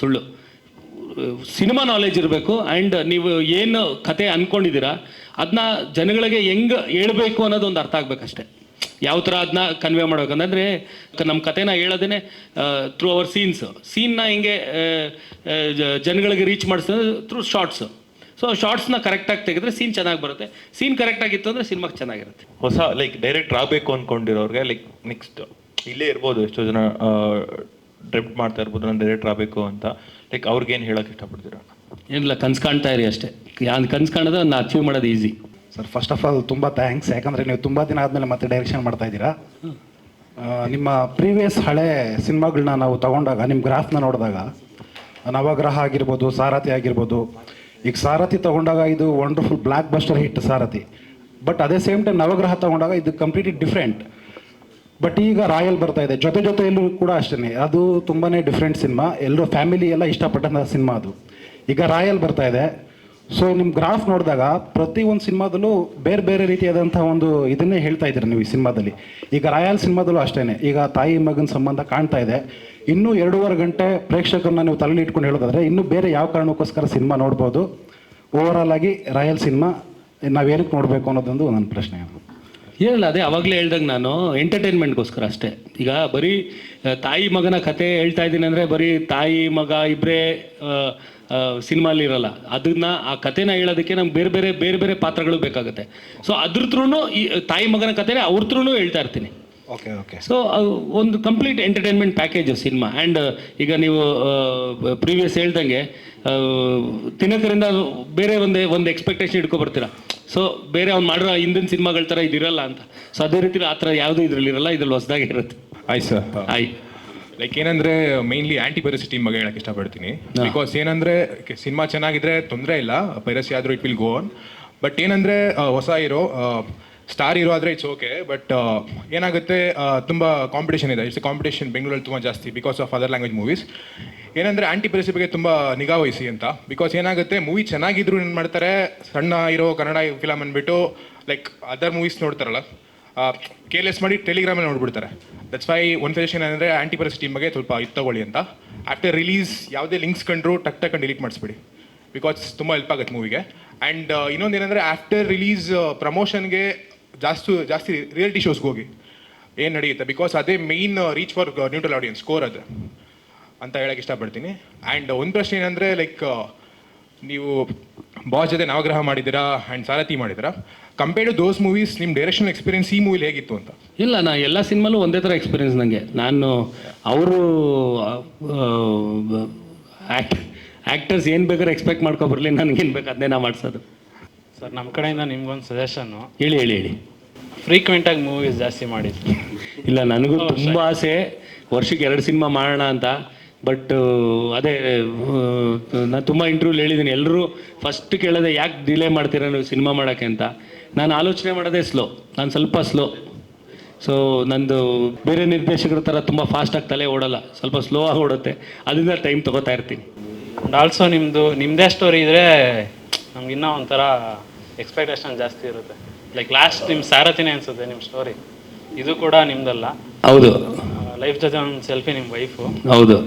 ಸುಳ್ಳು. ಸಿನಿಮಾ ನಾಲೆಜ್ ಇರಬೇಕು. ಆ್ಯಂಡ್ ನೀವು ಏನು ಕತೆ ಅಂದ್ಕೊಂಡಿದ್ದೀರಾ ಅದನ್ನ ಜನಗಳಿಗೆ ಹೆಂಗೆ ಹೇಳ್ಬೇಕು ಅನ್ನೋದು ಒಂದು ಅರ್ಥ ಆಗಬೇಕಷ್ಟೆ. ಯಾವ ಥರ ಅದನ್ನ ಕನ್ವೆ ಮಾಡ್ಬೇಕಂದ್ರೆ ನಮ್ಮ ಕತೆನ ಹೇಳೋದೇ ಥ್ರೂ ಅವರ್ ಸೀನ್ನ ಹೆಂಗೆ ಜನಗಳಿಗೆ ರೀಚ್ ಮಾಡಿಸ್ತದೆ ಥ್ರೂ ಶಾರ್ಟ್ಸು. ಸೊ ಶಾರ್ಟ್ಸ್ನ ಕರೆಕ್ಟಾಗಿ ತೆಗೆದ್ರೆ ಸೀನ್ ಚೆನ್ನಾಗಿ ಬರುತ್ತೆ. ಸೀನ್ ಕರೆಕ್ಟಾಗಿತ್ತು ಅಂದರೆ ಸಿನಿಮಾಗೆ ಚೆನ್ನಾಗಿರುತ್ತೆ. ಹೊಸ ಲೈಕ್ ಡೈರೆಕ್ಟ್ ಆಗಬೇಕು ಅಂದ್ಕೊಂಡಿರೋರಿಗೆ ಲೈಕ್ ನೆಕ್ಸ್ಟ್ ಇಲ್ಲೇ ಇರ್ಬೋದು, ಎಷ್ಟೋ ಜನ ಡ್ರಿಫ್ಟ್ ಮಾಡ್ತಾ ಇರ್ಬೋದು ನಾನು ಡೈರೆಕ್ಟರ್ ಆಗಬೇಕು ಅಂತ. ಲೈಕ್ ಅವ್ರಿಗೇನು ಹೇಳೋಕೆ ಇಷ್ಟಪಡ್ತೀರಾ? ಏನಿಲ್ಲ, ಕನ್ಸು ಕಾಣ್ತಾ ಇರಿ ಅಷ್ಟೇ. ಕನ್ಸು ಕಾಣೋದು ಅದನ್ನ ಅಚೀವ್ ಮಾಡೋದು easy. Sir first of all ತುಂಬ ಥ್ಯಾಂಕ್ಸ್, ಯಾಕಂದರೆ ನೀವು ತುಂಬ ದಿನ ಆದಮೇಲೆ ಮತ್ತೆ ಡೈರೆಕ್ಷನ್ ಮಾಡ್ತಾ ಇದ್ದೀರಾ. ನಿಮ್ಮ ಪ್ರೀವಿಯಸ್ ಹಳೆ ಸಿನಿಮಾಗಳನ್ನ ನಾವು ತಗೊಂಡಾಗ ನಿಮ್ಮ ಗ್ರಾಫ್ನ ನೋಡಿದಾಗ ನವಗ್ರಹ ಆಗಿರ್ಬೋದು, ಸಾರಥಿ ಆಗಿರ್ಬೋದು, ಈಗ ಸಾರಥಿ ತೊಗೊಂಡಾಗ ಇದು wonderful blockbuster hit Saarathi. But ಅದೇ ಸೇಮ್ ಟೈಮ್ ನವಗ್ರಹ ತೊಗೊಂಡಾಗ ಇದು ಕಂಪ್ಲೀಟ್ಲಿ ಡಿಫ್ರೆಂಟ್. ಬಟ್ ಈಗ ರಾಯಲ್ ಬರ್ತಾ ಇದೆ, ಜೊತೆಯಲ್ಲೂ ಕೂಡ ಅಷ್ಟೇ, ಅದು ತುಂಬಾ ಡಿಫ್ರೆಂಟ್ ಸಿನಿಮಾ, ಎಲ್ಲರೂ ಫ್ಯಾಮಿಲಿ ಎಲ್ಲ ಇಷ್ಟಪಟ್ಟಂಥ ಸಿನಿಮಾ ಅದು. ಈಗ ರಾಯಲ್ ಬರ್ತಾ ಇದೆ. ಸೊ ನಿಮ್ಮ ಗ್ರಾಫ್ ನೋಡಿದಾಗ ಪ್ರತಿ ಒಂದು ಸಿನಿಮಾದಲ್ಲೂ ಬೇರೆ ಬೇರೆ ರೀತಿಯಾದಂಥ ಒಂದು ಇದನ್ನೇ ಹೇಳ್ತಾ ಇದ್ದೀರಿ ನೀವು ಈ ಸಿನಿಮಾದಲ್ಲಿ. ಈಗ ರಾಯಲ್ ಸಿನಿಮಾದಲ್ಲೂ ಅಷ್ಟೇ, ಈಗ ತಾಯಿ ಮಗನ ಸಂಬಂಧ ಕಾಣ್ತಾ ಇದೆ. ಇನ್ನೂ 2.5 ಗಂಟೆ ಪ್ರೇಕ್ಷಕರನ್ನ ನೀವು ತಲೆಯಲ್ಲಿ ಇಟ್ಕೊಂಡು ಹೇಳೋದಾದ್ರೆ ಇನ್ನೂ ಬೇರೆ ಯಾವ ಕಾರಣಕ್ಕೋಸ್ಕರ ಸಿನಿಮಾ ನೋಡ್ಬೋದು. ಓವರಾಲ್ ಆಗಿ ರಾಯಲ್ ಸಿನಿಮಾ ನಾವೇನಕ್ಕೆ ನೋಡಬೇಕು ಅನ್ನೋದೊಂದು ನನ್ನ ಪ್ರಶ್ನೆ. ಏನಿಲ್ಲ, ಅದೇ ಅವಾಗಲೇ ಹೇಳ್ದಂಗೆ ನಾನು ಎಂಟರ್ಟೈನ್ಮೆಂಟ್ಗೋಸ್ಕರ ಅಷ್ಟೇ. ಈಗ ಬರೀ ತಾಯಿ ಮಗನ ಕತೆ ಹೇಳ್ತಾ ಇದ್ದೀನಿ ಅಂದರೆ ಬರೀ ತಾಯಿ ಮಗ ಇಬ್ಬರೇ ಸಿನಿಮಾಲಿ ಇರಲ್ಲ. ಅದನ್ನ ಆ ಕತೆನ ಹೇಳೋದಕ್ಕೆ ನಮ್ಗೆ ಬೇರೆ ಬೇರೆ ಪಾತ್ರಗಳು ಬೇಕಾಗುತ್ತೆ. ಸೊ ಅದ್ರ ಥ್ರೂ ಈ ತಾಯಿ ಮಗನ ಕತೆನೇ ಅವ್ರ ಥ್ರೂ ಹೇಳ್ತಾ ಇರ್ತೀನಿ. ಓಕೆ. ಸೊ ಒಂದು complete entertainment package cinema. And ಈಗ ನೀವು ಪ್ರೀವಿಯಸ್ ಹೇಳ್ದಂಗೆ ತಿನ್ನಕರಿಂದ ಬೇರೆ ಒಂದು ಎಕ್ಸ್ಪೆಕ್ಟೇಷನ್ ಇಟ್ಕೊಬರ್ತೀರಾ. ಸೊ ಬೇರೆ ಅವ್ನು ಮಾಡಿರೋ ಹಿಂದಿನ ಸಿನಿಮಾಗಳ ಥರ ಇದಿರಲ್ಲ ಅಂತ. ಸೊ ಅದೇ ರೀತಿ ಆ ಥರ ಯಾವುದೂ ಇದರಲ್ಲಿ ಇರಲ್ಲ, ಇದ್ರಲ್ಲಿ ಹೊಸದಾಗಿ ಇರುತ್ತೆ. ಆಯ್ತು ಸರ್, ಲೈಕ್ ಏನಂದರೆ ಮೇನ್ಲಿ ಆ್ಯಂಟಿ ಪೈರಸಿ ಟೀಮ್ ಬಗ್ಗೆ ಹೇಳಕ್ಕೆ ಇಷ್ಟಪಡ್ತೀನಿ. ಬಿಕಾಸ್ ಏನಂದರೆ ಸಿನಿಮಾ ಚೆನ್ನಾಗಿದ್ರೆ ತೊಂದರೆ ಇಲ್ಲ, ಪೈರಸಿ ಆದರೂ it will go on. But ಏನಂದರೆ ಹೊಸ ಹೀರೋ ಸ್ಟಾರ್ ಹೀರೋ ಆದರೆ ಇಟ್ಸ್ ಓಕೆ. ಬಟ್ ಏನಾಗುತ್ತೆ, ತುಂಬ ಕಾಂಪಿಟೇಷನ್ ಇದೆ. ಇಟ್ಸ್ ಕಾಂಪಿಟೇಷನ್ ಬೆಂಗಳೂರಲ್ಲಿ ತುಂಬ ಜಾಸ್ತಿ because of other language movies. ಏನಂದರೆ ಆ್ಯಂಟಿ ಪೈರಸಿ ಬಗ್ಗೆ ತುಂಬ ನಿಗಾ ವಹಿಸಿ ಅಂತ. ಬಿಕಾಸ್ ಏನಾಗುತ್ತೆ, ಮೂವಿ ಚೆನ್ನಾಗಿದ್ರು ಏನು ಮಾಡ್ತಾರೆ, ಸಣ್ಣ ಹೀರೋ ಕನ್ನಡ ಫಿಲಮ್ ಅಂದ್ಬಿಟ್ಟು ಲೈಕ್ ಅದರ್ ಮೂವೀಸ್ ನೋಡ್ತಾರಲ್ಲ, ಕೇರ್ಲೆಸ್ ಮಾಡಿ ಟೆಲಿಗ್ರಾಮಲ್ಲಿ ನೋಡ್ಬಿಡ್ತಾರೆ. ದಟ್ಸ್ ವೈ ಒಂದು ಸಜೆಷನ್ ಅಂದರೆ ಆ್ಯಂಟಿ ಪೈರಸಿ ಟೀಮ್ ಬಗ್ಗೆ ಸ್ವಲ್ಪ ಇದು ತಗೊಳ್ಳಿ ಅಂತ. ಆಫ್ಟರ್ ರಿಲೀಸ್ ಯಾವುದೇ ಲಿಂಕ್ಸ್ ಕಂಡ್ರು ಟಕ್ ಡಿಲೀಟ್ ಮಾಡಿಸ್ಬಿಡಿ, ಬಿಕಾಸ್ ತುಂಬ ಹೆಲ್ಪ್ ಆಗುತ್ತೆ ಮೂವಿಗೆ. ಆ್ಯಂಡ್ ಇನ್ನೊಂದು ಏನಂದರೆ ಆಫ್ಟರ್ ರಿಲೀಸ್ ಪ್ರಮೋಷನ್ಗೆ ಜಾಸ್ತಿ ರಿಯಾಲಿಟಿ ಶೋಸ್ಗೆ ಹೋಗಿ ಏನು ನಡೆಯುತ್ತೆ, ಬಿಕಾಸ್ ಅದೇ main reach for neutral audience score ಅದು ಅಂತ ಹೇಳಕ್ಕೆ ಇಷ್ಟಪಡ್ತೀನಿ. ಆ್ಯಂಡ್ ಒಂದು ಪ್ರಶ್ನೆ ಏನಂದರೆ, ಲೈಕ್ ನೀವು ಬಾಸ್ ಜೊತೆ ನವಗ್ರಹ ಮಾಡಿದ್ದೀರಾ ಆ್ಯಂಡ್ ಸಾರಥಿ ಮಾಡಿದ್ದೀರಾ, ಕಂಪೇರ್ಡ್ ಟು ದೋಸ್ ಮೂವೀಸ್ ನಿಮ್ಮ ಡೈರೆಕ್ಷನ್ ಎಕ್ಸ್ಪೀರಿಯನ್ಸ್ ಈ ಮೂವಿಲಿ ಹೇಗಿತ್ತು ಅಂತ? ಇಲ್ಲ, ನಾ ಎಲ್ಲ ಸಿನಿಮಾಲೂ ಒಂದೇ ಥರ ಎಕ್ಸ್ಪೀರಿಯನ್ಸ್ ನನಗೆ. ನಾನು ಅವರು ಆ್ಯಕ್ಟರ್ಸ್ ಏನು ಬೇಕಾದ್ರೆ ಎಕ್ಸ್ಪೆಕ್ಟ್ ಮಾಡ್ಕೊಬರ್ಲಿ, ನನಗೇನು ಬೇಕು ಅದನ್ನೇ ನಾವು ಮಾಡಿಸೋದು. ಸರ್ ನಮ್ಮ ಕಡೆಯಿಂದ ನಿಮ್ಗೊಂದು ಸಜೆಷನ್ನು, ಹೇಳಿ. ಫ್ರೀಕ್ವೆಂಟಾಗಿ ಮೂವೀಸ್ ಜಾಸ್ತಿ ಮಾಡಿದ್ದು. ಇಲ್ಲ, ನನಗೂ ತುಂಬ ಆಸೆ ವರ್ಷಕ್ಕೆ 2 ಸಿನಿಮಾ ಮಾಡೋಣ ಅಂತ. ಬಟ್ ಅದೇ ನಾನು ತುಂಬ ಇಂಟರ್ವ್ಯೂಲಿ ಹೇಳಿದ್ದೀನಿ, ಎಲ್ಲರೂ ಫಸ್ಟ್ ಕೇಳೋದೆ ಯಾಕೆ ಡಿಲೇ ಮಾಡ್ತೀರಾ ನೀವು ಸಿನಿಮಾ ಮಾಡೋಕ್ಕೆ ಅಂತ. ನಾನು ಆಲೋಚನೆ ಮಾಡೋದೇ ನಾನು ಸ್ವಲ್ಪ ಸ್ಲೋ. ಸೊ ನಂದು ಬೇರೆ ನಿರ್ದೇಶಕರ ಥರ ತುಂಬ ಫಾಸ್ಟಾಗಿ ತಲೆ ಓಡಲ್ಲ, ಸ್ವಲ್ಪ ಸ್ಲೋ ಆಗಿ ಓಡುತ್ತೆ. ಅದರಿಂದ ಟೈಮ್ ತೊಗೋತಾ ಇರ್ತೀನಿ. ಆ್ಯಂಡ್ ಆಲ್ಸೋ ನಿಮ್ಮದೇ ಸ್ಟೋರಿ ಇದ್ದರೆ ನಮ್ಗೆ ಇನ್ನೂ ಒಂಥರ ಎಕ್ಸ್ಪೆಕ್ಟೇಷನ್ ಜಾಸ್ತಿ ಇರುತ್ತೆ. ಲೈಕ್ ಲಾಸ್ಟ್ ನಿಮ್ಮ ಸಾರಥಿನೇ ಅನಿಸುತ್ತೆ ನಿಮ್ಮ ಸ್ಟೋರಿ. ಇದು ಕೂಡ ನಿಮ್ಮದಲ್ಲ. ಹೌದು. ಲೈಫ್ ಜೊತೆ ಒಂದು ಸೆಲ್ಫಿ ನಿಮ್ಮ ವೈಫು. ಹೌದು.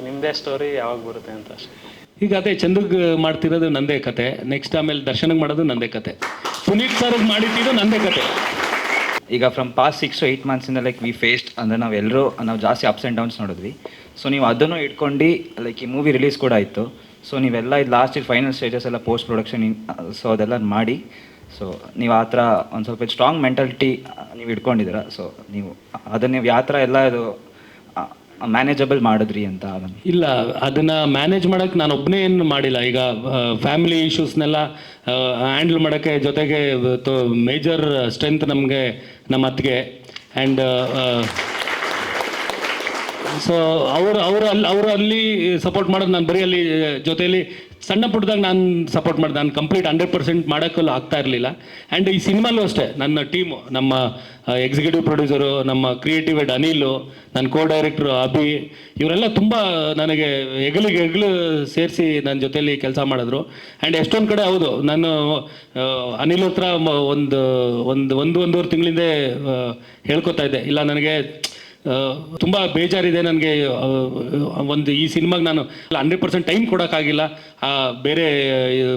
ನಿಮ್ಮದೇ ಸ್ಟೋರಿ ಯಾವಾಗ ಬರುತ್ತೆ ಅಂತ ಅಷ್ಟೇ. ಈಗ ಅದೇ ಚಂದಗ್ ಮಾಡ್ತಿರೋದು ನಂದೇ ಕತೆ, ನೆಕ್ಸ್ಟ್ ಆಮೇಲೆ ದರ್ಶನಕ್ಕೆ ಮಾಡೋದು ನಂದೇ ಕತೆ, ಪುನೀತ್ ಸರ್ಗೆ ಮಾಡಿಟ್ಟಿದ್ದು ನಂದೇ ಕತೆ. ಈಗ ಫ್ರಮ್ ಪಾಸ್ಟ್ 6 to 8 ಮಂತ್ಸಿಂದ ಲೈಕ್ ವಿ ಫೇಸ್ಡ್ ಅಂದರೆ ನಾವು ಜಾಸ್ತಿ ಅಪ್ಸ್ ಆ್ಯಂಡ್ ಡೌನ್ಸ್ ನೋಡಿದ್ವಿ. ಸೊ ನೀವು ಅದನ್ನು ಇಟ್ಕೊಂಡು ಲೈಕ್ ಈ ಮೂವಿ ರಿಲೀಸ್ ಕೂಡ ಆಯಿತು. ಸೊ ನೀವೆಲ್ಲ ಇದು ಲಾಸ್ಟ್ ಫೈನಲ್ ಸ್ಟೇಜಸ್ ಎಲ್ಲ ಪೋಸ್ಟ್ ಪ್ರೊಡಕ್ಷನ್ ಸೊ ಅದೆಲ್ಲ ಮಾಡಿ, ಸೊ ನೀವು ಆ ಥರ ಒಂದು ಸ್ವಲ್ಪ ಸ್ಟ್ರಾಂಗ್ ಮೆಂಟಾಲಿಟಿ ನೀವು ಇಟ್ಕೊಂಡಿದ್ದೀರಾ. ಸೊ ನೀವು ಅದನ್ನು ನೀವು ಯಾವ ಥರ ಎಲ್ಲ ಇದು ಮ್ಯಾನೇಜಬಲ್ ಮಾಡಿದ್ರಿ ಅಂತ ಅದನ್ನು? ಇಲ್ಲ, ಅದನ್ನು ಮ್ಯಾನೇಜ್ ಮಾಡೋಕ್ಕೆ ನಾನು ಒಬ್ಬನೇ ಏನು ಮಾಡಿಲ್ಲ. ಈಗ ಫ್ಯಾಮಿಲಿ ಇಶ್ಯೂಸ್ನೆಲ್ಲ ಹ್ಯಾಂಡಲ್ ಮಾಡೋಕ್ಕೆ ಜೊತೆಗೆ ಮೇಜರ್ ಸ್ಟ್ರೆಂತ್ ನಮಗೆ ನಮ್ಮ ಅತ್ತಿಗೆ. ಆ್ಯಂಡ್ ಸೊ ಅವರು ಅಲ್ಲಿ ಸಪೋರ್ಟ್ ಮಾಡೋದು, ನಾನು ಬರೀ ಅಲ್ಲಿ ಜೊತೆಯಲ್ಲಿ ಸಣ್ಣ ಪುಟ್ಟದಾಗ ನಾನು ಸಪೋರ್ಟ್ ಮಾಡಿದೆ. ನಾನು ಕಂಪ್ಲೀಟ್ 100% ಮಾಡೋಕ್ಕಲ್ಲೂ ಆಗ್ತಾ ಇರಲಿಲ್ಲ. ಆ್ಯಂಡ್ ಈ ಸಿನಿಮಾಲೂ ಅಷ್ಟೇ ನನ್ನ ಟೀಮು, ನಮ್ಮ ಎಕ್ಸಿಕ್ಯೂಟಿವ್ ಪ್ರೊಡ್ಯೂಸರು, ನಮ್ಮ ಕ್ರಿಯೇಟಿವ್ ಹೆಡ್ ಅನಿಲು, ನನ್ನ ಕೋ ಡೈರೆಕ್ಟ್ರು ಅಭಿ, ಇವರೆಲ್ಲ ತುಂಬ ನನಗೆ ಹೆಗಲು ಸೇರಿಸಿ ನನ್ನ ಜೊತೆಯಲ್ಲಿ ಕೆಲಸ ಮಾಡಿದ್ರು. ಆ್ಯಂಡ್ ಎಷ್ಟೊಂದು ಕಡೆ ಹೌದು, ನಾನು ಅನಿಲ್ ಹತ್ರ ಒಂದೂವರೆ ತಿಂಗಳಿಂದ ಹೇಳ್ಕೊತಾ ಇದ್ದೆ, ಇಲ್ಲ ನನಗೆ ತುಂಬ ಬೇಜಾರಿದೆ, ನನಗೆ ಈ ಸಿನಿಮಾಗೆ ನಾನು 100% ಟೈಮ್ ಕೊಡೋಕ್ಕಾಗಿಲ್ಲ, ಬೇರೆ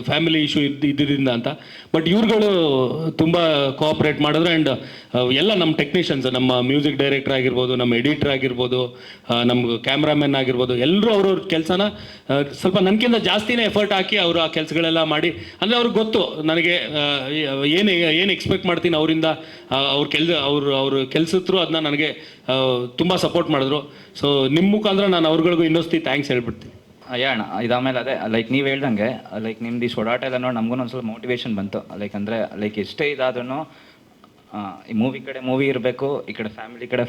ಫ್ಯಾಮಿಲಿ ಇಶ್ಯೂ ಇದ್ದಿದ್ದರಿಂದ ಅಂತ. ಬಟ್ ಇವ್ರುಗಳು ತುಂಬ ಕೋಆಪ್ರೇಟ್ ಮಾಡಿದ್ರು. ಆ್ಯಂಡ್ ಎಲ್ಲ ನಮ್ಮ ಟೆಕ್ನಿಷಿಯನ್ಸ್, ನಮ್ಮ ಮ್ಯೂಸಿಕ್ ಡೈರೆಕ್ಟರ್ ಆಗಿರ್ಬೋದು, ನಮ್ಮ ಎಡಿಟರ್ ಆಗಿರ್ಬೋದು, ನಮ್ಮ ಕ್ಯಾಮ್ರಾಮನ್ ಆಗಿರ್ಬೋದು, ಎಲ್ಲರೂ ಅವ್ರವ್ರ ಕೆಲಸನ ಸ್ವಲ್ಪ ನನಗಿಂತ ಜಾಸ್ತಿನೇ ಎಫರ್ಟ್ ಹಾಕಿ ಅವರು ಆ ಕೆಲಸಗಳೆಲ್ಲ ಮಾಡಿ, ಅಂದರೆ ಅವ್ರಿಗೆ ಗೊತ್ತು ನನಗೆ ಏನು ಎಕ್ಸ್ಪೆಕ್ಟ್ ಮಾಡ್ತೀನಿ ಅವರಿಂದ. ಅವ್ರ ಕೆಲಸದ್ರು ಅದನ್ನ ನನಗೆ ತುಂಬ ಸಪೋರ್ಟ್ ಮಾಡಿದ್ರು. ಸೊ ನಿಮ್ಮ ಮುಖಾಂತರ ನಾನು ಅವ್ರುಗಳಿಗೂ ಇನ್ನೊಂದು ಥ್ಯಾಂಕ್ಸ್ ಹೇಳ್ಬಿಡ್ತೀನಿ. ಅಣ್ಣ, ಇದಾದಮೇಲೆ ಅದೇ ಲೈಕ್ ನೀವು ಹೇಳ್ದಂಗೆ ಲೈಕ್ ನಿಮ್ದು ಈ ಓಡಾಟ ಎಲ್ಲ ನೋಡಿ ನಮಗೂ ಒಂದು ಸ್ವಲ್ಪ ಮೋಟಿವೇಶನ್ ಬಂತು. ಲೈಕ್ ಅಂದರೆ ಲೈಕ್ ಎಷ್ಟೇ ಇದಾದ್ರೂ ಈ ಮೂವಿ ಇರಬೇಕು, ಈ ಕಡೆ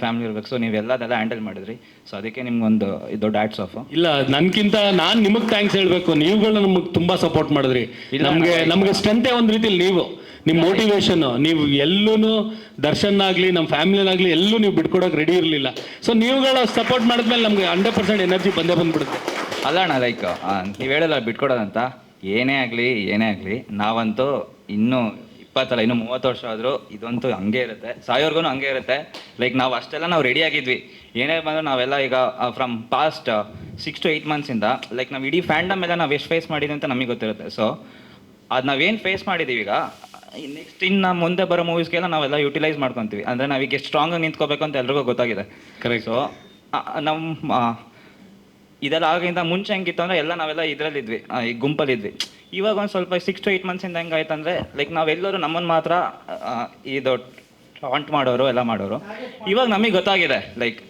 ಫ್ಯಾಮಿಲಿ ಇರಬೇಕು. ಸೊ ನೀವೆಲ್ಲದೆಲ್ಲ ಹ್ಯಾಂಡಲ್ ಮಾಡಿದ್ರಿ. ಸೊ ಅದಕ್ಕೆ ನಿಮ್ಗೊಂದು ದೊಡ್ಡ ಹ್ಯಾಟ್ಸ್ ಆಫ್. ಇಲ್ಲ, ನನಗಿಂತ ನಾನು ನಿಮಗೆ ಥ್ಯಾಂಕ್ಸ್ ಹೇಳಬೇಕು. ನೀವುಗಳು ನಮಗೆ ತುಂಬ ಸಪೋರ್ಟ್ ಮಾಡಿದ್ರಿ. ನಮಗೆ ಸ್ಟ್ರೆಂತೇ ಒಂದು ರೀತಿಲಿ ನೀವು, ನಿಮ್ಮ ಮೋಟಿವೇಶನ್ನು, ನೀವು ಎಲ್ಲೂ ದರ್ಶನ್ ಆಗಲಿ ನಮ್ಮ ಫ್ಯಾಮಿಲಿನಾಗಲಿ ಎಲ್ಲೂ ನೀವು ಬಿಟ್ಕೊಡೋಕೆ ರೆಡಿ ಇರಲಿಲ್ಲ. ಸೊ ನೀವುಗಳ ಸಪೋರ್ಟ್ ಮಾಡಿದ್ಮೇಲೆ ನಮಗೆ 100% ಎನರ್ಜಿ ಬಂದ್ಬಿಡುತ್ತೆ. ಅಲ್ಲ ಅಣ್ಣ, ಲೈಕ್ ನೀವು ಹೇಳಲ್ಲ ಬಿಟ್ಕೊಡೋದಂತ, ಏನೇ ಆಗಲಿ ನಾವಂತೂ ಇನ್ನೂ 20 ಅಲ್ಲ, ಇನ್ನೂ 30 ವರ್ಷ ಆದರೂ ಇದಂತೂ ಹಂಗೆ ಇರುತ್ತೆ, ಸಾಯೋರ್ಗು ಹಂಗೆ ಇರುತ್ತೆ. ಲೈಕ್ ನಾವು ಅಷ್ಟೆಲ್ಲ ನಾವು ರೆಡಿ ಆಗಿದ್ವಿ. ಏನೇ ಬಂದರೂ ನಾವೆಲ್ಲ ಈಗ ಫ್ರಮ್ ಪಾಸ್ಟ್ 6 to 8 ಮಂತ್ಸಿಂದ ಲೈಕ್ ನಾವು ಇಡೀ ಫ್ಯಾಂಡಮ್ ಎಲ್ಲ ನಾವು ಎಷ್ಟು ಫೇಸ್ ಮಾಡಿದ್ವಿ ಅಂತ ನಮಗೆ ಗೊತ್ತಿರುತ್ತೆ. ಸೊ ಅದು ನಾವೇನು ಫೇಸ್ ಮಾಡಿದ್ದೀವಿ ಈಗ ನೆಕ್ಸ್ಟ್ ಇನ್ನು ಮುಂದೆ ಬರೋ ಮೂವೀಸ್ಗೆಲ್ಲ ನಾವೆಲ್ಲ ಯುಟಿಲೈಸ್ ಮಾಡ್ಕೊತೀವಿ. ಅಂದರೆ ನಾವೀಗ ಎಷ್ಟು ಸ್ಟ್ರಾಂಗಾಗಿ ನಿಂತ್ಕೋಬೇಕು ಅಂತ ಎಲ್ರಿಗೂ ಗೊತ್ತಾಗಿದೆ. ಕರೆಕ್ಟ್. ಸೊ ನಮ್ಮ ಇದೆಲ್ಲ ಆಗಿಂದ ಮುಂಚೆ ಹೆಂಗಿತ್ತು ಅಂದರೆ ಎಲ್ಲ ನಾವೆಲ್ಲ ಇದರಲ್ಲಿದ್ವಿ, ಈ ಗುಂಪಲ್ಲಿದ್ವಿ. ಇವಾಗ ಒಂದು ಸ್ವಲ್ಪ 6 to 8 ಮಂತ್ಸಿಂದ ಹೆಂಗಾಯ್ತು ಅಂದರೆ ಲೈಕ್ ನಾವೆಲ್ಲರೂ ನಮ್ಮನ್ನು ಮಾತ್ರ ಇದು ಟಾಂಟ್ ಮಾಡೋರು ಎಲ್ಲ ಮಾಡೋರು. ಇವಾಗ ನಮಗೆ ಗೊತ್ತಾಗಿದೆ ಲೈಕ್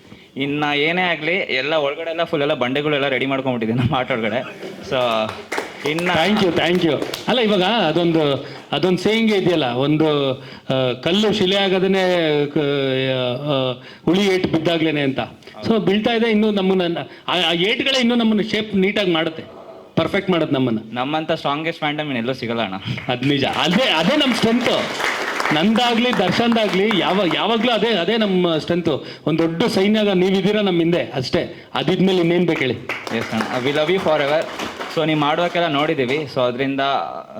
ಇನ್ನು ಏನೇ ಆಗಲಿ ಎಲ್ಲ ಒಳಗಡೆ ಎಲ್ಲ ಫುಲ್ ಎಲ್ಲ ಬಂಡೆಗಳೆಲ್ಲ ರೆಡಿ ಮಾಡ್ಕೊಂಡ್ಬಿಟ್ಟಿದೆ ನಮ್ಮ ಆಟ ಒಳಗಡೆ. ಸೊ ಇನ್ನು ಥ್ಯಾಂಕ್ ಯು. ಅಲ್ಲ, ಇವಾಗ ಅದೊಂದು ಸೇಯಿಂಗ್ ಇದೆಯಲ್ಲ, ಒಂದು ಕಲ್ಲು ಶಿಲೆ ಆಗೋದನ್ನೇ ಹುಳಿ ಏಟು ಬಿದ್ದಾಗ್ಲೇನೆ ಅಂತ. ಸೊ ಬೀಳ್ತಾ ಇದೆ, ಇನ್ನೂ ನಮ್ಮನ್ನ ಆ ಏಟ್ಗಳೇ ಇನ್ನೂ ನಮ್ಮನ್ನು ಶೇಪ್ ನೀಟಾಗಿ ಮಾಡುತ್ತೆ, ಪರ್ಫೆಕ್ಟ್ ಮಾಡುತ್ತೆ ನಮ್ಮನ್ನು. ನಮ್ಮಂಥ ಸ್ಟ್ರಾಂಗೆಸ್ಟ್ ಫ್ಯಾಂಡಮ್ ಎಲ್ಲೂ ಸಿಗಲ್ಲ ಅಣ್ಣ. ಅದು ನಿಜ. ಅದೇ ನಮ್ಮ ಸ್ಟ್ರೆಂತು. ನಂದಾಗಲಿ ದರ್ಶನ್ದಾಗಲಿ ಯಾವಾಗಲೂ ಅದೇ ನಮ್ಮ ಸ್ಟ್ರೆಂತು. ಒಂದು ದೊಡ್ಡ ಸೈನ್ಯಾಗ ನೀವಿದ್ದೀರಾ ನಮ್ಮ ಹಿಂದೆ, ಅಷ್ಟೇ. ಅದಿದ್ಮೇಲೆ ಇನ್ನೇನು ಬೇಕು ಹೇಳಿ. ಎಸ್ ಅಣ್ಣ, we love you forever. So ನೀವು ಮಾಡೋಕ್ಕೆಲ್ಲ ನೋಡಿದ್ದೀವಿ. ಸೊ ಅದರಿಂದ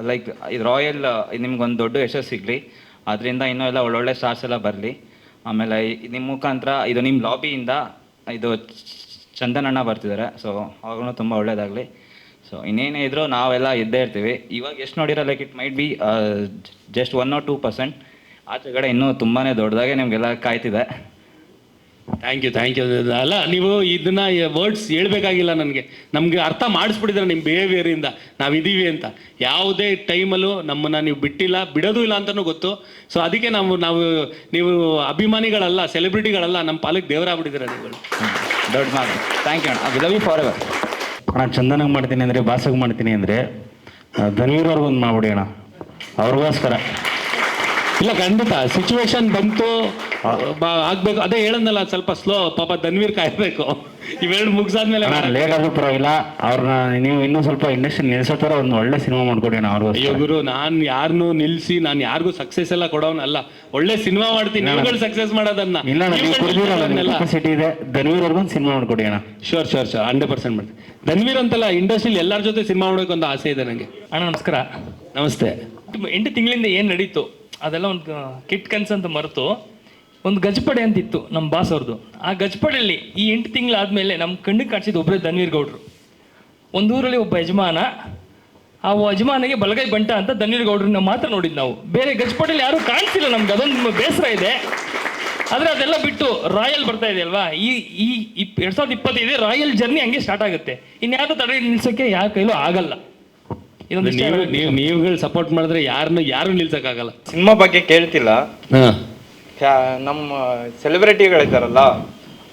ಲೈಕ್ ಇದು ರಾಯಲ್ ನಿಮ್ಗೊಂದು ದೊಡ್ಡ ಯಶಸ್ಸು ಸಿಗಲಿ, ಅದರಿಂದ ಇನ್ನೂ ಎಲ್ಲ ಒಳ್ಳೊಳ್ಳೆ ಸ್ಟಾರ್ಸ್ ಎಲ್ಲ ಬರಲಿ. ಆಮೇಲೆ ನಿಮ್ಮ ಮುಖಾಂತರ ಇದು ನಿಮ್ಮ ಲಾಬಿಯಿಂದ ಇದು ಚಂದನ್ ಅಣ್ಣ ಬರ್ತಿದ್ದಾರೆ. ಸೊ ಅವಾಗೂ ತುಂಬ ಒಳ್ಳೇದಾಗಲಿ. ಸೊ ಇನ್ನೇನೇ ಇದ್ರೂ ನಾವೆಲ್ಲ ಇದ್ದೇ ಇರ್ತೀವಿ. ಇವಾಗ ಎಷ್ಟು ನೋಡಿರೋ like it might be just 1 or 2%. ಆಚೆಗಡೆ ಇನ್ನೂ ತುಂಬಾ ದೊಡ್ಡದಾಗೆ ನಿಮಗೆಲ್ಲ ಕಾಯ್ತಿದೆ. Thank you. ಅಲ್ಲ, ನೀವು ಇದನ್ನ ವರ್ಡ್ಸ್ ಹೇಳ್ಬೇಕಾಗಿಲ್ಲ, ನಮಗೆ ಅರ್ಥ ಮಾಡಿಸ್ಬಿಟ್ಟಿದ್ರೆ ನಿಮ್ಮ ಬಿಹೇವಿಯರಿಂದ ನಾವಿದ್ದೀವಿ ಅಂತ. ಯಾವುದೇ ಟೈಮಲ್ಲೂ ನಮ್ಮನ್ನು ನೀವು ಬಿಡೋದು ಇಲ್ಲ ಅಂತಲೂ ಗೊತ್ತು. ಸೊ ಅದಕ್ಕೆ ನೀವು ಅಭಿಮಾನಿಗಳಲ್ಲ, ಸೆಲೆಬ್ರಿಟಿಗಳಲ್ಲ, ನಮ್ಮ ಪಾಲಕ್ಕೆ ದೇವರಾಗ್ಬಿಟ್ಟಿದ್ದೀರ ನೀವುಗಳು. ದೊಡ್ಡ ಮಾತು. ಥ್ಯಾಂಕ್ ಯು ಅಣ್ಣ, we love you forever. ಅಣ್ಣ ಚಂದನಾಗ ಮಾಡ್ತೀನಿ ಅಂದರೆ ಬಾಸಾಗ ಮಾಡ್ತೀನಿ ಅಂದರೆ ಧನ್ವೀರ್ ಅವ್ರಿಗೊಂದು ಮಾಡ್ಬಿಡಿ ಅಣ್ಣ, ಅವ್ರಿಗೋಸ್ಕರ. ಇಲ್ಲ ಖಂಡಿತ ಸಿಚುವೇಶನ್ ಬಂತು ಆಗ್ಬೇಕು. ಅದೇ ಹೇಳದ್ನಲ್ಲ ಸ್ವಲ್ಪ ಸ್ಲೋ, ಪಾಪ ಧನ್ವೀರ್ ಕಾಯ್ಬೇಕು. ಇವೆರಡು ಮುಗಿಸಾದ್ಮೇಲೆ ಲೇಟ್ ಆದ್ರೂ ಪರವಾಗಿಲ್ಲ, ಅವ್ರನ್ನ ನೀವು ಇನ್ನೂ ಸ್ವಲ್ಪ ಇಂಡಸ್ಟ್ರಿ ನಿಲ್ಸೋ ಥರ ಒಂದು ಒಳ್ಳೆ ಸಿನಿಮಾ ಮಾಡ್ಕೊಡಿ ಅಣ್ಣ ಅವ್ರಿಗೋಸ್ಕರ. ಅಯ್ಯೋ ಗುರು, ನಾನು ಯಾರನ್ನೂ ನಿಲ್ಸಿ ನಾನು ಯಾರಿಗೂ ಸಕ್ಸಸ್ ಎಲ್ಲ ಕೊಡೋನಲ್ಲ, ಒಳ್ಳೆ ಸಿನಿಮಾ ಮಾಡ್ತೀನಿ, ನೀವುಗಳು ಸಕ್ಸಸ್ ಮಾಡೋದನ್ನ. ಇಲ್ಲ ಕೆಪಾಸಿಟಿ ಇದೆ, ಧನ್ವೀರ್ ಅವ್ರಿಗೊಂದು ಸಿನಿಮಾ ಮಾಡ್ಕೊಡಿ ಅಣ್ಣ. ಶೋರ್ 100% ಮಾಡ್ತೀನಿ. ಧನ್ವೀರ್ ಅಂತಲ್ಲ, ಇಂಡಸ್ಟ್ರಿಲಿ ಎಲ್ಲರ ಜೊತೆ ಸಿನಿಮಾ ಮಾಡ್ಬೇಕು ಅಂತ ಆಸೆ ಇದೆ ನನಗೆ. ಅಣ್ಣ ನಮಸ್ಕಾರ. ನಮಸ್ತೆ. 8 ತಿಂಗಳಿಂದ ಏನು ನಡೀತು ಅದೆಲ್ಲ ಒಂದು ಕಿಟ್ ಕನ್ಸ್ ಅಂತ ಮರೆತು ಒಂದು ಗಜಪಡೆ ಅಂತಿತ್ತು ನಮ್ಮ ಬಾಸ್ ಅವ್ರದ್ದು. ಆ ಗಜಪಡೆಯಲ್ಲಿ ಈ 8 ತಿಂಗಳಾದಮೇಲೆ ನಮ್ಮ ಕಣ್ಣಿಗೆ ಕಾಣಿಸಿದ್ದು ಒಬ್ಬರೇ ಧನ್ವೀರ್ ಗೌಡ್ರು. ಒಂದೂರಲ್ಲಿ ಒಬ್ಬ ಯಜಮಾನ, ಆ ಯಜಮಾನಿಗೆ ಬಲಗೈ ಬಂಟ ಅಂತ ಧನ್ವೀರ್ ಗೌಡ್ರನ್ನ ಮಾತ್ರ ನೋಡಿದ್ದು ನಾವು. ಬೇರೆ ಗಜಪಡೆಯಲ್ಲಿ ಯಾರೂ ಕಾಣಿಸಿಲ್ಲ ನಮ್ಗೆ, ಅದೊಂದು ಬೇಸರ ಇದೆ. ಆದರೆ ಅದೆಲ್ಲ ಬಿಟ್ಟು ರಾಯಲ್ ಬರ್ತಾ ಇದೆ ಅಲ್ವಾ, ಈ 2025 ರಾಯಲ್ ಜರ್ನಿ ಹಂಗೆ ಸ್ಟಾರ್ಟ್ ಆಗುತ್ತೆ. ಇನ್ಯಾರು ತಡೆ ನಿಲ್ಸೋಕ್ಕೆ ಯಾರ ಕೈಲೂ ಆಗಲ್ಲ. ನೀವುಗಳು ಸಪೋರ್ಟ್ ಮಾಡಿದ್ರೆ ಯಾರು ನಿಲ್ಸಕ್ಕಾಗಲ್ಲ. ಸಿನಿಮಾ ಬಗ್ಗೆ ಕೇಳ್ತಿಲ್ಲ, ನಮ್ಮ ಸೆಲೆಬ್ರಿಟಿಗಳಿದ್ದಾರಲ್ಲ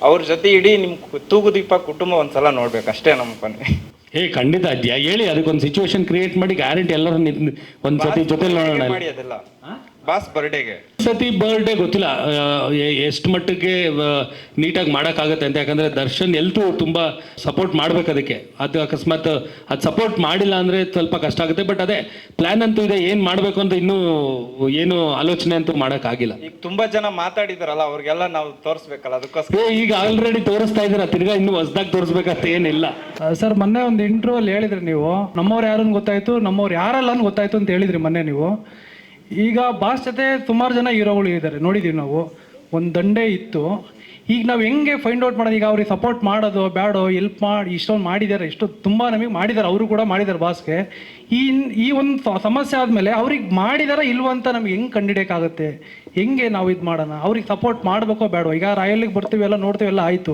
ಅವ್ರ ಜೊತೆ ಇಡೀ ನಿಮ್ಮ ತೂಗುದೀಪ ಕುಟುಂಬ ಒಂದ್ಸಲ ನೋಡ್ಬೇಕು ಅಷ್ಟೇ ನಮ್ಮ ಕೊನೆ. ಖಂಡಿತ ಹೇಳಿ, ಅದಕ್ಕೊಂದು ಸಿಚುವೇಶನ್ ಕ್ರಿಯೇಟ್ ಮಾಡಿ ಗ್ಯಾರಂಟಿ ಎಲ್ಲರೂ ಒಂದ್ಸತಿ ಜೊತೆ ನೋಡೋಣ. ಮಾಡಿ ಅದೆಲ್ಲ ಬಾಸ್ ಬರ್ಡೇಗೆ ಸತಿ ಬರ್ಡೇ ಗೊತ್ತಿಲ್ಲ ಎಷ್ಟು ಮಟ್ಟಿಗೆ ನೀಟಾಗಿ ಮಾಡೋಕ್ಕಾಗತ್ತೆ ಅಂತ. ಯಾಕಂದರೆ ದರ್ಶನ್ ಎಲ್ತು ತುಂಬ ಸಪೋರ್ಟ್ ಮಾಡ್ಬೇಕು ಅದಕ್ಕೆ. ಅದು ಅಕಸ್ಮಾತ್ ಅದು ಸಪೋರ್ಟ್ ಮಾಡಿಲ್ಲ ಅಂದರೆ ಸ್ವಲ್ಪ ಕಷ್ಟ ಆಗುತ್ತೆ. ಬಟ್ ಅದೇ ಪ್ಲ್ಯಾನ್ ಅಂತೂ ಇದೆ, ಏನು ಮಾಡಬೇಕು ಅಂತ ಇನ್ನೂ ಏನು ಆಲೋಚನೆ ಅಂತೂ ಮಾಡೋಕ್ಕಾಗಿಲ್ಲ. ಈಗ ತುಂಬಾ ಜನ ಮಾತಾಡಿದಾರಲ್ಲ ಅವ್ರಿಗೆಲ್ಲ ನಾವು ತೋರಿಸ್ಬೇಕಲ್ಲ, ಅದಕ್ಕೋಸ್ಕರ ಈಗ ಆಲ್ರೆಡಿ ತೋರಿಸ್ತಾ ಇದ್ದೀರಾ, ತಿರ್ಗಾ ಇನ್ನೂ ಹೊಸದಾಗಿ ತೋರಿಸ್ಬೇಕಂತ ಏನಿಲ್ಲ. ಸರ್ ಮೊನ್ನೆ ಒಂದು ಇಂಟ್ರ್ಯೂ ಅಲ್ಲಿ ಹೇಳಿದ್ರಿ ನೀವು, ನಮ್ಮವ್ರು ಯಾರು ಗೊತ್ತಾಯ್ತು, ನಮ್ಮವ್ರು ಯಾರಲ್ಲ ಅಂತ ಗೊತ್ತಾಯ್ತು ಅಂತ ಹೇಳಿದ್ರಿ ಮೊನ್ನೆ ನೀವು. ಈಗ ಬಾಸ್ ಜೊತೆ ಸುಮಾರು ಜನ ಹೀರೋಗಳು ಇದ್ದಾರೆ, ನೋಡಿದ್ದೀವಿ ನಾವು. ಒಂದು ದಂಡೆ ಇತ್ತು. ಈಗ ನಾವು ಹೆಂಗೆ ಫೈಂಡ್ ಔಟ್ ಮಾಡೋದು, ಈಗ ಅವ್ರಿಗೆ ಸಪೋರ್ಟ್ ಮಾಡೋದು ಬೇಡೋ, ಎಲ್ಪ್ ಮಾಡಿ ಇಷ್ಟೊಂದು ಮಾಡಿದ್ದಾರೆ, ಇಷ್ಟು ತುಂಬ ನಮಗೆ ಮಾಡಿದ್ದಾರೆ, ಅವರು ಕೂಡ ಮಾಡಿದ್ದಾರೆ ಬಾಸ್ಗೆ. ಈ ಒಂದು ಸಮಸ್ಯೆ ಆದಮೇಲೆ ಅವ್ರಿಗೆ ಮಾಡಿದಾರ ಇಲ್ವಂತ ನಮ್ಗೆ ಹೆಂಗೆ ಕಂಡಿಡಿಯೋಕ್ಕಾಗುತ್ತೆ, ಹೆಂಗೆ ನಾವು ಇದು ಮಾಡೋಣ, ಅವ್ರಿಗೆ ಸಪೋರ್ಟ್ ಮಾಡಬೇಕೋ ಬೇಡೋ. ಈಗ ರಾಯಲ್ಲಿಗೆ ಬರ್ತೀವಿ ಎಲ್ಲ ನೋಡ್ತೀವಿ ಎಲ್ಲ ಆಯಿತು.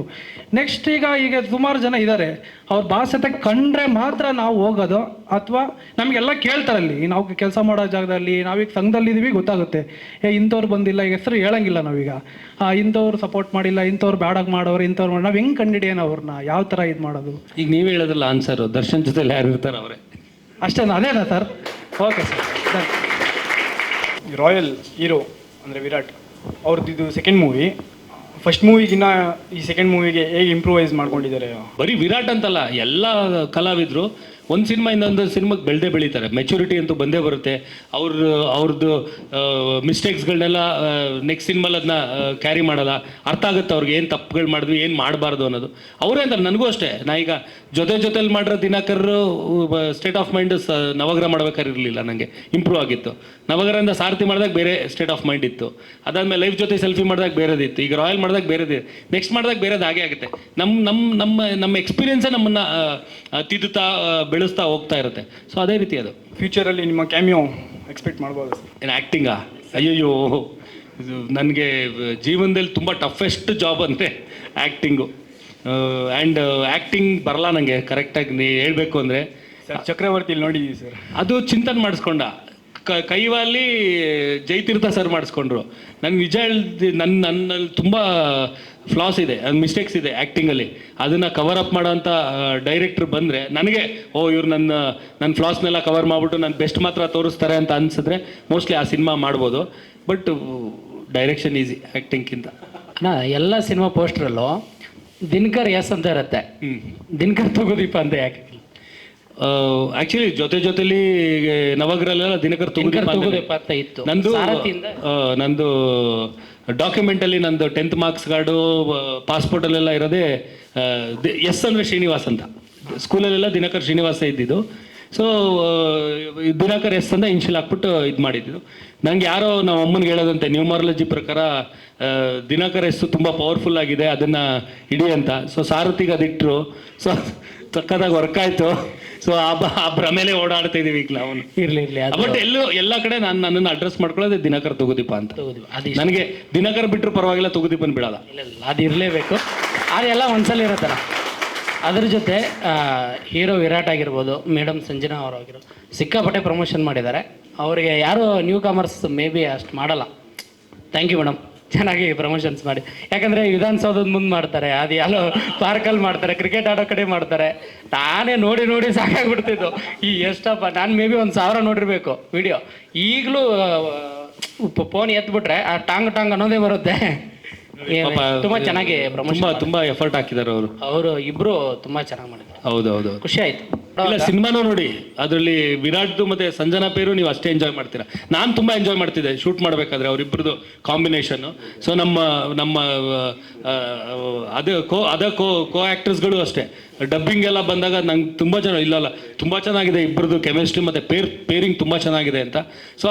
ನೆಕ್ಸ್ಟ್ ಈಗ ಸುಮಾರು ಜನ ಇದ್ದಾರೆ, ಅವ್ರ ಬಾಸ್ ಜೊತೆ ಕಂಡ್ರೆ ಮಾತ್ರ ನಾವು ಹೋಗೋದು, ಅಥವಾ ನಮಗೆಲ್ಲ ಕೇಳ್ತಾರಲ್ಲಿ, ನಾವು ಕೆಲಸ ಮಾಡೋ ಜಾಗದಲ್ಲಿ ನಾವೀಗ ಸಂಘದಲ್ಲಿದ್ದೀವಿ ಗೊತ್ತಾಗುತ್ತೆ, ಇಂಥವ್ರು ಬಂದಿಲ್ಲ, ಈಗ ಹೆಸರು ಹೇಳಂಗಿಲ್ಲ ನಾವೀಗ, ಇಂಥವ್ರು ಸಪೋರ್ಟ್ ಮಾಡಿಲ್ಲ, ಇಂಥವ್ರು ಬ್ಯಾಡಾಗಿ ಮಾಡೋರು, ಇಂಥವ್ರು ಮಾಡಿ ನಾವು ಹೆಂಗೆ ಕಂಡಿಡಿಯೋಣ ಅವ್ರನ್ನ, ಯಾವ ಥರ ಇದು ಮಾಡೋದು. ಈಗ ನೀವೇ ಹೇಳೋದಿಲ್ಲ ಆನ್ಸರು, ದರ್ಶನ್ ಜೊತೆಲಿ ಯಾರು ಇರ್ತಾರೆ ಅವರೇ ಅಷ್ಟೇನಾ? ಅದೇನಾ ಸರ್? Okay sir. ರಾಯಲ್ ಹೀರೋ ಅಂದರೆ ವಿರಾಟ್ ಅವ್ರದ್ದು ಇದು ಸೆಕೆಂಡ್ ಮೂವಿ. ಫಸ್ಟ್ ಮೂವಿಗಿನ್ನ ಈ ಸೆಕೆಂಡ್ ಮೂವಿಗೆ ಹೇಗೆ ಇಂಪ್ರೂವೈಸ್ ಮಾಡ್ಕೊಂಡಿದ್ದಾರೆ? ಬರೀ ವಿರಾಟ್ ಅಂತಲ್ಲ, ಎಲ್ಲ ಕಲಾವಿದರು ಒಂದು ಸಿನಿಮಾ ಇನ್ನೊಂದು ಸಿನಿಮಾಗೆ ಬೆಳೀತಾರೆ. ಮೆಚುರಿಟಿ ಅಂತೂ ಬಂದೇ ಬರುತ್ತೆ. ಅವ್ರದ್ದು ಮಿಸ್ಟೇಕ್ಸ್ಗಳನ್ನೆಲ್ಲ ನೆಕ್ಸ್ಟ್ ಸಿನಿಮಾಲಿ ಅದನ್ನ ಕ್ಯಾರಿ ಮಾಡಲ್ಲ. ಅರ್ಥ ಆಗುತ್ತೆ ಅವ್ರಿಗೆ ಏನು ತಪ್ಪುಗಳು ಮಾಡಿದ್ವಿ, ಏನು ಮಾಡಬಾರ್ದು ಅನ್ನೋದು. ಅವರೇ ಅಂತಾರೆ, ನನಗೂ ಅಷ್ಟೇ. ನಾ ಈಗ ಜೊತೆಲಿ ಮಾಡಿರೋ ದಿನಕರು ಸ್ಟೇಟ್ ಆಫ್ ಮೈಂಡ್ ನವಗ್ರಹ ಮಾಡ್ಬೇಕಾದ್ರೆ ಇರಲಿಲ್ಲ, ನನಗೆ ಇಂಪ್ರೂವ್ ಆಗಿತ್ತು. ನವಗ್ರಹದಿಂದ ಸಾರಥಿ ಮಾಡಿದಾಗ ಬೇರೆ ಸ್ಟೇಟ್ ಆಫ್ ಮೈಂಡ್ ಇತ್ತು. ಅದಾದಮೇಲೆ ಲೈಫ್ ಜೊತೆ ಸೆಲ್ಫಿ ಮಾಡಿದಾಗ ಬೇರೆದಿತ್ತು. ಈಗ ರಾಯಲ್ ಮಾಡಿದಾಗ ಬೇರೆದಿದೆ, ನೆಕ್ಸ್ಟ್ ಮಾಡಿದಾಗ ಬೇರೆದು ಹಾಗೆ ಆಗುತ್ತೆ. ನಮ್ಮ ಎಕ್ಸ್ಪೀರಿಯನ್ಸೇ ನಮ್ಮನ್ನು ತಿದ್ದುತ್ತಾ ಬೆಳೆಸ್ತಾ ಹೋಗ್ತಾ ಇರುತ್ತೆ. ಸೊ ಅದೇ ರೀತಿ ಅದು. ಫ್ಯೂಚರಲ್ಲಿ ನಿಮ್ಮ ಕ್ಯಾಮಿಯೋ ಎಕ್ಸ್ಪೆಕ್ಟ್ ಮಾಡ್ಬೋದು ಸರ್? ಏನು ಆ್ಯಕ್ಟಿಂಗಾ? ಅಯ್ಯಯ್ಯೋ, ಇದು ನನಗೆ ಜೀವನದಲ್ಲಿ ತುಂಬ ಟಫೆಸ್ಟ್ ಜಾಬ್ ಅಂದರೆ ಆ್ಯಕ್ಟಿಂಗು. ಆ್ಯಂಡ್ ಆ್ಯಕ್ಟಿಂಗ್ ಬರಲ್ಲ ನನಗೆ ಕರೆಕ್ಟಾಗಿ ಹೇಳಬೇಕು ಅಂದರೆ. ಸರ್ ಚಕ್ರವರ್ತಿಲಿ ನೋಡಿದ್ದೀವಿ ಸರ್. ಅದು ಚಿಂತನೆ ಮಾಡಿಸ್ಕೊಂಡ ಕೈವಾಲಿ ಜೈತೀರ್ಥ ಸರ್ ಮಾಡಿಸ್ಕೊಂಡ್ರು. ನನಗೆ ನಿಜ ನನ್ನಲ್ಲಿ ತುಂಬ ಫ್ಲಾಸ್ ಇದೆ, ಮಿಸ್ಟೇಕ್ಸ್ ಇದೆ ಆ್ಯಕ್ಟಿಂಗಲ್ಲಿ. ಅದನ್ನು ಕವರ್ ಅಪ್ ಮಾಡೋಂಥ ಡೈರೆಕ್ಟ್ರ್ ಬಂದರೆ ನನಗೆ ಇವ್ರು ನನ್ನ ಫ್ಲಾಸ್ನೆಲ್ಲ ಕವರ್ ಮಾಡಿಬಿಟ್ಟು ನನ್ನ ಬೆಸ್ಟ್ ಮಾತ್ರ ತೋರಿಸ್ತಾರೆ ಅಂತ ಅನಿಸಿದ್ರೆ ಮೋಸ್ಟ್ಲಿ ಆ ಸಿನಿಮಾ ಮಾಡ್ಬೋದು. ಬಟ್ ಡೈರೆಕ್ಷನ್ ಈಸಿ ಆ್ಯಕ್ಟಿಂಗ್ಗಿಂತ. ಎಲ್ಲ ಸಿನಿಮಾ ಪೋಸ್ಟ್ರಲ್ಲೂ ದಿನಕರ್ ಎಸ್ ಅಂತ ಇರುತ್ತೆ, ದಿನಕರ್ ತೂಗುದೀಪ ಅಂತ ಯಾಕೆ? ಆ್ಯಕ್ಚುಲಿ ಜೊತೆಲಿ ನವಗ್ರಹಲೆಲ್ಲ ದಿನಕರ್ ತೂಗುದೀಪ ಅಂತ ಇತ್ತು. ನಂದು ಡಾಕ್ಯುಮೆಂಟಲ್ಲಿ ನಂದು 10th ಮಾರ್ಕ್ಸ್ ಕಾರ್ಡು ಪಾಸ್ಪೋರ್ಟಲ್ಲೆಲ್ಲ ಇರೋದೇ ಎಸ್ ಅಂದರೆ ಶ್ರೀನಿವಾಸ್ ಅಂತ. ಸ್ಕೂಲಲ್ಲೆಲ್ಲ ದಿನಕರ್ ಶ್ರೀನಿವಾಸ ಇದ್ದಿದ್ದು. ಸೊ ದಿನಕರ್ ಎಸ್ ಅಂತ ಇನ್ಶಿಯಲ್ ಹಾಕ್ಬಿಟ್ಟು ಇದು ಮಾಡಿದ್ದು. ನಂಗೆ ಯಾರೋ ನಮ್ಮ ಅಮ್ಮನಿಗೆ ಹೇಳೋದಂತೆ, ನ್ಯೂಮರಾಲಜಿ ಪ್ರಕಾರ ದಿನಕರ್ ಎಸ್ ತುಂಬ ಪವರ್ಫುಲ್ ಆಗಿದೆ, ಅದನ್ನು ಇಡಿ ಅಂತ. ಸೊ ಸಾರಥಿಗೆ ಅದಿಟ್ಟರು. ಸೊ ಸಕ್ಕತ್ತಾಗಿ ವರ್ಕ್ ಆಯಿತು. ಸೊ ಆ ಭ್ರಮೇಲೆ ಓಡಾಡ್ತಾ ಇದೀವಿ ಈಗ ನಾವು. ಇರಲಿ ಬಟ್ ಎಲ್ಲ ಕಡೆ ನನ್ನನ್ನು ಅಡ್ರೆಸ್ ಮಾಡ್ಕೊಳ್ಳೋದು ದಿನಕರ್ ತೂಗುದೀಪ ಅಂತ. ನನಗೆ ದಿನಕರ್ ಬಿಟ್ಟರು ಪರವಾಗಿಲ್ಲ, ತೂಗುದೀಪನ ಬಿಡಲ್ಲ. ಇಲ್ಲ ಅದು ಇರಲೇಬೇಕು. ಅದೆಲ್ಲ ಒಂದ್ಸಲ ಇರುತ್ತಲ್ಲ. ಅದ್ರ ಜೊತೆ ಹೀರೋ ವಿರಾಟ್ ಆಗಿರ್ಬೋದು, ಮೇಡಮ್ ಸಂಜನಾ ಅವರಾಗಿರೋ ಸಿಕ್ಕಾಪಟ್ಟೆ ಪ್ರಮೋಷನ್ ಮಾಡಿದ್ದಾರೆ. ಅವರಿಗೆ ಯಾರು ನ್ಯೂ ಕಾಮರ್ಸ್ ಮೇ ಬಿ ಅಷ್ಟು ಮಾಡಲ್ಲ. Thank you madam. ಚೆನ್ನಾಗಿ ಪ್ರಮೋಷನ್ಸ್ ಮಾಡಿ. ಯಾಕಂದರೆ ವಿಧಾನಸೌಧದ ಮುಂದೆ ಮಾಡ್ತಾರೆ, ಅದು ಎಲ್ಲೋ ಪಾರ್ಕಲ್ಲಿ ಮಾಡ್ತಾರೆ, ಕ್ರಿಕೆಟ್ ಆಡೋ ಕಡೆ ಮಾಡ್ತಾರೆ. ನಾನೇ ನೋಡಿ ನೋಡಿ ಸಾಕಾಗ್ಬಿಡ್ತಿದ್ದು. ಈ ಎಷ್ಟಪ್ಪ, ನಾನು ಮೇ ಬಿ 1000 ನೋಡಿರ್ಬೇಕು ವಿಡಿಯೋ. ಈಗಲೂ ಫೋನ್ ಎತ್ಬಿಟ್ರೆ ಆ ಟಾಂಗ್ ಅನ್ನೋದೇ ಬರುತ್ತೆ. ತುಂಬ ಚೆನ್ನಾಗಿ ತುಂಬಾ ಎಫರ್ಟ್ ಹಾಕಿದ್ದಾರೆ ಅವರು ಇಬ್ರು ತುಂಬಾ ಚೆನ್ನಾಗಿ ಮಾಡಿದ್ದಾರೆ. ಹೌದೌದು, ಖುಷಿ ಆಯ್ತು. ಇಲ್ಲ, ಸಿನಿಮಾನೂ ನೋಡಿ, ಅದರಲ್ಲಿ ವಿರಾಟ್ದು ಮತ್ತೆ ಸಂಜನಾ ಪೇರು ನೀವು ಅಷ್ಟೇ ಎಂಜಾಯ್ ಮಾಡ್ತೀರಾ. ನಾನು ತುಂಬಾ ಎಂಜಾಯ್ ಮಾಡ್ತಿದ್ದೆ ಶೂಟ್ ಮಾಡಬೇಕಾದ್ರೆ ಅವರಿಬ್ಬರದು ಕಾಂಬಿನೇಷನ್ನು. ಸೊ ನಮ್ಮ ಕೋ ಆ್ಯಕ್ಟರ್ಸ್ಗಳು ಅಷ್ಟೇ ಡಬ್ಬಿಂಗ್ ಎಲ್ಲ ಬಂದಾಗ ನಂಗೆ ತುಂಬ ತುಂಬ ಚೆನ್ನಾಗಿದೆ ಇಬ್ಬರದು ಕೆಮಿಸ್ಟ್ರಿ ಮತ್ತು ಪೇರಿಂಗ್ ತುಂಬ ಚೆನ್ನಾಗಿದೆ ಅಂತ. ಸೊ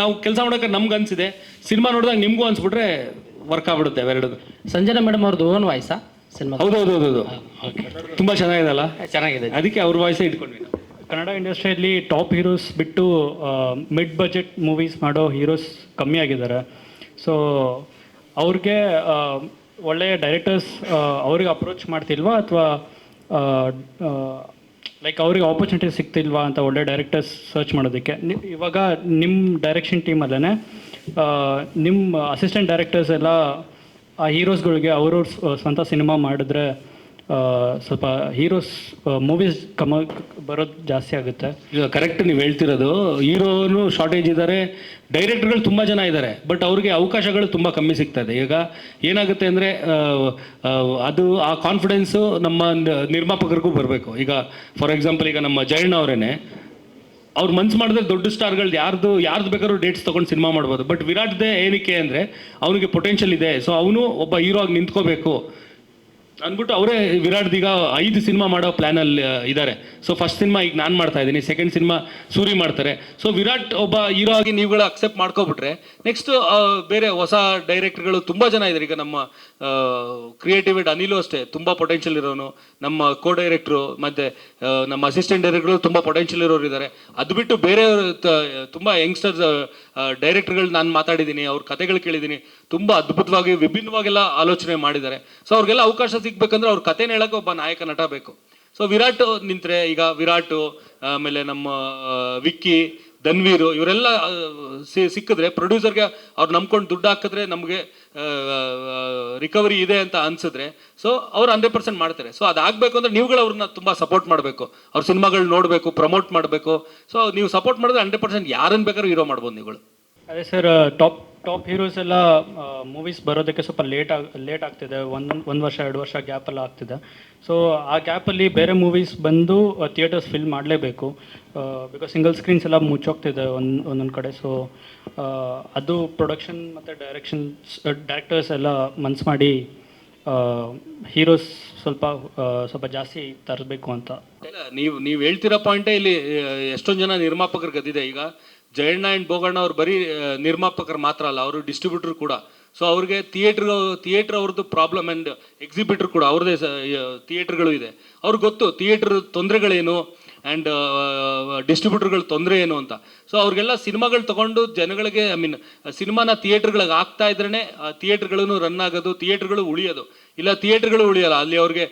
ನಾವು ಕೆಲಸ ಮಾಡೋಕೆ ನಮ್ಗೆ ಅನಿಸಿದೆ, ಸಿನಿಮಾ ನೋಡಿದಾಗ ನಿಮಗೂ ಅನ್ಸ್ಬಿಟ್ರೆ ವರ್ಕ್ ಆಗ್ಬಿಡುತ್ತೆ ಅವೆರಡು. ಸಂಜನಾ ಮೇಡಮ್ ಅವ್ರದ್ದು ಓನ್ ವಾಯ್ಸಾ ಸಿನಿಮಾ? ಹೌದೌದು, ತುಂಬ ಚೆನ್ನಾಗಿದೆ ಅಲ್ಲ? ಚೆನ್ನಾಗಿದೆ, ಅದಕ್ಕೆ ಅವ್ರ ವಾಯ್ಸೇ ಇಟ್ಕೊಂಡ್ವಿ. ಕನ್ನಡ ಇಂಡಸ್ಟ್ರಿಯಲ್ಲಿ ಟಾಪ್ ಹೀರೋಸ್ ಬಿಟ್ಟು ಮಿಡ್ ಬಜೆಟ್ ಮೂವೀಸ್ ಮಾಡೋ ಹೀರೋಸ್ ಕಮ್ಮಿ ಆಗಿದ್ದಾರೆ. ಸೊ ಅವ್ರಿಗೆ ಒಳ್ಳೆಯ ಡೈರೆಕ್ಟರ್ಸ್ ಅವ್ರಿಗೆ ಅಪ್ರೋಚ್ ಮಾಡ್ತಿಲ್ವಾ, ಅಥವಾ ಲೈಕ್ ಅವ್ರಿಗೆ ಆಪರ್ಚುನಿಟಿ ಸಿಗ್ತಿಲ್ವಾ ಅಂತ ಒಳ್ಳೆ ಡೈರೆಕ್ಟರ್ಸ್ ಸರ್ಚ್ ಮಾಡೋದಕ್ಕೆ? ಇವಾಗ ನಿಮ್ಮ ಡೈರೆಕ್ಷನ್ ಟೀಮಲ್ಲೇ ನಿಮ್ಮ ಅಸಿಸ್ಟೆಂಟ್ ಡೈರೆಕ್ಟರ್ಸ್ ಎಲ್ಲ ಆ ಹೀರೋಸ್ಗಳಿಗೆ ಅವ್ರವ್ರ ಸ್ವಂತ ಸಿನಿಮಾ ಮಾಡಿದ್ರೆ ಸ್ವಲ್ಪ ಹೀರೋಸ್ ಮೂವೀಸ್ ಬರೋದು ಜಾಸ್ತಿ ಆಗುತ್ತೆ. ಈಗ ಕರೆಕ್ಟ್ ನೀವು ಹೇಳ್ತಿರೋದು, ಹೀರೋನು ಶಾರ್ಟೇಜ್ ಇದ್ದಾರೆ, ಡೈರೆಕ್ಟರ್ಗಳು ತುಂಬ ಜನ ಇದ್ದಾರೆ, ಬಟ್ ಅವ್ರಿಗೆ ಅವಕಾಶಗಳು ತುಂಬ ಕಮ್ಮಿ ಸಿಗ್ತಾ ಇದೆ. ಈಗ ಏನಾಗುತ್ತೆ ಅಂದರೆ ಅದು ಆ ಕಾನ್ಫಿಡೆನ್ಸು ನಮ್ಮ ನಿರ್ಮಾಪಕರಿಗೂ ಬರಬೇಕು. ಈಗ ಫಾರ್ ಎಕ್ಸಾಂಪಲ್ ಈಗ ನಮ್ಮ ಜಯಣ್ಣ ಅವರೇನೆ, ಅವ್ರು ಮನ್ಸು ಮಾಡಿದ್ರೆ ದೊಡ್ಡ ಸ್ಟಾರ್ಗಳು ಯಾರ್ದು ಬೇಕಾದ್ರೂ ಡೇಟ್ಸ್ ತೊಗೊಂಡು ಸಿನಿಮಾ ಮಾಡ್ಬೋದು. ಬಟ್ ವಿರಾಟ್ದೇ ಏನಕ್ಕೆ ಅಂದರೆ ಅವನಿಗೆ ಪೊಟೆನ್ಷಿಯಲ್ ಇದೆ, ಸೊ ಅವನು ಒಬ್ಬ ಹೀರೋ ಆಗಿ ನಿಂತ್ಕೋಬೇಕು ಅಂದ್ಬಿಟ್ಟು ಅವರೇ ವಿರಾಟ್ದೀಗ 5 ಸಿನಿಮಾ ಮಾಡೋ ಪ್ಲ್ಯಾನಲ್ಲಿ ಇದ್ದಾರೆ. ಸೊ ಫಸ್ಟ್ ಸಿನಿಮಾ ಈಗ ನಾನು ಮಾಡ್ತಾ ಇದ್ದೀನಿ, ಸೆಕೆಂಡ್ ಸಿನಿಮಾ ಸೂರಿ ಮಾಡ್ತಾರೆ. ಸೊ ವಿರಾಟ್ ಒಬ್ಬ ಹೀರೋ ಆಗಿ ನೀವುಗಳು ಅಕ್ಸೆಪ್ಟ್ ಮಾಡ್ಕೊಬಿಟ್ರೆ ನೆಕ್ಸ್ಟ್ ಬೇರೆ ಹೊಸ ಡೈರೆಕ್ಟರ್ಗಳು ತುಂಬ ಜನ ಇದ್ದಾರೆ. ಈಗ ನಮ್ಮ ಕ್ರಿಯೇಟಿವ್ ಹೆಡ್ ಅನಿಲು ಅಷ್ಟೇ ತುಂಬ ಪೊಟೆನ್ಷಿಯಲ್ ಇರೋನು, ನಮ್ಮ ಕೋ ಡೈರೆಕ್ಟ್ರು ಮತ್ತು ನಮ್ಮ ಅಸಿಸ್ಟೆಂಟ್ ಡೈರೆಕ್ಟರ್ಗಳು ತುಂಬ ಪೊಟೆನ್ಷಿಯಲ್ ಇರೋರು ಇದ್ದಾರೆ. ಅದು ಬಿಟ್ಟು ಬೇರೆ ತುಂಬ ಯಂಗ್ಸ್ಟರ್ಸ್ ಡೈರೆಕ್ಟರ್ಗಳು ನಾನು ಮಾತಾಡಿದ್ದೀನಿ, ಅವ್ರ ಕತೆಗಳು ಕೇಳಿದ್ದೀನಿ, ತುಂಬ ಅದ್ಭುತವಾಗಿ ವಿಭಿನ್ನವಾಗೆಲ್ಲ ಆಲೋಚನೆ ಮಾಡಿದ್ದಾರೆ. ಸೊ ಅವ್ರಿಗೆಲ್ಲ ಅವಕಾಶ ಸಿಗ್ಬೇಕಂದ್ರೆ ಅವ್ರ ಕಥೆನ ಹೇಳಕ್ಕೆ ಒಬ್ಬ ನಾಯಕ ನಟ ಬೇಕು. ಸೊ ವಿರಾಟ್ ನಿಂತರೆ, ಈಗ ವಿರಾಟು ಆಮೇಲೆ ನಮ್ಮ ವಿಕ್ಕಿ, ಧನ್ವೀರು ಇವರೆಲ್ಲ ಸಿಕ್ಕಿದ್ರೆ ಪ್ರೊಡ್ಯೂಸರ್ಗೆ ಅವ್ರು ನಂಬ್ಕೊಂಡು ದುಡ್ಡು ಹಾಕಿದ್ರೆ ನಮಗೆ ರಿಕವರಿ ಇದೆ ಅಂತ ಅನ್ಸಿದ್ರೆ ಸೊ ಅವ್ರು 100% ಮಾಡ್ತಾರೆ. ಸೊ ಅದಾಗಬೇಕು ಅಂದರೆ ನೀವುಗಳು ಅವ್ರನ್ನ ತುಂಬ ಸಪೋರ್ಟ್ ಮಾಡಬೇಕು, ಅವ್ರ ಸಿನಿಮಾಗಳು ನೋಡಬೇಕು, ಪ್ರಮೋಟ್ ಮಾಡಬೇಕು. ಸೊ ನೀವು ಸಪೋರ್ಟ್ ಮಾಡಿದ್ರೆ 100% ಯಾರನ್ನು ಬೇಕಾದ್ರೂ ಹೀರೋ ಮಾಡ್ಬೋದು ನೀವುಗಳು. ಅದೇ ಸರ್, ಟಾಪ್ ಹೀರೋಸ್ ಎಲ್ಲ ಮೂವೀಸ್ ಬರೋದಕ್ಕೆ ಸ್ವಲ್ಪ ಲೇಟ್ ಆಗ್ತಿದೆ. ಒಂದು ವರ್ಷ 2 ವರ್ಷ ಗ್ಯಾಪೆಲ್ಲ ಆಗ್ತಿದೆ. ಸೊ ಆ ಗ್ಯಾಪಲ್ಲಿ ಬೇರೆ ಮೂವೀಸ್ ಬಂದು ಥಿಯೇಟರ್ಸ್ ಫಿಲ್ ಮಾಡಲೇಬೇಕು. ಬಿಕಾಸ್ ಸಿಂಗಲ್ ಸ್ಕ್ರೀನ್ಸ್ ಎಲ್ಲ ಮುಚ್ಚೋಗ್ತಿದೆ ಒಂದೊಂದು ಕಡೆ. ಸೊ ಅದು ಪ್ರೊಡಕ್ಷನ್ ಮತ್ತು ಡೈರೆಕ್ಟರ್ಸ್ ಎಲ್ಲ ಮನ್ಸು ಮಾಡಿ ಹೀರೋಸ್ ಸ್ವಲ್ಪ ಜಾಸ್ತಿ ತರಬೇಕು ಅಂತ. ನೀವು ಹೇಳ್ತಿರೋ ಪಾಯಿಂಟೇ ಇಲ್ಲಿ ಎಷ್ಟೊಂದು ಜನ ನಿರ್ಮಾಪಕರು ಗದ್ದಿದೆ. ಈಗ ಜಯಣ್ಣ ಆ್ಯಂಡ್ ಬೋಗಣ್ಣ ಅವ್ರು ಬರೀ ನಿರ್ಮಾಪಕರು ಮಾತ್ರ ಅಲ್ಲ, ಅವರು ಡಿಸ್ಟ್ರಿಬ್ಯೂಟರ್ ಕೂಡ. ಸೊ ಅವ್ರಿಗೆ ಥಿಯೇಟ್ರ್ ಅವ್ರದ್ದು ಪ್ರಾಬ್ಲಮ್ ಆ್ಯಂಡ್ ಎಕ್ಸಿಬಿಟರ್ ಕೂಡ ಅವ್ರದ್ದೇ ಥಿಯೇಟ್ರ್ಗಳು ಇದೆ. ಅವ್ರಿಗೆ ಗೊತ್ತು ಥಿಯೇಟ್ರ್ ತೊಂದರೆಗಳೇನು ಆ್ಯಂಡ್ ಡಿಸ್ಟ್ರಿಬ್ಯೂಟರ್ಗಳ ತೊಂದರೆ ಏನು ಅಂತ. ಸೊ ಅವ್ರಿಗೆಲ್ಲ ಸಿನಿಮಾಗಳು ತೊಗೊಂಡು ಜನಗಳಿಗೆ ಸಿನಿಮಾನ ಥಿಯೇಟ್ರ್ಗಳಿಗೆ ಆಗ್ತಾ ಇದ್ರೇ ಥಿಯೇಟ್ರ್ಗಳೂ ರನ್ ಆಗೋದು, ಥಿಯೇಟ್ರ್ಗಳು ಉಳಿಯೋದು. ಇಲ್ಲ ಥಿಯೇಟ್ರ್ಗಳು ಉಳಿಯೋಲ್ಲ, ಅಲ್ಲಿ ಅವ್ರಿಗೆ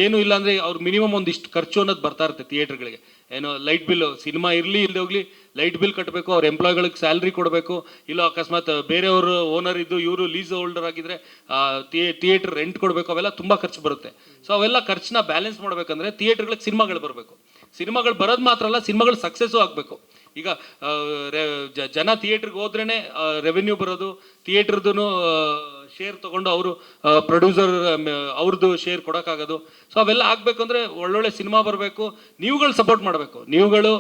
ಏನೂ ಇಲ್ಲ ಅಂದರೆ ಅವ್ರು ಮಿನಿಮಮ್ ಒಂದಿಷ್ಟು ಖರ್ಚು ಅನ್ನೋದು ಬರ್ತಾ ಇರುತ್ತೆ ಥಿಯೇಟ್ರ್ಗಳಿಗೆ. ಏನೋ ಲೈಟ್ ಬಿಲ್ಲು, ಸಿನಿಮಾ ಇರಲಿ ಇಲ್ಲದೆ ಹೋಗಲಿ ಲೈಟ್ ಬಿಲ್ ಕಟ್ಟಬೇಕು, ಅವ್ರ ಎಂಪ್ಲಾಯ್ಗಳಿಗೆ ಸ್ಯಾಲ್ರಿ ಕೊಡಬೇಕು, ಇಲ್ಲ ಅಕಸ್ಮಾತ್ ಬೇರೆಯವರು ಓನರ್ ಇದ್ದು ಇವರು ಲೀಸ್ ಹೋಲ್ಡರ್ ಆಗಿದ್ರೆ ಥಿಯೇಟ್ರ್ ರೆಂಟ್ ಕೊಡಬೇಕು, ಅವೆಲ್ಲ ತುಂಬ ಖರ್ಚು ಬರುತ್ತೆ. ಸೊ ಅವೆಲ್ಲ ಖರ್ಚನ್ನ ಬ್ಯಾಲೆನ್ಸ್ ಮಾಡಬೇಕಂದ್ರೆ ಥಿಯೇಟ್ರ್ಗಳಿಗೆ ಸಿನಿಮಾಗಳು ಬರಬೇಕು. ಸಿನಿಮಾಗಳು ಬರೋದು ಮಾತ್ರ ಅಲ್ಲ, ಸಿನಿಮಾಗಳು ಸಕ್ಸಸ್ಸು ಆಗಬೇಕು. ಈಗ ಜನ ಥಿಯೇಟ್ರಿಗೆ ಹೋದ್ರೇ ರೆವೆನ್ಯೂ ಬರೋದು, ಥಿಯೇಟ್ರದ್ದು ಶೇರ್ ತೊಗೊಂಡು ಅವರು ಪ್ರೊಡ್ಯೂಸರ್ ಅವ್ರದ್ದು ಶೇರ್ ಕೊಡೋಕ್ಕಾಗೋದು. ಸೊ ಅವೆಲ್ಲ ಆಗಬೇಕು ಅಂದರೆ ಒಳ್ಳೊಳ್ಳೆ ಸಿನಿಮಾ ಬರಬೇಕು, ನೀವುಗಳು ಸಪೋರ್ಟ್ ಮಾಡಬೇಕು. ನೀವುಗಳು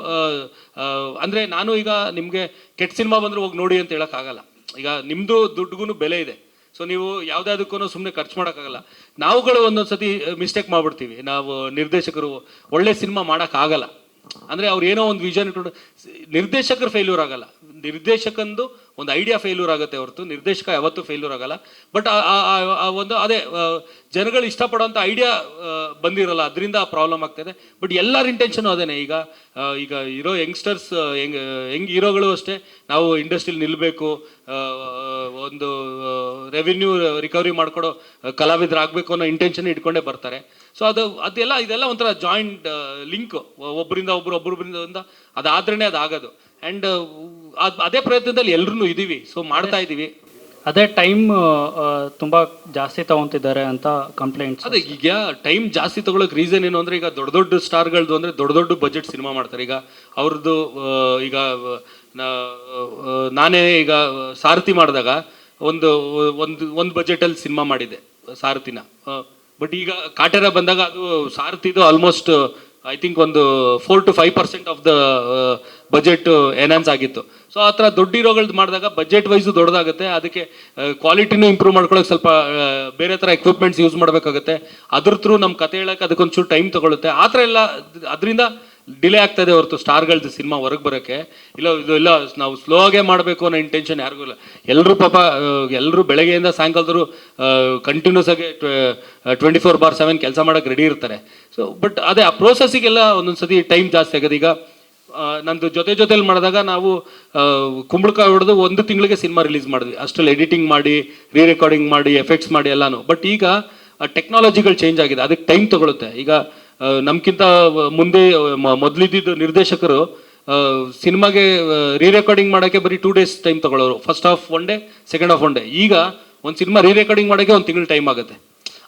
ಅಂದರೆ ನಾನು ಈಗ ನಿಮಗೆ ಕೆಟ್ಟ ಸಿನಿಮಾ ಬಂದರೆ ಹೋಗಿ ನೋಡಿ ಅಂತ ಹೇಳೋಕ್ಕಾಗಲ್ಲ. ಈಗ ನಿಮ್ಮದು ದುಡ್ಡುಗೂ ಬೆಲೆ ಇದೆ. ಸೊ ನೀವು ಯಾವುದಾದಕ್ಕೂ ಸುಮ್ಮನೆ ಖರ್ಚು ಮಾಡೋಕ್ಕಾಗಲ್ಲ. ನಾವುಗಳು ಒಂದೊಂದು ಸತಿ ಮಿಸ್ಟೇಕ್ ಮಾಡಿಬಿಡ್ತೀವಿ. ನಾವು ನಿರ್ದೇಶಕರು ಒಳ್ಳೆ ಸಿನಿಮಾ ಮಾಡೋಕ್ಕಾಗಲ್ಲ ಅಂದರೆ ಅವ್ರು ಏನೋ ಒಂದು ವಿಷನ್ ಇಟ್ಕೊಂಡು, ನಿರ್ದೇಶಕರು ಫೇಲ್ಯೂರ್ ಆಗಲ್ಲ, ನಿರ್ದೇಶಕಂದು ಒಂದು ಐಡಿಯಾ ಫೇಲ್ಯೂರ್ ಆಗುತ್ತೆ ಹೊರತು ನಿರ್ದೇಶಕ ಯಾವತ್ತೂ ಫೇಲ್ಯೂರ್ ಆಗಲ್ಲ. ಬಟ್ ಒಂದು ಅದೇ ಜನಗಳು ಇಷ್ಟಪಡೋಂಥ ಐಡಿಯಾ ಬಂದಿರಲ್ಲ, ಅದರಿಂದ ಪ್ರಾಬ್ಲಮ್ ಆಗ್ತಾಯಿದೆ. ಬಟ್ ಎಲ್ಲರ ಇಂಟೆನ್ಷನು ಅದೇನೆ. ಈಗ ಇರೋ ಯಂಗ್ಸ್ಟರ್ಸ್ ಹೆಂಗೆ ಹೀರೋಗಳು ಅಷ್ಟೇ ನಾವು ಇಂಡಸ್ಟ್ರಿಲಿ ನಿಲ್ಲಬೇಕು, ಒಂದು ರೆವಿನ್ಯೂ ರಿಕವರಿ ಮಾಡ್ಕೊಡೋ ಕಲಾವಿದರಾಗಬೇಕು ಅನ್ನೋ ಇಂಟೆನ್ಷನ್ ಇಟ್ಕೊಂಡೇ ಬರ್ತಾರೆ. ಸೊ ಇದೆಲ್ಲ ಒಂಥರ ಜಾಯಿಂಟ್ ಲಿಂಕ್, ಒಬ್ಬರಿಂದ ಒಬ್ಬರಿಂದ ಅದಾದ್ರೇ ಅದಾಗೋದು. ಆ್ಯಂಡ್ ಅದೇ ಪ್ರಯತ್ನದಲ್ಲಿ ಎಲ್ಲರೂ ಇದ್ದೀವಿ. ಸೊ ಮಾಡ್ತಾ ಇದ್ದೀವಿ. ಅದೇ ಟೈಮ್ ತುಂಬ ಜಾಸ್ತಿ ತಗೊತಿದ್ದಾರೆ ಅಂತ ಕಂಪ್ಲೇಂಟ್ಸ್. ಅದೇ ಈಗ ಟೈಮ್ ಜಾಸ್ತಿ ತಗೊಳಕ್ ರೀಸನ್ ಏನು ಅಂದರೆ ಈಗ ದೊಡ್ಡ ದೊಡ್ಡ ಸ್ಟಾರ್ಗಳದ್ದು ಅಂದರೆ ದೊಡ್ಡ ದೊಡ್ಡ ಬಜೆಟ್ ಸಿನಿಮಾ ಮಾಡ್ತಾರೆ. ಈಗ ಅವ್ರದ್ದು ಈಗ ನಾನೇ ಈಗ ಸಾರಥಿ ಮಾಡಿದಾಗ ಒಂದು ಒಂದು ಒಂದು ಬಜೆಟಲ್ಲಿ ಸಿನಿಮಾ ಮಾಡಿದೆ ಸಾರಥಿನ. ಬಟ್ ಈಗ ಕಾಟೇರ ಬಂದಾಗ ಅದು ಸಾರಥಿದು ಆಲ್ಮೋಸ್ಟ್ ಐ ಥಿಂಕ್ ಒಂದು 4 to 5% of the budget enhance ಆಗಿತ್ತು. ಸೊ ಆ ಥರ ದೊಡ್ಡ ಹೀರೋಗಳ್ದು ಮಾಡಿದಾಗ ಬಜೆಟ್ ವೈಸು ದೊಡ್ಡದಾಗುತ್ತೆ, ಅದಕ್ಕೆ ಕ್ವಾಲಿಟಿನೂ ಇಂಪ್ರೂವ್ ಮಾಡ್ಕೊಳ್ಳೋಕೆ ಸ್ವಲ್ಪ ಬೇರೆ ಥರ ಎಕ್ವಿಪ್ಮೆಂಟ್ಸ್ ಯೂಸ್ ಮಾಡಬೇಕಾಗುತ್ತೆ. ಅದ್ರ ಥ್ರೂ ನಮ್ಮ ಕತೆ ಹೇಳೋಕೆ ಅದಕ್ಕೊಂಚೂರು ಟೈಮ್ ತೊಗೊಳುತ್ತೆ. ಆ ಥರ ಎಲ್ಲ ಅದರಿಂದ ಡಿಲೇ ಆಗ್ತಾ ಇದೆ ಹೊರತು ಸ್ಟಾರ್ಗಳದ್ದು ಸಿನಿಮಾ ಹೊರಗೆ ಬರೋಕ್ಕೆ ಇಲ್ಲ ನಾವು ಸ್ಲೋ ಆಗೇ ಮಾಡಬೇಕು ಅನ್ನೋ ಇಂಟೆನ್ಷನ್ ಯಾರಿಗೂ ಇಲ್ಲ. ಎಲ್ಲರೂ ಪಾಪ ಎಲ್ಲರೂ ಬೆಳಗ್ಗೆಯಿಂದ ಸಾಯಂಕಾಲದವರು ಕಂಟಿನ್ಯೂಸ್ ಆಗಿ 24/7 ಕೆಲಸ ಮಾಡೋಕ್ಕೆ ರೆಡಿ ಇರ್ತಾರೆ. ಸೊ ಬಟ್ ಅದೇ ಆ ಪ್ರೋಸೆಸ್ಸಿಗೆಲ್ಲ ಒಂದೊಂದು ಸತಿ ಟೈಮ್ ಜಾಸ್ತಿ ಆಗೋದು. ಈಗ ನಂದು ಜೊತೆಲಿ ಮಾಡಿದಾಗ ನಾವು ಕುಂಬಳಕಾಯಿ ಹೊಡೆದು 1 ತಿಂಗಳಿಗೆ ಸಿನಿಮಾ ರಿಲೀಸ್ ಮಾಡಿದ್ವಿ. ಅಷ್ಟರಲ್ಲಿ ಎಡಿಟಿಂಗ್ ಮಾಡಿ, ರೆಕಾರ್ಡಿಂಗ್ ಮಾಡಿ, ಎಫೆಕ್ಟ್ಸ್ ಮಾಡಿ ಎಲ್ಲಾನು. ಬಟ್ ಈಗ ಟೆಕ್ನಾಲಜಿಗಳು ಚೇಂಜ್ ಆಗಿದೆ, ಅದಕ್ಕೆ ಟೈಮ್ ತಗೊಳುತ್ತೆ. ಈಗ ನಮ್ಗಿಂತ ಮುಂದೆ ಮೊದಲಿದ್ದ ನಿರ್ದೇಶಕರು ಸಿನಿಮಾಗೆ ರೆಕಾರ್ಡಿಂಗ್ ಮಾಡೋಕ್ಕೆ ಬರೀ 2 days ಟೈಮ್ ತಗೊಳ್ಳೋರು. First half 1 day, second half 1 day. ಈಗ ಒಂದು ಸಿನಿಮಾ ರೆಕಾರ್ಡಿಂಗ್ ಮಾಡೋಕ್ಕೆ 1 ತಿಂಗಳು ಟೈಮ್ ಆಗುತ್ತೆ.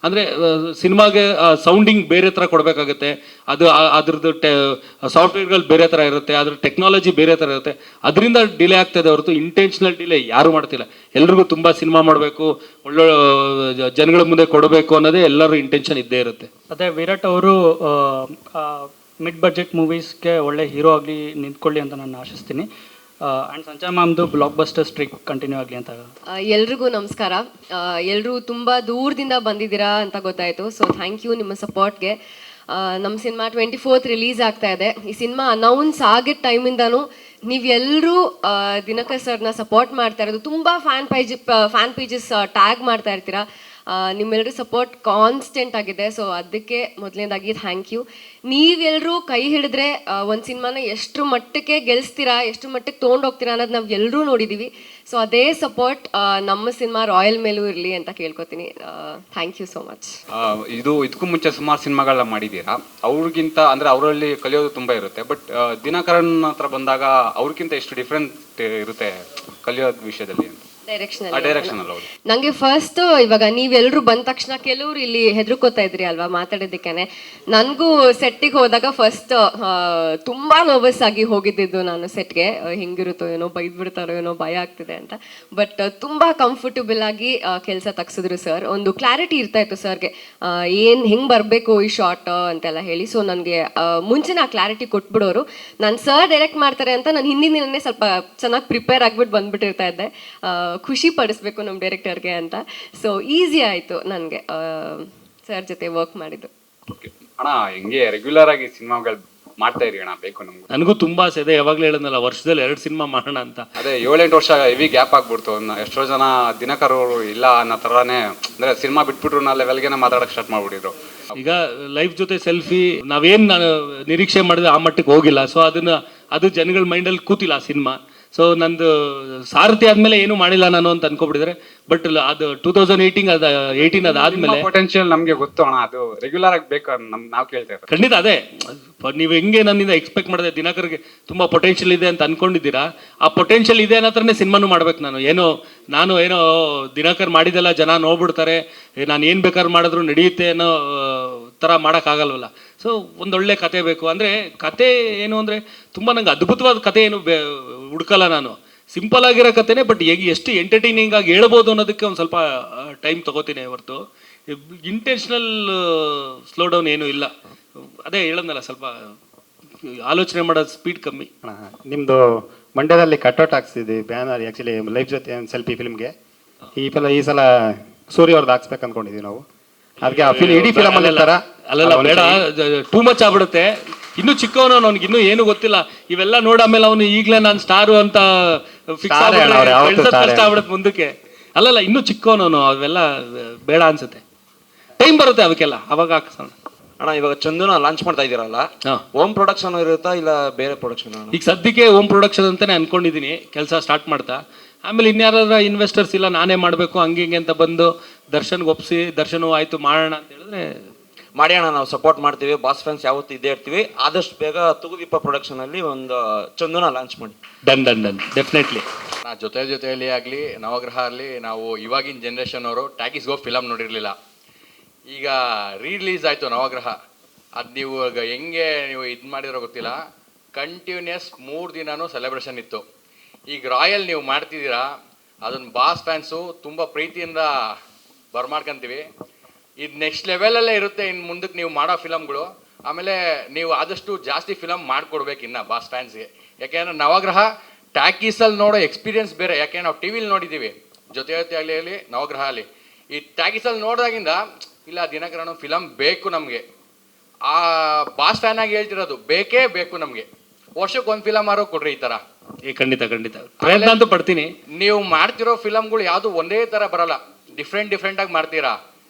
ಅಂದರೆ ಸಿನಿಮಾಗೆ ಸೌಂಡಿಂಗ್ ಬೇರೆ ಥರ ಕೊಡಬೇಕಾಗುತ್ತೆ, ಅದು ಅದ್ರದ್ದು ಸಾಫ್ಟ್ವೇರ್ಗಳು ಬೇರೆ ಥರ ಇರುತ್ತೆ, ಅದ್ರ ಟೆಕ್ನಾಲಜಿ ಬೇರೆ ಥರ ಇರುತ್ತೆ. ಅದರಿಂದ ಡಿಲೇ ಆಗ್ತಾಯಿದೆ ಹೊರತು ಇಂಟೆನ್ಷನಲ್ ಡಿಲೇ ಯಾರೂ ಮಾಡ್ತಿಲ್ಲ. ಎಲ್ರಿಗೂ ತುಂಬ ಸಿನಿಮಾ ಮಾಡಬೇಕು, ಒಳ್ಳೊಳ್ಳೆ ಜನಗಳ ಮುಂದೆ ಕೊಡಬೇಕು ಅನ್ನೋದೇ ಎಲ್ಲರೂ ಇಂಟೆನ್ಷನ್ ಇದ್ದೇ ಇರುತ್ತೆ. ಅದೇ ವಿರಾಟ್ ಅವರು ಮಿಡ್ ಬಜೆಟ್ ಮೂವೀಸ್ಗೆ ಒಳ್ಳೆ ಹೀರೋ ಆಗಲಿ ನಿಂತ್ಕೊಳ್ಳಿ ಅಂತ ನಾನು ಆಶಿಸ್ತೀನಿ. ಆ್ಯಂಡ್ ಸಂಜಯ್ ಮ್ಯಾಮ್ದು ಬ್ಲಾಕ್ ಬಸ್ಟರ್ ಸ್ಟ್ರಿಕ್ ಕಂಟಿನ್ಯೂ ಆಗಲಿ ಅಂತ. ಎಲ್ರಿಗೂ ನಮಸ್ಕಾರ. ಎಲ್ಲರೂ ತುಂಬ ದೂರದಿಂದ ಬಂದಿದ್ದೀರಾ ಅಂತ ಗೊತ್ತಾಯಿತು. ಸೊ ಥ್ಯಾಂಕ್ ಯು ನಿಮ್ಮ ಸಪೋರ್ಟ್ಗೆ. ನಮ್ಮ ಸಿನಿಮಾ 24th ರಿಲೀಸ್ ಆಗ್ತಾ ಇದೆ. ಈ ಸಿನಿಮಾ ಅನೌನ್ಸ್ ಆಗಿದ್ದ ಟೈಮಿಂದನೂ ನೀವೆಲ್ಲರೂ ದಿನಕರ್ ಸರ್ನ ಸಪೋರ್ಟ್ ಮಾಡ್ತಾ ಇರೋದು. ತುಂಬ ಫ್ಯಾನ್ ಪೇಜಸ್ ಟ್ಯಾಗ್ ಮಾಡ್ತಾ ಇರ್ತೀರಾ. ನಿಮ್ಮೆಲ್ಲರೂ ಸಪೋರ್ಟ್ ಕಾನ್ಸ್ಟೆಂಟ್ ಆಗಿದೆ. ಸೊ ಅದಕ್ಕೆ ಮೊದಲನೇದಾಗಿ ಥ್ಯಾಂಕ್ ಯು. ನೀವೆಲ್ಲರೂ ಕೈ ಹಿಡಿದ್ರೆ ಒಂದು ಸಿನಿಮಾನ ಎಷ್ಟು ಮಟ್ಟಕ್ಕೆ ಗೆಲ್ಲಿಸ್ತೀರಾ, ಎಷ್ಟು ಮಟ್ಟಕ್ಕೆ ತೊಗೊಂಡೋಗ್ತೀರಾ ಅನ್ನೋದು ನಾವು ಎಲ್ಲರೂ ನೋಡಿದ್ದೀವಿ. ಸೊ ಅದೇ ಸಪೋರ್ಟ್ ನಮ್ಮ ಸಿನಿಮಾ ರಾಯಲ್ ಮೇಲೂ ಇರಲಿ ಅಂತ ಕೇಳ್ಕೊತೀನಿ. Thank you so much. ಇದಕ್ಕೂ ಮುಂಚೆ ಸುಮಾರು ಸಿನಿಮಾಗಳನ್ನ ಮಾಡಿದ್ದೀರಾ. ಅವ್ರಿಗಿಂತ ಅಂದರೆ ಅವರಲ್ಲಿ ಕಲಿಯೋದು ತುಂಬ ಇರುತ್ತೆ. ಬಟ್ ದಿನಕರನ್ ಹತ್ರ ಬಂದಾಗ ಅವ್ರಿಗಿಂತ ಎಷ್ಟು ಡಿಫ್ರೆಂಟ್ ಇರುತ್ತೆ ಕಲಿಯೋದು ವಿಷಯದಲ್ಲಿ ಅಂತ? ಡೈರೆಕ್ಷನ್ ನಂಗೆ ಫಸ್ಟ್ ಇವಾಗ ನೀವೆಲ್ಲರೂ ಬಂದ ತಕ್ಷಣ ಕೆಲವ್ರು ಇಲ್ಲಿ ಹೆದರ್ಕೋತಾ ಇದ್ರಿ ಅಲ್ವಾ ಮಾತಾಡೋದಕ್ಕೇನೆ. ನನಗೂ ಸೆಟ್ಟಿಗೆ ಹೋದಾಗ ಫಸ್ಟ್ ತುಂಬಾ ನರ್ವಸ್ ಆಗಿ ಹೋಗಿದ್ದು ನಾನು ಸೆಟ್ಗೆ. ಹೆಂಗಿರುತ್ತೋ ಏನೋ, ಬೈದ್ಬಿಡ್ತಾರೋ ಏನೋ, ಭಯ ಆಗ್ತಿದೆ ಅಂತ. ಬಟ್ ತುಂಬಾ ಕಂಫರ್ಟಬಲ್ ಆಗಿ ಕೆಲಸ ತಗ್ಸಿದ್ರು ಸರ್. ಒಂದು ಕ್ಲಾರಿಟಿ ಇರ್ತಾ ಇತ್ತು ಸರ್ಗೆ, ಹೆಂಗ್ ಬರಬೇಕು ಈ ಶಾರ್ಟ್ ಅಂತೆಲ್ಲ ಹೇಳಿ. ಸೊ ನನಗೆ ಮುಂಚೆನೇ ಆ ಕ್ಲಾರಿಟಿ ಕೊಟ್ಬಿಡೋರು. ನಾನು ಸರ್ ಡೈರೆಕ್ಟ್ ಮಾಡ್ತಾರೆ ಅಂತ ನಾನು ಹಿಂದಿನ ದಿನನೇ ಸ್ವಲ್ಪ ಚೆನ್ನಾಗಿ ಪ್ರಿಪೇರ್ ಆಗಿಬಿಟ್ಟು ಬಂದ್ಬಿಟ್ಟಿರ್ತಾ ಇದ್ದೆ, ಖುಷಿ ಪಡಿಸ್ಬೇಕು ನಮ್ಮ ಡೈರೆಕ್ಟರ್ಗೆ ಅಂತ. ಸೊ ಈಸಿ ಆಯಿತು ನನಗೆ ಸರ್ ಜೊತೆ ವರ್ಕ್ ಮಾಡಿದ್ದು. ಅಣ್ಣ ಹೆಂಗೆ ರೆಗ್ಯುಲರ್ ಆಗಿ ಸಿನಿಮಾಗಳು ಮಾಡ್ತಾ ಇರಿ ಅಣ್ಣ, ಬೇಕು ನಮ್ಗೆ. ನನಗೂ ತುಂಬಾ ಆಸೆ ಇದೆ, ಯಾವಾಗಲೂ ಹೇಳೋದಲ್ಲ ವರ್ಷದಲ್ಲಿ 2 ಸಿನಿಮಾ ಮಾಡೋಣ ಅಂತ. ಅದೇ 7-8 ವರ್ಷ ಹೆವಿ ಗ್ಯಾಪ್ ಆಗ್ಬಿಡ್ತು. ಎಷ್ಟೋ ಜನ ದಿನಕರ್ ಅವರು ಇಲ್ಲ ಅನ್ನೋ ಥರನೇ, ಅಂದರೆ ಸಿನಿಮಾ ಬಿಟ್ಬಿಟ್ರು ನಾ ಲೆವೆಲ್ಗೆ ಮಾತಾಡೋಕೆ ಸ್ಟಾರ್ಟ್ ಮಾಡ್ಬಿಟ್ಟಿದ್ರು. ಈಗ ಲೈಫ್ ಜೊತೆ ಸೆಲ್ಫಿ ನಾವೇನು ನಿರೀಕ್ಷೆ ಮಾಡಿದ್ರೆ ಆ ಮಟ್ಟಕ್ಕೆ ಹೋಗಿಲ್ಲ. ಸೊ ಅದು ಜನಗಳ ಮೈಂಡಲ್ಲಿ ಕೂತಿಲ್ಲ ಆ ಸಿನಿಮಾ. ಸೊ ನಂದು ಸಾರಥಿ ಆದ್ಮೇಲೆ ಏನು ಮಾಡಿಲ್ಲ ನಾನು ಅಂತ ಅನ್ಕೊಬಿಟ್ಟಿದ್ರೆ. ಬಟ್ ಅದು 2018 ಅದಾದ್ಮೇಲೆ ಪೊಟೆನ್ಷಿಯಲ್ ನಮಗೆ ಗೊತ್ತು ಅಣ್ಣ, ಅದು ರೆಗ್ಯುಲರ್ ಆಗಿ ಬೇಕು ನಾವು ಕೇಳ್ತಾ ಇದ್ದೀವಿ. ಖಂಡಿತ ಅದೇ ನೀವು ಹೆಂಗೆ ನನ್ನಿಂದ ಎಕ್ಸ್ಪೆಕ್ಟ್ ಮಾಡಿದೆ ದಿನಕರ್ಗೆ ತುಂಬ ಪೊಟೆನ್ಷಿಯಲ್ ಇದೆ ಅಂತ ಅನ್ಕೊಂಡಿದ್ದೀರಾ. ಆ ಪೊಟೆನ್ಷಿಯಲ್ ಇದೆ ಅನ್ನೋ ಥರನೇ ಸಿನಿಮಾನು ಮಾಡ್ಬೇಕು. ನಾನು ಏನೋ ದಿನಕರ್ ಮಾಡಿದೆಲ್ಲ ಜನ ನೋಡ್ಬಿಡ್ತಾರೆ, ನಾನು ಏನು ಬೇಕಾದ್ರೂ ಮಾಡಿದ್ರು ನಡೆಯುತ್ತೆ ಅನ್ನೋ ಥರ ಮಾಡೋಕ್ಕಾಗಲ್ವಲ್ಲ. ಸೊ ಒಂದೊಳ್ಳೆ ಕತೆ ಬೇಕು. ಅಂದರೆ ಕತೆ ಏನು ಅಂದರೆ ತುಂಬ ನಂಗೆ ಅದ್ಭುತವಾದ ಕತೆ ಏನು ಹುಡ್ಕಲ್ಲ ನಾನು, ಸಿಂಪಲ್ ಆಗಿರೋ ಕತೆನೇ. ಬಟ್ ಎಷ್ಟು ಎಂಟರ್ಟೈನಿಂಗ್ ಆಗಿ ಹೇಳ್ಬೋದು ಅನ್ನೋದಕ್ಕೆ ಒಂದು ಸ್ವಲ್ಪ ಟೈಮ್ ತೊಗೋತೀನಿ ಹೊರತು ಇಂಟೆನ್ಷನಲ್ ಸ್ಲೋ ಡೌನ್ ಏನೂ ಇಲ್ಲ. ಅದೇ ಹೇಳೋದಲ್ಲ, ಸ್ವಲ್ಪ ಆಲೋಚನೆ ಮಾಡೋ ಸ್ಪೀಡ್ ಕಮ್ಮಿ. ನಿಮ್ಮದು ಮಂಡ್ಯದಲ್ಲಿ ಕಟ್ಔಟ್ ಹಾಕ್ಸಿದ್ವಿ ಬ್ಯಾನರ್, ಆ್ಯಕ್ಚುಲಿ ಲೈಫ್ ಜೊತೆ ಒಂದು ಸೆಲ್ಫಿ ಫಿಲ್ಮ್ಗೆ. ಈ ಸಲ ಸೂರ್ಯ ಅವ್ರದ್ದು ಹಾಕ್ಸ್ಬೇಕು ಅಂದ್ಕೊಂಡಿದ್ದೀವಿ ನಾವು. ಅದಕ್ಕೆ ಆ ಇಡೀ ಫಿಲಮಲ್ಲಿ ಅಲ್ಲಲ್ಲ ಬೇಡ, ಟೂ ಮಚ್ ಆಗ್ಬಿಡುತ್ತೆ. ಇನ್ನೂ ಚಿಕ್ಕವನು, ಅವ್ನಿಗೆ ಇನ್ನೂ ಏನು ಗೊತ್ತಿಲ್ಲ. ಇವೆಲ್ಲ ನೋಡಾಮೇಲೆ ಅವನು ಈಗಲೇ ನಾನು ಸ್ಟಾರು ಅಂತ ಫಿಕ್ಸ್ ಕಷ್ಟ ಆಗ್ಬಿಡುತ್ತೆ ಮುಂದಕ್ಕೆ. ಅಲ್ಲಲ್ಲ ಇನ್ನೂ ಚಿಕ್ಕವನು, ಅವೆಲ್ಲ ಬೇಡ ಅನ್ಸುತ್ತೆ. ಟೈಮ್ ಬರುತ್ತೆ ಅವಕ್ಕೆಲ್ಲ, ಅವಾಗ ಹಾಕ್ಸೋಣ. ಅಣ್ಣ ಇವಾಗ ಚಂದುನ ಲಾಂಚ್ ಮಾಡ್ತಾ ಇದ್ದೀರಲ್ಲ, ಹೋಮ್ ಪ್ರೊಡಕ್ಷನ್ ಇರುತ್ತಾ ಇಲ್ಲ ಬೇರೆ ಪ್ರೊಡಕ್ಷನ್? ಈಗ ಸದ್ಯಕ್ಕೆ ಹೋಮ್ ಪ್ರೊಡಕ್ಷನ್ ಅಂತಾನೆ ಅನ್ಕೊಂಡಿದ್ದೀನಿ, ಕೆಲಸ ಸ್ಟಾರ್ಟ್ ಮಾಡ್ತಾ. ಆಮೇಲೆ ಇನ್ಯಾರ ಇನ್ವೆಸ್ಟರ್ಸ್ ಇಲ್ಲ, ನಾನೇ ಮಾಡಬೇಕು ಹಂಗೆ ಹಿಂಗೆ ಅಂತ ಬಂದು ದರ್ಶನ್ಗೆ ಒಪ್ಪಿಸಿ, ದರ್ಶನ ಆಯಿತು ಮಾಡೋಣ ಅಂತ ಹೇಳಿದ್ರೆ ಮಾಡಿ ಅಣ್ಣ, ನಾವು ಸಪೋರ್ಟ್ ಮಾಡ್ತೀವಿ. ಬಾಸ್ ಫ್ಯಾನ್ಸ್ ಯಾವತ್ತೂ ಇದ್ದೇ ಇರ್ತೀವಿ. ಆದಷ್ಟು ಬೇಗ ತುಗುದೀಪ ಪ್ರೊಡಕ್ಷನಲ್ಲಿ ಒಂದು ಚಂದುನ ಲಾಂಚ್ ಮಾಡಿ. Done definitely. ನಾ ಜೊತೆಯಲ್ಲಿ ಆಗಲಿ ನವಗ್ರಹ ಆಗಲಿ ನಾವು ಇವಾಗಿನ ಜನ್ರೇಷನ್ ಅವರು ಟ್ಯಾಕಿಸ್ಗೋ ಫಿಲಮ್ ನೋಡಿರಲಿಲ್ಲ. ಈಗ ರಿಲೀಸ್ ಆಯಿತು ನವಗ್ರಹ. ಅದು ನೀವು ಈಗ ಹೆಂಗೆ ನೀವು ಇದು ಮಾಡಿರೋ ಗೊತ್ತಿಲ್ಲ, ಕಂಟಿನ್ಯೂಸ್ 3 ದಿನವೂ ಸೆಲೆಬ್ರೇಷನ್ ಇತ್ತು. ಈಗ ರಾಯಲ್ ನೀವು ಮಾಡ್ತಿದ್ದೀರಾ, ಅದನ್ನು ಬಾಸ್ ಫ್ಯಾನ್ಸು ತುಂಬ ಪ್ರೀತಿಯಿಂದ ಬರ್ಮಾಡ್ಕೊಂತೀವಿ. ಇದು ನೆಕ್ಸ್ಟ್ ಲೆವೆಲಲ್ಲೇ ಇರುತ್ತೆ ಇನ್ನು ಮುಂದಕ್ಕೆ ನೀವು ಮಾಡೋ ಫಿಲಮ್ಗಳು. ಆಮೇಲೆ ನೀವು ಆದಷ್ಟು ಜಾಸ್ತಿ ಫಿಲಮ್ ಮಾಡಿಕೊಡ್ಬೇಕು ಇನ್ನು ಬಾಸ್ ಫ್ಯಾನ್ಸ್ಗೆ. ಯಾಕೆಂದರೆ ನವಗ್ರಹ ಟ್ಯಾಕೀಸಲ್ಲಿ ನೋಡೋ ಎಕ್ಸ್ಪೀರಿಯನ್ಸ್ ಬೇರೆ. ಯಾಕೆ ನಾವು ಟಿ ವಿಲಿ ನೋಡಿದ್ದೀವಿ, ಜೊತೆ ಆಗಲಿ ನವಗ್ರಹ ಆಗಲಿ. ಈ ಟ್ಯಾಕೀಸಲ್ಲಿ ನೋಡಿದಾಗಿಂದ ಇಲ್ಲ ದಿನಕರಣ ಫಿಲಮ್ ಬೇಕು ನಮಗೆ. ಆ ಬಾಸ್ ಫ್ಯಾನ್ ಆಗಿ ಹೇಳ್ತಿರೋದು ಬೇಕೇ ಬೇಕು ನಮಗೆ. ವರ್ಷಕ್ಕೆ ಒಂದು ಫಿಲಮ್ ಆರೋ ಕೊಡ್ರಿ ಈ ಥರ. ಖಂಡಿತ ಪ್ರಯತ್ನ ಅಂತೂ ಪಡ್ತೀನಿ. ನೀವು ಮಾಡ್ತಿರೋ ಫಿಲಮ್ಗಳು ಯಾವುದು ಒಂದೇ ಥರ ಬರಲ್ಲ, ಡಿಫ್ರೆಂಟಾಗಿ ಮಾಡ್ತೀರಾ.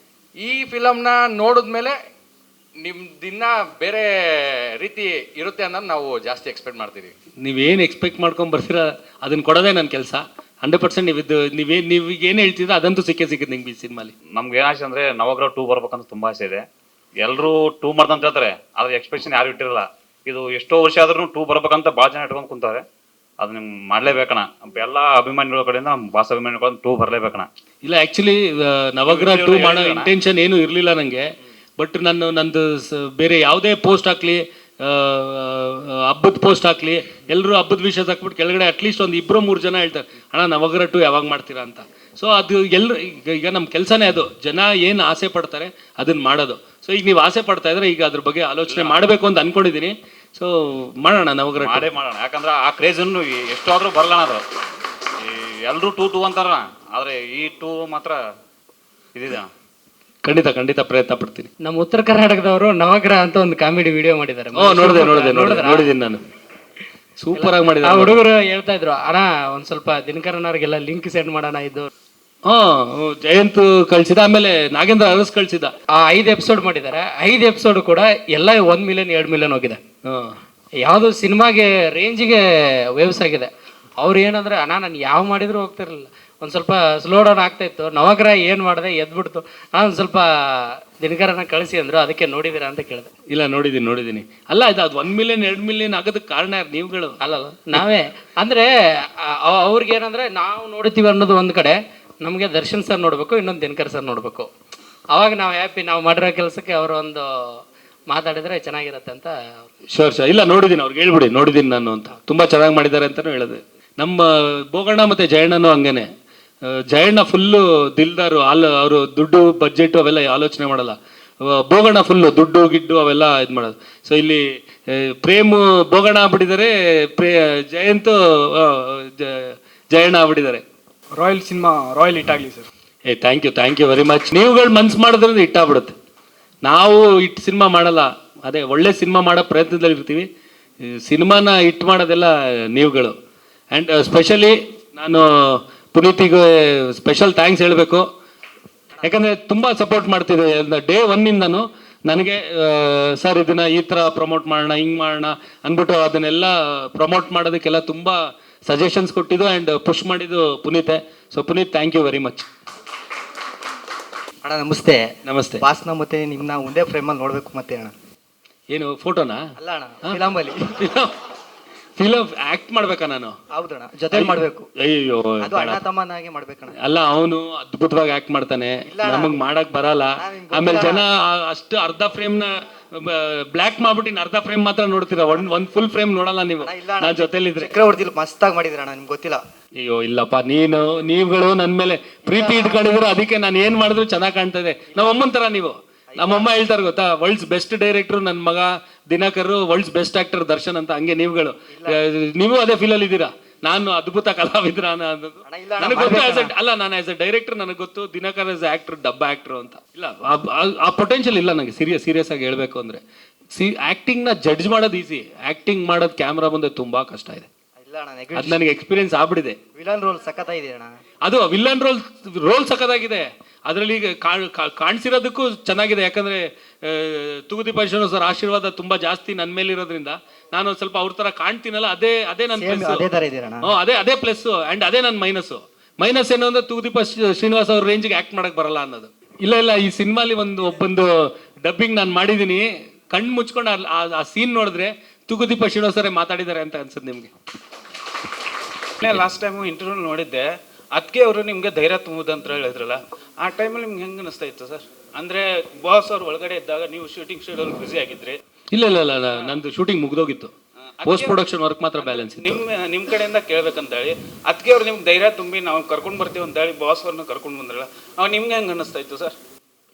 ಈ ಫಿಲಮ್ನ ನೋಡಿದ್ಮೇಲೆ ನಿಮ್ಮ ದಿನ ಬೇರೆ ರೀತಿ ಇರುತ್ತೆ ಅನ್ನೋದು ನಾವು ಜಾಸ್ತಿ ಎಕ್ಸ್ಪೆಕ್ಟ್ ಮಾಡ್ತೀವಿ. ನೀವೇನು ಎಕ್ಸ್ಪೆಕ್ಟ್ ಮಾಡ್ಕೊಂಡು ಬರ್ತೀರಾ ಅದನ್ನು ಕೊಡೋದೇ ನನ್ನ ಕೆಲಸ. 100% ನೀವು ಏನು ಹೇಳ್ತಿದ್ರೆ ಅದಂತೂ ಸಿಕ್ಕುತ್ತೆ ನಿಮ್ಗೆ ಈ ಸಿನಿಮಾಲಿ. ನಮ್ಗೆ ಏನಾಯ್ತು ಅಂದರೆ ನವಗ್ರಹ 2 ಬರ್ಬೇಕಂತ ತುಂಬ ಆಸೆ ಇದೆ. ಎಲ್ಲರೂ 2 ಮಾಡ್ದಂತ ಹೇಳ್ತಾರೆ, ಅದ್ರ ಎಕ್ಸ್ಪೆಕ್ಷನ್ ಯಾರು ಇಟ್ಟಿರಲ್ಲ. ಇದು ಎಷ್ಟೋ ವರ್ಷ ಆದ್ರೂ 2 ಬರ್ಬೇಕಂತ ಭಾಳ ಜನ ಇಟ್ಕೊಂಡು ಕುಂತಾರೆ. ಅದು ನಿಮ್ಗೆ ಮಾಡಲೇಬೇಕಣ. ಎಲ್ಲ ಅಭಿಮಾನಿಗಳ ಕಡೆಯಿಂದ ನಮ್ಮ ಬಾಸ್ ಅಭಿಮಾನಿಗಳು 2 ಬರಲೇಬೇಕಣ. ಇಲ್ಲ ಆ್ಯಕ್ಚುಲಿ ನವಗ್ರಹ 2 ಮಾಡೋ ಇಂಟೆನ್ಷನ್ ಏನೂ ಇರಲಿಲ್ಲ ನನಗೆ. ಬಟ್ ನಂದು ಬೇರೆ ಯಾವುದೇ ಪೋಸ್ಟ್ ಹಾಕಲಿ, ಹಬ್ಬದ ಪೋಸ್ಟ್ ಹಾಕಲಿ, ಎಲ್ಲರೂ ಹಬ್ಬದ ವಿಷಯ ಹಾಕ್ಬಿಟ್ಟು ಕೆಳಗಡೆ ಅಟ್ಲೀಸ್ಟ್ ಒಂದು 2-3 ಜನ ಹೇಳ್ತಾರೆ, ಅಣ್ಣ ನವಗ್ರಹ 2 ಯಾವಾಗ ಮಾಡ್ತೀರಾ ಅಂತ. ಸೊ ಅದು ಎಲ್ಲರೂ ಈಗ ನಮ್ಮ ಕೆಲಸನೇ ಅದು. ಜನ ಏನು ಆಸೆ ಪಡ್ತಾರೆ ಅದನ್ನು ಮಾಡೋದು. ಸೊ ಈಗ ನೀವು ಆಸೆ ಪಡ್ತಾ ಇದ್ರೆ ಈಗ ಅದ್ರ ಬಗ್ಗೆ ಆಲೋಚನೆ ಮಾಡಬೇಕು ಅಂತ ಅಂದ್ಕೊಂಡಿದ್ದೀನಿ. ಸೊ ಮಾಡೋಣ ನವಗ್ರಹ ಮಾಡೋಣ. ಯಾಕಂದ್ರೆ ಆ ಕ್ರೇಜನ್ನು ಎಷ್ಟಾದರೂ ಬರಲ್ಲ ಅದು. ಎಲ್ಲರೂ 2 ಅಂತಾರ, ಆದರೆ ಈ 2 ಮಾತ್ರ ಇದಿದೆ. ಖಂಡಿತ ಪ್ರಯತ್ನ ಪಡ್ತೀನಿ. ನಮ್ಮ ಉತ್ತರ ಕರ್ನಾಟಕದವರು ನವಗ್ರಹ ಅಂತ ಒಂದು ಕಾಮಿಡಿ ವಿಡಿಯೋ ಮಾಡಿದ್ದಾರೆ. ನೋಡಿದ್ದೀನಿ ನಾನು. ಸೂಪರ್ ಆಗಿ ಮಾಡಿದ್ದಾರೆ. ಆ ಹುಡುಗರು ಹೇಳ್ತಾ ಇದ್ರು, ಅಣ್ಣ ಒಂದ್ ಸ್ವಲ್ಪ ದಿನಕರನವ್ರಿಗೆಲ್ಲ ಲಿಂಕ್ ಸೆಂಡ್ ಮಾಡೋಣ ಇದು. ಜಯಂತ್ ಕಳ್ಸಿದ, ಆಮೇಲೆ ನಾಗೇಂದ್ರ ಅರಸ್ ಕಳ್ಸಿದ. ಆ 5 ಎಪಿಸೋಡ್ ಮಾಡಿದ್ದಾರೆ. 5 ಎಪಿಸೋಡ್ ಕೂಡ ಎಲ್ಲ 1 ಮಿಲಿಯನ್ 2 ಮಿಲಿಯನ್ ಹೋಗಿದೆ. ಯಾವುದು ಸಿನಿಮಾಗೆ ರೇಂಜಿಗೆ ವೇವ್ಸ್ ಆಗಿದೆ. ಅವ್ರು ಏನಂದ್ರೆ ಅಣ್ಣ ನಾನು ಯಾವ ಮಾಡಿದ್ರು ಹೋಗ್ತಿರ್ಲಿಲ್ಲ, ಒಂದು ಸ್ವಲ್ಪ ಸ್ಲೋ ಡೌನ್ ಆಗ್ತಾ ಇತ್ತು. ನವಗ್ರಹ ಏನು ಮಾಡಿದೆ ಎದ್ಬಿಡ್ತು. ಒಂದು ಸ್ವಲ್ಪ ದಿನಕರನ ಕಳಿಸಿ ಅಂದರು, ಅದಕ್ಕೆ ನೋಡಿದ್ದೀರಾ ಅಂತ ಕೇಳಿದೆ. ಇಲ್ಲ ನೋಡಿದ್ದೀನಿ. ಅಲ್ಲ ಅದು 1 ಮಿಲಿಯನ್ 2 ಮಿಲಿಯನ್ ಆಗೋದಕ್ಕೆ ಕಾರಣ ಯಾರು? ನೀವುಗಳು ಅಲ್ಲಲ್ಲ, ನಾವೇ. ಅಂದರೆ ಅವ್ರಿಗೇನಂದ್ರೆ ನಾವು ನೋಡ್ತೀವಿ ಅನ್ನೋದು ಒಂದು ಕಡೆ, ನಮಗೆ ದರ್ಶನ್ ಸರ್ ನೋಡಬೇಕು, ಇನ್ನೊಂದು ದಿನಕರ್ ಸರ್ ನೋಡಬೇಕು. ಅವಾಗ ನಾವು ಹ್ಯಾಪಿ. ನಾವು ಮಾಡಿರೋ ಕೆಲಸಕ್ಕೆ ಅವರು ಒಂದು ಮಾತಾಡಿದರೆ ಚೆನ್ನಾಗಿರುತ್ತೆ ಅಂತ. ಶೋರ್ ಇಲ್ಲ ನೋಡಿದ್ದೀನಿ, ಅವ್ರಿಗೆ ಹೇಳ್ಬಿಡಿ ನೋಡಿದ್ದೀನಿ ನಾನು ಅಂತ. ತುಂಬ ಚೆನ್ನಾಗಿ ಮಾಡಿದ್ದಾರೆ ಅಂತಲೂ ಹೇಳಿದೆ. ನಮ್ಮ ಬೋಗಣ್ಣ ಮತ್ತು ಜಯಣ್ಣನೂ ಹಂಗೇನೆ. ಜಯಣ್ಣ ಫುಲ್ಲು ದಿಲ್ದಾರು, ಅವರು ದುಡ್ಡು ಬಜೆಟ್ ಅವೆಲ್ಲ ಆಲೋಚನೆ ಮಾಡಲ್ಲ. ಬೋಗಣ್ಣ ಫುಲ್ಲು ದುಡ್ಡು ಗಿಡ್ಡು ಅವೆಲ್ಲ ಇದು ಮಾಡೋದು. ಸೊ ಇಲ್ಲಿ ಪ್ರೇಮು ಬೋಗಣ್ಣ ಆಗ್ಬಿಟ್ಟಿದ್ದಾರೆ, ಜಯಂತು ಜಯಣ್ಣ ಆಗ್ಬಿಟ್ಟಿದ್ದಾರೆ. ರಾಯಲ್ ಸಿನಿಮಾ ರಾಯಲ್ ಹಿಟ್ ಆಗಲಿ ಸರ್. Thank you very much. ನೀವುಗಳು ಮನ್ಸು ಮಾಡಿದ್ರೆ ಹಿಟ್ ಆಗ್ಬಿಡುತ್ತೆ. ನಾವು ಹಿಟ್ ಸಿನಿಮಾ ಮಾಡಲ್ಲ, ಅದೇ ಒಳ್ಳೆ ಸಿನಿಮಾ ಮಾಡೋ ಪ್ರಯತ್ನದಲ್ಲಿ ಇರ್ತೀವಿ. ಸಿನಿಮಾನ ಹಿಟ್ ಮಾಡೋದೆಲ್ಲ ನೀವುಗಳು. ಆ್ಯಂಡ್ ಸ್ಪೆಷಲಿ ನಾನು ಪುನೀತಿಗೆ ಸ್ಪೆಷಲ್ ಥ್ಯಾಂಕ್ಸ್ ಹೇಳಬೇಕು. ಯಾಕಂದರೆ ತುಂಬ ಸಪೋರ್ಟ್ ಮಾಡ್ತಿದ್ದೆ ಡೇ 1ಇಂದನೂ ನನಗೆ. ಸರ್ ಇದನ್ನು ಈ ಥರ ಪ್ರಮೋಟ್ ಮಾಡೋಣ, ಹಿಂಗೆ ಮಾಡೋಣ ಅಂದ್ಬಿಟ್ಟು ಅದನ್ನೆಲ್ಲ ಪ್ರಮೋಟ್ ಮಾಡೋದಕ್ಕೆಲ್ಲ ತುಂಬ ಸಜೆಷನ್ಸ್ ಕೊಟ್ಟಿದ್ದು ಆ್ಯಂಡ್ ಪುಷ್ ಮಾಡಿದ್ದು ಪುನೀತೆ. So Puneet, thank you very much. ಅಣ್ಣ ನಮಸ್ತೆ. ಬಾಸ್ನ ಮತ್ತೆ ನಿಮ್ಮನ್ನ ಒಂದೇ ಫ್ರೇಮಲ್ಲಿ ನೋಡಬೇಕು ಮತ್ತೆ ಅಣ್ಣ. ಏನು ಫೋಟೋನಾ? ಅಲ್ಲ ಅಣ್ಣ, ಫಿಲಮಲ್ಲಿ ಫಿಲಮ್ ಆಕ್ಟ್ ಮಾಡ್ಬೇಕಾ ನಾನು? ಹೌದಣ್ಣ, ಜೊತೆ ಮಾಡಬೇಕು. ಅಯ್ಯೋ, ಅದು ಅಣ್ಣ ತಮ್ಮನಾಗೆ ಮಾಡ್ಬೇಕಣ್ಣ. ಅಲ್ಲ, ಅವನು ಅದ್ಭುತವಾಗಿ ಆಕ್ಟ್ ಮಾಡ್ತಾನೆ, ನಮಗ್ ಮಾಡಕ್ ಬರಲ್ಲ. ಆಮೇಲೆ ಜನ ಅಷ್ಟು ಅರ್ಧ ಫ್ರೇಮ್ ನ ಬ್ಲಾಕ್ ಮಾಡ್ಬಿಟ್ಟು ಅರ್ಧ ಫ್ರೇಮ್ ಮಾತ್ರ ನೋಡ್ತೀರಾ, ಒಂದ್ ಫುಲ್ ಫ್ರೇಮ್ ನೋಡಲ್ಲ ನೀವು. ನಾ ಜೊತೆಲಿದ್ರೆ ಚಕ್ರವರ್ತಿ ಮಸ್ತಾಗಿ ಮಾಡಿದ್ರಣ್ಣ, ನಿಮ್ಗೆ ಗೊತ್ತಿಲ್ಲ. ಅಯ್ಯೋ ಇಲ್ಲಪ್ಪ, ನೀವುಗಳು ನನ್ ಮೇಲೆ ಪ್ರೀತಿ ಇಟ್ಕೊಂಡಿದ್ರು, ಅದಕ್ಕೆ ನಾನು ಏನ್ ಮಾಡಿದ್ರು ಚೆನ್ನಾಗಿ ಕಾಣ್ತದೆ. ನಮ್ಮಮ್ಮನ ತರ ನೀವು. ನಮ್ಮಮ್ಮ ಹೇಳ್ತಾರೆ ಗೊತ್ತಾ, ವರ್ಲ್ಡ್ಸ್ ಬೆಸ್ಟ್ ಡೈರೆಕ್ಟರ್ ನನ್ನ ಮಗ Dinakar, world's best actor Darshan ಅಂತ. ಹಂಗೆ ನೀವುಗಳು, ನೀವು ಅದೇ ಫೀಲ್ ಅಲ್ಲಿ ಇದ್ದೀರಾ. ನಾನು ಅದ್ಭುತ ಕಲಾವಿದ್ರ ಅನ್ನೋದು ನನಗೆ ಗೊತ್ತು. ಅಲ್ಲ, ನಾನು ಆಸ್ ಅ ಡೈರೆಕ್ಟರ್ ನನಗೆ ಗೊತ್ತು, ದಿನಕರ್ ಆಸ್ ಆಕ್ಟರ್ ಡಬ್ಬ ಆಕ್ಟರ್ ಅಂತ. ಇಲ್ಲ, ಆ ಪೊಟೆನ್ಷಿಯಲ್ ಇಲ್ಲ ನನಗೆ. ಸೀರಿಯಸ್ ಆಗಿ ಹೇಳ್ಬೇಕು ಅಂದ್ರೆ, ಆಕ್ಟಿಂಗ್ ನ ಜಡ್ಜ್ ಮಾಡೋದು ಈಸಿ, ಆಕ್ಟಿಂಗ್ ಮಾಡೋದು ಕ್ಯಾಮ್ರಾ ಮುಂದೆ ತುಂಬಾ ಕಷ್ಟ ಇದೆ. ಅದು ನನಗೆ ಎಕ್ಸ್ಪೀರಿಯನ್ಸ್ ಆಗ್ಬಿಟ್ಟಿದೆ. ವಿಲನ್ ರೋಲ್ ಸಖತ್ತಾಗಿದೆ ಅಣ್ಣ. ಅದು ವಿಲನ್ ರೋಲ್ ಸಖತ್ತಾಗಿದೆ. ಅದರಲ್ಲಿ ಕಾಣಿಸಿರೋದಕ್ಕೂ ಚೆನ್ನಾಗಿದೆ. ಯಾಕಂದ್ರೆ ತೂಗುದೀಪ ಶ್ರೀನಿವಾಸ್ ಸರ್ ಆಶೀರ್ವಾದ ತುಂಬಾ ಜಾಸ್ತಿ ನನ್ನ ಮೇಲೆ ಇರೋದ್ರಿಂದ ನಾನು ಸ್ವಲ್ಪ ಅವ್ರ ತರ ಕಾಣ್ತೀನಲ್ಲ, ಅದೇ ನನ್ನ ಪ್ಲಸ್. ಅದೇ ಪ್ಲಸ್ ಅಂಡ್ ಅದೇ ನನ್ನ ಮೈನಸ್ ಏನು ಅಂದ್ರೆ ತೂಗುದೀಪ ಶ್ರೀನಿವಾಸ್ ಅವ್ರ ರೇಂಜ್ಗೆ ಆಕ್ಟ್ ಮಾಡಕ್ ಬರಲ್ಲ ಅನ್ನೋದು. ಇಲ್ಲ, ಈ ಸಿನಿಮಾಲಿ ಒಬ್ಬೊಂದು ಡಬ್ಬಿಂಗ್ ನಾನು ಮಾಡಿದೀನಿ. ಕಣ್ಣು ಮುಚ್ಕೊಂಡು ಆ ಸೀನ್ ನೋಡಿದ್ರೆ ತೂಗುದೀಪ ಶ್ರೀನಿವಾಸರೇ ಮಾತಾಡಿದ್ದಾರೆ ಅಂತ ಅನ್ಸುತ್ತೆ ನಿಮ್ಗೆ. ಲಾಸ್ಟ್ ಟೈಮು ಇಂಟರ್ವ್ಯೂ ನೋಡಿದ್ದೆ, ಅದಕ್ಕೆ ಅವರು ನಿಮಗೆ ಧೈರ್ಯ ತುಂಬುದು ಅಂತ ಹೇಳಿದ್ರಲ್ಲ, ಆ ಟೈಮಲ್ಲಿ ನಿಮ್ಗೆ ಹೆಂಗೆ ಅನಿಸ್ತಾ ಇತ್ತು ಸರ್? ಅಂದರೆ ಬಾಸ್ ಅವ್ರು ಒಳಗಡೆ ಇದ್ದಾಗ ನೀವು ಶೂಟಿಂಗ್ ಶೆಡ್ಯೂಲ್ ಬ್ಯುಸಿ ಆಗಿದ್ರಿ. ಇಲ್ಲ ನಂದು ಶೂಟಿಂಗ್ ಮುಗ್ದೋಗಿತ್ತು, ಪೋಸ್ಟ್ ಪ್ರೊಡಕ್ಷನ್ ವರ್ಕ್ ಮಾತ್ರ ಬ್ಯಾಲೆನ್ಸ್ ಇತ್ತು. ನಿಮ್ಮ ಕಡೆಯಿಂದ ಕೇಳ್ಬೇಕಂತ ಹೇಳಿ ಅದಕ್ಕೆ ಅವ್ರು ನಿಮ್ಗೆ ಧೈರ್ಯ ತುಂಬಿ ನಾವು ಕರ್ಕೊಂಡು ಬರ್ತೀವಿ ಅಂತ ಹೇಳಿ ಬಾಸ್ ಅವ್ರನ್ನ ಕರ್ಕೊಂಡು ಬಂದ್ರಲ್ಲ, ಅವಾಗ ನಿಮ್ಗೆ ಹೆಂಗೆ ಅನ್ನಿಸ್ತಾ ಇತ್ತು ಸರ್?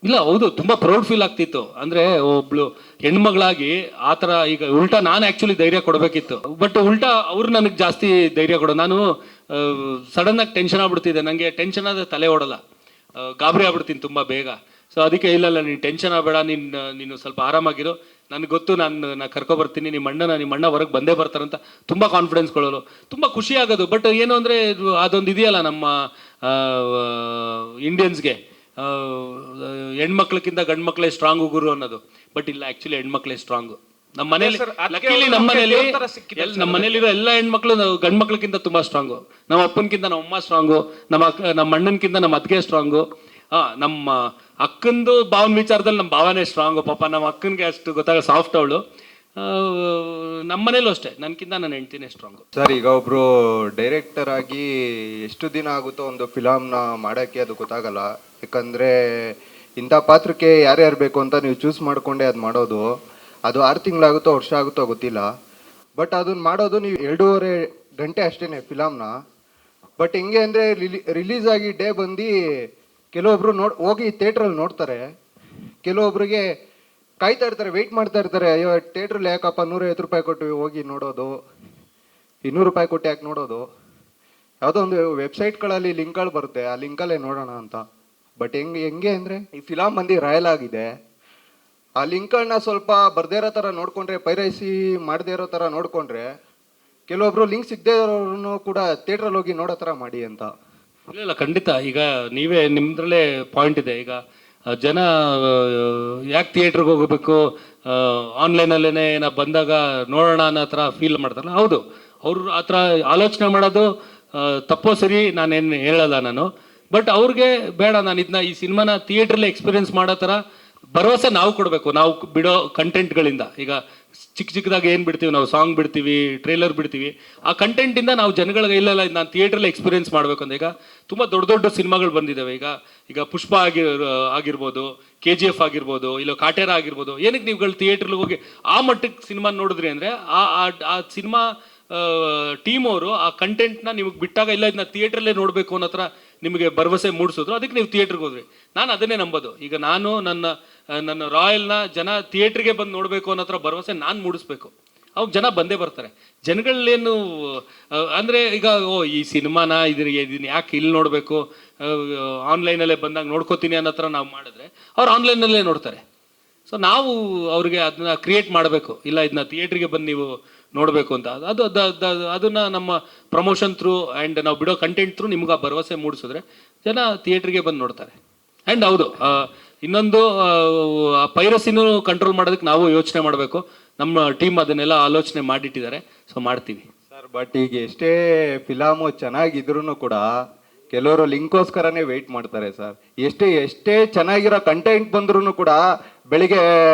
ಇಲ್ಲ ಹೌದು, ತುಂಬ ಪ್ರೌಡ್ ಫೀಲ್ ಆಗ್ತಿತ್ತು. ಅಂದರೆ ಒಬ್ಳು ಹೆಣ್ಮಗಳಾಗಿ ಆ ಥರ ಈಗ ಉಲ್ಟಾ ನಾನು ಆ್ಯಕ್ಚುಲಿ ಧೈರ್ಯ ಕೊಡಬೇಕಿತ್ತು, ಬಟ್ ಉಲ್ಟಾ ಅವ್ರು ನನಗೆ ಜಾಸ್ತಿ ಧೈರ್ಯ ಕೊಡೋ. ನಾನು ಸಡನ್ನಾಗಿ ಟೆನ್ಷನ್ ಆಗ್ಬಿಡ್ತಿದ್ದೆ, ನನಗೆ ಟೆನ್ಷನ್ ಆದರೆ ತಲೆ ಓಡಲ್ಲ, ಗಾಬರಿ ಆಗ್ಬಿಡ್ತೀನಿ ತುಂಬ ಬೇಗ. ಸೊ ಅದಕ್ಕೆ ಇಲ್ಲ ನೀನು ಟೆನ್ಷನ್ ಆಗಬೇಡ, ನೀನು ಸ್ವಲ್ಪ ಆರಾಮಾಗಿರು, ನನಗೆ ಗೊತ್ತು, ನಾನು ಕರ್ಕೊಬರ್ತೀನಿ, ನಿಮ್ಮ ಅಣ್ಣ ಹೊರಗೆ ಬಂದೇ ಬರ್ತಾರಂತ ತುಂಬ ಕಾನ್ಫಿಡೆನ್ಸ್ ಕೊಡೋರು, ತುಂಬ ಖುಷಿ ಆಗೋದು. ಬಟ್ ಏನು ಅಂದರೆ ಅದೊಂದು ಇದೆಯಲ್ಲ ನಮ್ಮ ಇಂಡಿಯನ್ಸ್ಗೆ, ಹೆಣ್ಮಕ್ಳಕ್ಕಿಂತ ಗಂಡು ಮಕ್ಕಳೇ ಸ್ಟ್ರಾಂಗು ಗುರು ಅನ್ನೋದು. ಬಟ್ ಇಲ್ಲ, ಆ್ಯಕ್ಚುಲಿ ಹೆಣ್ಮಕ್ಳೇ ಸ್ಟ್ರಾಂಗು. ನಮ್ಮ ಮನೇಲಿ ಲಕ್ಕೀಲಿ ನಮ್ಮ ಮನೇಲಿರೋ ಎಲ್ಲ ಹೆಣ್ಮಕ್ಳು ಗಂಡು ಮಕ್ಳಕ್ಕಿಂತ ತುಂಬ ಸ್ಟ್ರಾಂಗು. ನಮ್ಮ ಅಪ್ಪನಕ್ಕಿಂತ ನಮ್ಮ ಅಮ್ಮ ಸ್ಟ್ರಾಂಗು, ನಮ್ಮ ಅಣ್ಣನಕ್ಕಿಂತ ನಮ್ಮ ಅತ್ತಿಗೆ ಸ್ಟ್ರಾಂಗು. ನಮ್ಮ ಅಕ್ಕಂದು ಭಾವನ ವಿಚಾರದಲ್ಲಿ ನಮ್ಮ ಭಾವನೆ ಸ್ಟ್ರಾಂಗು. ಪಾಪ ನಮ್ಮ ಅಕ್ಕನಿಗೆ ಅಷ್ಟು ಗೊತ್ತಾಗ ಸಾಫ್ಟ್ ಅವಳು. ನಮ್ಮ ಮನೇಲೂ ಅಷ್ಟೇ, ನನಗಿಂತ ನನ್ನ ಹೆಂಡ್ತಿನೇ ಸ್ಟ್ರಾಂಗು. ಸರ್, ಈಗ ಒಬ್ರು ಡೈರೆಕ್ಟರ್ ಆಗಿ ಎಷ್ಟು ದಿನ ಆಗುತ್ತೋ ಒಂದು ಫಿಲಮ್ನ ಮಾಡೋಕ್ಕೆ ಅದು ಗೊತ್ತಾಗಲ್ಲ. ಯಾಕಂದರೆ ಇಂಥ ಪಾತ್ರಕ್ಕೆ ಯಾರ್ಯಾರು ಬೇಕು ಅಂತ ನೀವು ಚೂಸ್ ಮಾಡಿಕೊಂಡೆ ಅದು ಮಾಡೋದು. ಅದು 6 ತಿಂಗಳಾಗುತ್ತೋ ವರ್ಷ ಆಗುತ್ತೋ ಗೊತ್ತಿಲ್ಲ. ಬಟ್ ಅದನ್ನ ಮಾಡೋದು ನೀವು 2.5 ಗಂಟೆ ಅಷ್ಟೇ ಫಿಲಮ್ನ. ಬಟ್ ಹೆಂಗೆ ಅಂದರೆ ರಿಲೀಸ್ ಆಗಿ ಡೇ ಬಂದು ಕೆಲವೊಬ್ರು ಹೋಗಿ ಥಿಯೇಟ್ರಲ್ಲಿ ನೋಡ್ತಾರೆ, ಕೆಲವೊಬ್ರಿಗೆ ಕಾಯ್ತಾ ಇರ್ತಾರೆ, ವೆಯ್ಟ್ ಮಾಡ್ತಾ ಇರ್ತಾರೆ. ಅಯ್ಯೋ ಥಿಯೇಟ್ರಲ್ಲಿ ಯಾಕಪ್ಪ 150 ರೂಪಾಯಿ ಕೊಟ್ಟು ಹೋಗಿ ನೋಡೋದು, 200 ರೂಪಾಯಿ ಕೊಟ್ಟು ಯಾಕೆ ನೋಡೋದು. ಯಾವುದೋ ಒಂದು ವೆಬ್ಸೈಟ್ಗಳಲ್ಲಿ ಲಿಂಕ್ಗಳು ಬರುತ್ತೆ, ಆ ಲಿಂಕಲ್ಲೇ ನೋಡೋಣ ಅಂತ. ಬಟ್ ಹೆಂಗೆ ಅಂದರೆ ಈ ಫಿಲಮ್ ಬಂದು ರಾಯಲ್ ಆಗಿದೆ. ಆ ಲಿಂಕ್ಗಳನ್ನ ಸ್ವಲ್ಪ ಬರ್ದೇ ಇರೋ ಥರ ನೋಡಿಕೊಂಡ್ರೆ, ಪೈರೈಸಿ ಮಾಡದೇ ಇರೋ ಥರ ನೋಡಿಕೊಂಡ್ರೆ, ಕೆಲವೊಬ್ರು ಲಿಂಕ್ ಸಿಗದೇ ಇರೋರು ಕೂಡ ಥಿಯೇಟ್ರಲ್ಲಿ ಹೋಗಿ ನೋಡೋ ಥರ ಮಾಡಿ ಅಂತ. ಇಲ್ಲ ಖಂಡಿತ. ಈಗ ನೀವೇ ನಿಮ್ಮದ್ರಲ್ಲೇ ಪಾಯಿಂಟ್ ಇದೆ. ಈಗ ಜನ ಯಾಕೆ ಥಿಯೇಟ್ರಿಗೆ ಹೋಗಬೇಕು, ಆನ್ಲೈನಲ್ಲೇ ಬಂದಾಗ ನೋಡೋಣ ಅನ್ನೋ ಥರ ಫೀಲ್ ಮಾಡ್ತಾರಲ್ಲ. ಹೌದು, ಅವ್ರು ಆ ಥರ ಆಲೋಚನೆ ಮಾಡೋದು ತಪ್ಪೋ ಸರಿ ನಾನೇನು ಹೇಳಲ್ಲ ನಾನು. ಬಟ್ ಅವ್ರಿಗೆ ಬೇಡ, ನಾನು ಇದನ್ನ ಈ ಸಿನಿಮಾನ ಥಿಯೇಟ್ರಲ್ಲೇ ಎಕ್ಸ್ಪೀರಿಯೆನ್ಸ್ ಮಾಡೋ ಥರ ಭರವಸೆ ನಾವು ಕೊಡಬೇಕು, ನಾವು ಬಿಡೋ ಕಂಟೆಂಟ್ಗಳಿಂದ. ಈಗ ಚಿಕ್ಕದಾಗಿ ಏನು ಬಿಡ್ತೀವಿ ನಾವು, ಸಾಂಗ್ ಬಿಡ್ತೀವಿ, ಟ್ರೇಲರ್ ಬಿಡ್ತೀವಿ, ಆ ಕಂಟೆಂಟಿಂದ ನಾವು ಜನಗಳಿಗೆ ಇಲ್ಲ ನಾನು ಥಿಯೇಟ್ರಲ್ಲಿ ಎಕ್ಸ್ಪೀರಿಯೆನ್ಸ್ ಮಾಡಬೇಕು ಅಂತ. ಈಗ ತುಂಬ ದೊಡ್ಡ ಸಿನಿಮಾಗಳು ಬಂದಿದ್ದಾವೆ. ಈಗ ಪುಷ್ಪ ಆಗಿರ್ಬೋದು, KGF ಆಗಿರ್ಬೋದು, ಇಲ್ಲ ಕಾಟೇರ ಆಗಿರ್ಬೋದು. ಏನಕ್ಕೆ ನೀವುಗಳು ಥಿಯೇಟ್ರಲ್ಲಿ ಹೋಗಿ ಆ ಮಟ್ಟಕ್ಕೆ ಸಿನಿಮಾ ನೋಡಿದ್ರಿ ಅಂದರೆ ಆ ಸಿನಿಮಾ ಟೀಮ್ ಅವರು ಆ ಕಂಟೆಂಟ್ನ ನಿಮಗೆ ಬಿಟ್ಟಾಗ ಇಲ್ಲ ಇದನ್ನ ಥಿಯೇಟ್ರಲ್ಲೇ ನೋಡಬೇಕು ಅನ್ನೋ ಥರ ನಿಮಗೆ ಭರವಸೆ ಮೂಡಿಸಿದ್ರು, ಅದಕ್ಕೆ ನೀವು ಥಿಯೇಟ್ರಿಗೆ ಹೋದ್ರಿ. ನಾನು ಅದನ್ನೇ ನಂಬೋದು. ಈಗ ನಾನು ನನ್ನ ರಾಯಲ್ನ ಜನ ಥಿಯೇಟ್ರಿಗೆ ಬಂದು ನೋಡಬೇಕು ಅನ್ನೋ ಥರ ಭರವಸೆ ನಾನು ಮೂಡಿಸ್ಬೇಕು. ಅವಾಗ ಜನ ಬಂದೇ ಬರ್ತಾರೆ. ಜನಗಳೇನು ಅಂದರೆ ಈಗ ಈ ಸಿನಿಮಾನ ಇದನ್ನ ಯಾಕೆ ಇಲ್ಲಿ ನೋಡಬೇಕು, ಆನ್ಲೈನಲ್ಲೇ ಬಂದಾಗ ನೋಡ್ಕೋತೀನಿ ಅನ್ನೋ ಥರ ನಾವು ಮಾಡಿದ್ರೆ ಅವ್ರು ಆನ್ಲೈನಲ್ಲೇ ನೋಡ್ತಾರೆ. ಸೊ ನಾವು ಅವ್ರಿಗೆ ಅದನ್ನ ಕ್ರಿಯೇಟ್ ಮಾಡಬೇಕು, ಇಲ್ಲ ಇದನ್ನ ಥಿಯೇಟ್ರಿಗೆ ಬಂದು ನೀವು ನೋಡಬೇಕು ಅಂತ. ಅದನ್ನ ನಮ್ಮ ಪ್ರಮೋಷನ್ ಥ್ರೂ ಆ್ಯಂಡ್ ನಾವು ಬಿಡೋ ಕಂಟೆಂಟ್ ಥ್ರೂ ನಿಮ್ಗೆ ಆ ಭರವಸೆ ಮೂಡಿಸಿದ್ರೆ ಜನ ಥಿಯೇಟ್ರಿಗೆ ಬಂದು ನೋಡ್ತಾರೆ. ಆ್ಯಂಡ್ ಹೌದು, ಇನ್ನೊಂದು ಪೈರಸಿನೂ ಕಂಟ್ರೋಲ್ ಮಾಡೋದಕ್ಕೆ ನಾವು ಯೋಚನೆ ಮಾಡಬೇಕು. ನಮ್ಮ ಟೀಮ್ ಅದನ್ನೆಲ್ಲ ಆಲೋಚನೆ ಮಾಡಿಟ್ಟಿದ್ದಾರೆ, ಸೊ ಮಾಡ್ತೀವಿ ಸರ್. ಬಟ್ ಈಗ ಎಷ್ಟೇ ಫಿಲಮು ಚೆನ್ನಾಗಿದ್ರು ಕೂಡ ಕೆಲವರು ಲಿಂಕ್ಗೋಸ್ಕರನೇ ವೆಯ್ಟ್ ಮಾಡ್ತಾರೆ ಸರ್. ಎಷ್ಟೇ ಚೆನ್ನಾಗಿರೋ ಕಂಟೆಂಟ್ ಬಂದ್ರೂ ಕೂಡ ಬೆಳಿಗ್ಗೆ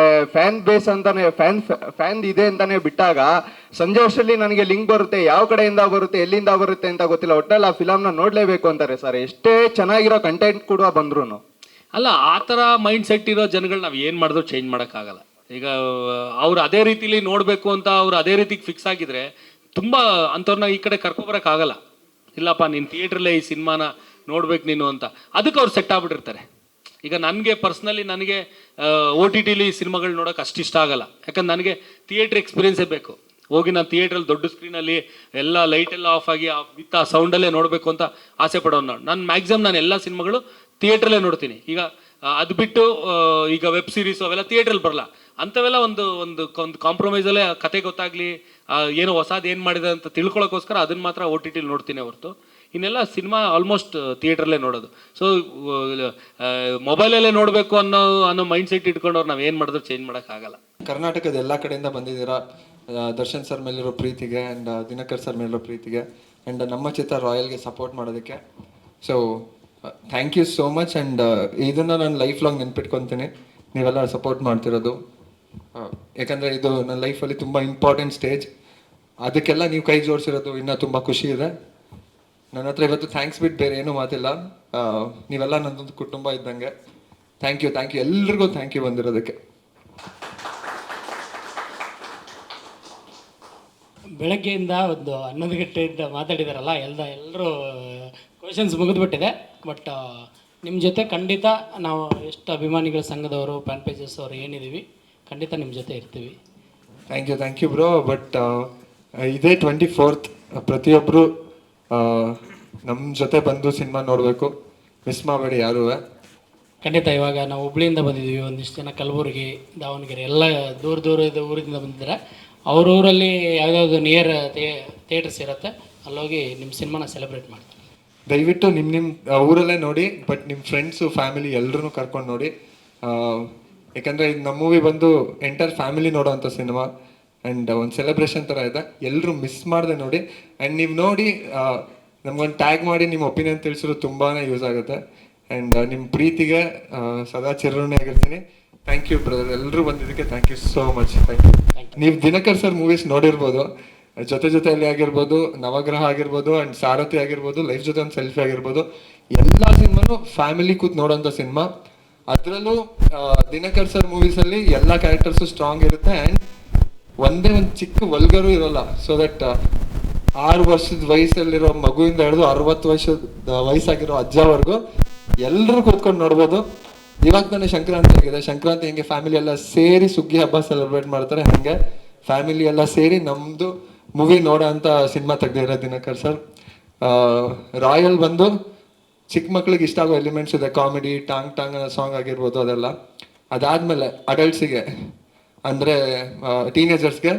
ಫ್ಯಾನ್ ಬೇಸ್ ಅಂತಾನೆ ಫ್ಯಾನ್ ಇದೆ ಅಂತಾನೆ ಬಿಟ್ಟಾಗ ಸಂಜೆ ವರ್ಷದಲ್ಲಿ ನನಗೆ ಲಿಂಕ್ ಬರುತ್ತೆ, ಯಾವ ಕಡೆಯಿಂದ ಬರುತ್ತೆ, ಎಲ್ಲಿಂದ ಬರುತ್ತೆ ಅಂತ ಗೊತ್ತಿಲ್ಲ, ಒಟ್ಟಲ್ಲಿ ಆ ಫಿಲಮ್ನ ನೋಡಲೇಬೇಕು ಅಂತಾರೆ ಸರ್, ಎಷ್ಟೇ ಚೆನ್ನಾಗಿರೋ ಕಂಟೆಂಟ್ ಕೂಡ ಬಂದ್ರು. ಅಲ್ಲ, ಆ ಥರ ಮೈಂಡ್ ಸೆಟ್ ಇರೋ ಜನಗಳು ನಾವು ಏನು ಮಾಡಿದ್ರು ಚೇಂಜ್ ಮಾಡೋಕ್ಕಾಗಲ್ಲ. ಈಗ ಅವ್ರು ಅದೇ ರೀತಿಲಿ ನೋಡಬೇಕು ಅಂತ ಅವ್ರು ಅದೇ ರೀತಿಗೆ ಫಿಕ್ಸ್ ಆಗಿದ್ರೆ ತುಂಬ ಅಂಥವ್ರನ್ನ ಈ ಕಡೆ ಕರ್ಕೊಬರೋಕ್ಕಾಗಲ್ಲ. ಇಲ್ಲಪ್ಪ ನೀನು ಥಿಯೇಟ್ರಲ್ಲೇ ಈ ಸಿನಿಮಾನ ನೋಡ್ಬೇಕು ನೀನು ಅಂತ, ಅದಕ್ಕೆ ಅವ್ರು ಸೆಟ್ ಆಗ್ಬಿಟ್ಟಿರ್ತಾರೆ. ಈಗ ನನಗೆ ಪರ್ಸ್ನಲಿ ನನಗೆ OTTಲಿ ಸಿನಿಮಾಗಳು ನೋಡೋಕೆ ಅಷ್ಟು ಇಷ್ಟ ಆಗಲ್ಲ. ಯಾಕಂದ್ರೆ ನನಗೆ ಥಿಯೇಟ್ರ್ ಎಕ್ಸ್ಪೀರಿಯೆನ್ಸೇ ಬೇಕು. ಹೋಗಿ ನಾನು ಥಿಯೇಟ್ರಲ್ಲಿ ದೊಡ್ಡ ಸ್ಕ್ರೀನಲ್ಲಿ ಎಲ್ಲ ಲೈಟೆಲ್ಲ ಆಫ್ ಆಗಿ ವಿತ್ ಆ ಸೌಂಡಲ್ಲೇ ನೋಡಬೇಕು ಅಂತ ಆಸೆ ಪಡೋನು ನಾನು ಮ್ಯಾಕ್ಸಿಮಮ್ ನಾನು ಎಲ್ಲ ಸಿನಿಮಾಗಳು ಥಿಯೇಟ್ರಲ್ಲೇ ನೋಡ್ತೀನಿ. ಈಗ ಅದು ಬಿಟ್ಟು ಈಗ ವೆಬ್ ಸೀರೀಸು ಅವೆಲ್ಲ ಥಿಯೇಟ್ರಲ್ಲಿ ಬರಲ್ಲ. ಅಂಥವೆಲ್ಲ ಒಂದು ಕಾಂಪ್ರಮೈಸಲ್ಲೇ ಕತೆ ಗೊತ್ತಾಗಲಿ, ಏನೋ ಹೊಸದು ಏನು ಮಾಡಿದೆ ಅಂತ ತಿಳ್ಕೊಳ್ಳೋಕ್ಕೋಸ್ಕರ ಅದನ್ನು ಮಾತ್ರ OTTಲಿ ನೋಡ್ತೀನಿ ಹೊರತು ಇನ್ನೆಲ್ಲ ಸಿನಿಮಾ ಆಲ್ಮೋಸ್ಟ್ ಥಿಯೇಟ್ರಲ್ಲೇ ನೋಡೋದು. ಸೊ ಮೊಬೈಲಲ್ಲೇ ನೋಡಬೇಕು ಅನ್ನೋ ಮೈಂಡ್ ಸೆಟ್ ಇಟ್ಕೊಂಡವ್ರು ನಾವು ಏನು ಮಾಡಿದ್ರು ಚೇಂಜ್ ಮಾಡೋಕ್ಕಾಗಲ್ಲ. ಕರ್ನಾಟಕದ ಎಲ್ಲ ಕಡೆಯಿಂದ ಬಂದಿದ್ದೀರಾ ದರ್ಶನ್ ಸರ್ ಮೇಲಿರೋ ಪ್ರೀತಿಗೆ ಆ್ಯಂಡ್ ದಿನಕರ್ ಸರ್ ಮೇಲಿರೋ ಪ್ರೀತಿಗೆ ಆ್ಯಂಡ್ ನಮ್ಮ ಚಿತ್ರ ರಾಯಲ್ಗೆ ಸಪೋರ್ಟ್ ಮಾಡೋದಕ್ಕೆ. So thank you so much. And ಇದನ್ನು ನಾನು ಲೈಫ್ ಲಾಂಗ್ ನೆನ್ಪಿಟ್ಕೊತೀನಿ, ನೀವೆಲ್ಲ ಸಪೋರ್ಟ್ ಮಾಡ್ತಿರೋದು. ಯಾಕಂದರೆ ಇದು ನನ್ನ ಲೈಫಲ್ಲಿ ತುಂಬ ಇಂಪಾರ್ಟೆಂಟ್ ಸ್ಟೇಜ್. ಅದಕ್ಕೆಲ್ಲ ನೀವು ಕೈ ಜೋಡಿಸಿರೋದು ಇನ್ನೂ ತುಂಬ ಖುಷಿ ಇದೆ. ನನ್ನ ಹತ್ರ ಇವತ್ತು ಥ್ಯಾಂಕ್ಸ್ ಬಿಟ್ಟು ಬೇರೆ ಏನೂ ಮಾತಿಲ್ಲ. ನೀವೆಲ್ಲ ನನ್ನೊಂದು ಕುಟುಂಬ ಇದ್ದಂಗೆ. ಥ್ಯಾಂಕ್ ಯು ಎಲ್ರಿಗೂ ಥ್ಯಾಂಕ್ ಯು ಬಂದಿರೋದಕ್ಕೆ. ಬೆಳಗ್ಗೆಯಿಂದ ಒಂದು 11 ಗಂಟೆಯಿಂದ ಮಾತಾಡಿದಾರಲ್ಲ ಎಲ್ಲರೂ ಕ್ವಶನ್ಸ್ ಮುಗಿದ್ಬಿಟ್ಟಿದೆ. ಬಟ್ ನಿಮ್ಮ ಜೊತೆ ಖಂಡಿತ ನಾವು ಎಷ್ಟು ಅಭಿಮಾನಿಗಳ ಸಂಘದವರು ಫ್ಯಾನ್ ಪೇಜಸ್ ಅವರು ಏನಿದ್ದೀವಿ ಖಂಡಿತ ನಿಮ್ಮ ಜೊತೆ ಇರ್ತೀವಿ. Thank you bro. ಬಟ್ ಇದೇ 24th ಪ್ರತಿಯೊಬ್ಬರು ನಮ್ಮ ಜೊತೆ ಬಂದು ಸಿನಿಮಾ ನೋಡಬೇಕು, ಮಿಸ್ ಮಾಡಬೇಡಿ ಯಾರೂ. ಖಂಡಿತ ಇವಾಗ ನಾವು ಹುಬ್ಳಿಯಿಂದ ಬಂದಿದ್ದೀವಿ, ಒಂದಿಷ್ಟು ಜನ ಕಲಬುರಗಿ, ದಾವಣಗೆರೆ ಎಲ್ಲ ದೂರದ ಊರಿಂದ ಬಂದಿದ್ದಾರೆ. ಅವ್ರ ಊರಲ್ಲಿ ಯಾವುದಾದ್ರು ನಿಯರ್ ಥಿಯೇಟರ್ಸ್ ಇರುತ್ತೆ, ಅಲ್ಲೋಗಿ ನಿಮ್ಮ ಸಿನಿಮಾನ ಸೆಲೆಬ್ರೇಟ್ ಮಾಡ್ತಾರೆ. ದಯವಿಟ್ಟು ನಿಮ್ಮ ಊರಲ್ಲೇ ನೋಡಿ, ಬಟ್ ನಿಮ್ಮ ಫ್ರೆಂಡ್ಸು ಫ್ಯಾಮಿಲಿ ಎಲ್ಲರೂ ಕರ್ಕೊಂಡು ನೋಡಿ. ಯಾಕಂದರೆ ಇದು ನಮ್ಮ ಮೂವಿ ಬಂದು ಎಂಟೈರ್ ಫ್ಯಾಮಿಲಿ ನೋಡೋವಂಥ ಸಿನಿಮಾ ಆ್ಯಂಡ್ ಒಂದು ಸೆಲೆಬ್ರೇಷನ್ ಥರ ಇದೆ. ಎಲ್ಲರೂ ಮಿಸ್ ಮಾಡದೆ ನೋಡಿ. ಆ್ಯಂಡ್ ನೀವು ನೋಡಿ ನಮ್ಗೊಂದು ಟ್ಯಾಗ್ ಮಾಡಿ ನಿಮ್ಮ ಒಪಿನಿಯನ್ ತಿಳಿಸಿದ್ರು ತುಂಬಾ ಯೂಸ್ ಆಗುತ್ತೆ. ಆ್ಯಂಡ್ ನಿಮ್ಮ ಪ್ರೀತಿಗೆ ಸದಾ ಚಿರಋಣಿ ಆಗಿರ್ತೀನಿ. ಥ್ಯಾಂಕ್ ಯು ಬ್ರದರ್, ಎಲ್ಲರೂ ಬಂದಿದ್ದಕ್ಕೆ thank you so much. Thank you. ನೀವು ದಿನಕರ್ ಸರ್ ಮೂವೀಸ್ ನೋಡಿರ್ಬೋದು, ಜೊತೆಯಲ್ಲಿ ಆಗಿರ್ಬೋದು, ನವಗ್ರಹ ಆಗಿರ್ಬೋದು, ಆ್ಯಂಡ್ ಸಾರಥಿ ಆಗಿರ್ಬೋದು, ಲೈಫ್ ಜೊತೆ ಒಂದು ಸೆಲ್ಫಿ ಆಗಿರ್ಬೋದು, ಎಲ್ಲ ಸಿನಿಮಾನು ಫ್ಯಾಮಿಲಿ ಕೂತ್ ನೋಡೋಂಥ ಸಿನಿಮಾ. ಅದರಲ್ಲೂ ದಿನಕರ್ ಸರ್ ಮೂವೀಸಲ್ಲಿ ಎಲ್ಲ ಕ್ಯಾರೆಕ್ಟರ್ಸು ಸ್ಟ್ರಾಂಗ್ ಇರುತ್ತೆ ಆ್ಯಂಡ್ ಒಂದೇ ಒಂದು ಚಿಕ್ಕ ವಲ್ಗರು ಇರೋಲ್ಲ. ಸೊ ದಟ್ 6 ವರ್ಷದ ವಯಸ್ಸಲ್ಲಿರೋ ಮಗುವಿಂದ ಹಿಡಿದು 60 ವರ್ಷದ ವಯಸ್ಸಾಗಿರೋ ಅಜ್ಜವರೆಗೂ ಎಲ್ಲರೂ ಕೂತ್ಕೊಂಡು ನೋಡ್ಬೋದು. ಇವಾಗ ತಾನೇ ಸಂಕ್ರಾಂತಿ ಆಗಿದೆ. ಸಂಕ್ರಾಂತಿ ಹೆಂಗೆ ಫ್ಯಾಮಿಲಿ ಎಲ್ಲ ಸೇರಿ ಸುಗ್ಗಿ ಹಬ್ಬ ಸೆಲೆಬ್ರೇಟ್ ಮಾಡ್ತಾರೆ, ಹಾಗೆ ಫ್ಯಾಮಿಲಿ ಎಲ್ಲ ಸೇರಿ ನಮ್ಮದು ಮೂವಿ ನೋಡೋ ಅಂಥ ಸಿನಿಮಾ ತೆಗ್ದಿರೋ ದಿನಕರ್ ಸರ್. ರಾಯಲ್ ಬಂದು ಚಿಕ್ಕ ಮಕ್ಳಿಗೆ ಇಷ್ಟ ಆಗೋ ಎಲಿಮೆಂಟ್ಸ್ ಇದೆ, ಕಾಮಿಡಿ, ಟಾಂಗ್ ಅನ್ನೋ ಸಾಂಗ್ ಆಗಿರ್ಬೋದು ಅದೆಲ್ಲ. ಅದಾದಮೇಲೆ ಅಡಲ್ಟ್ಸಿಗೆ ಅಂದರೆ ಟೀನೇಜರ್ಸ್ಗೆ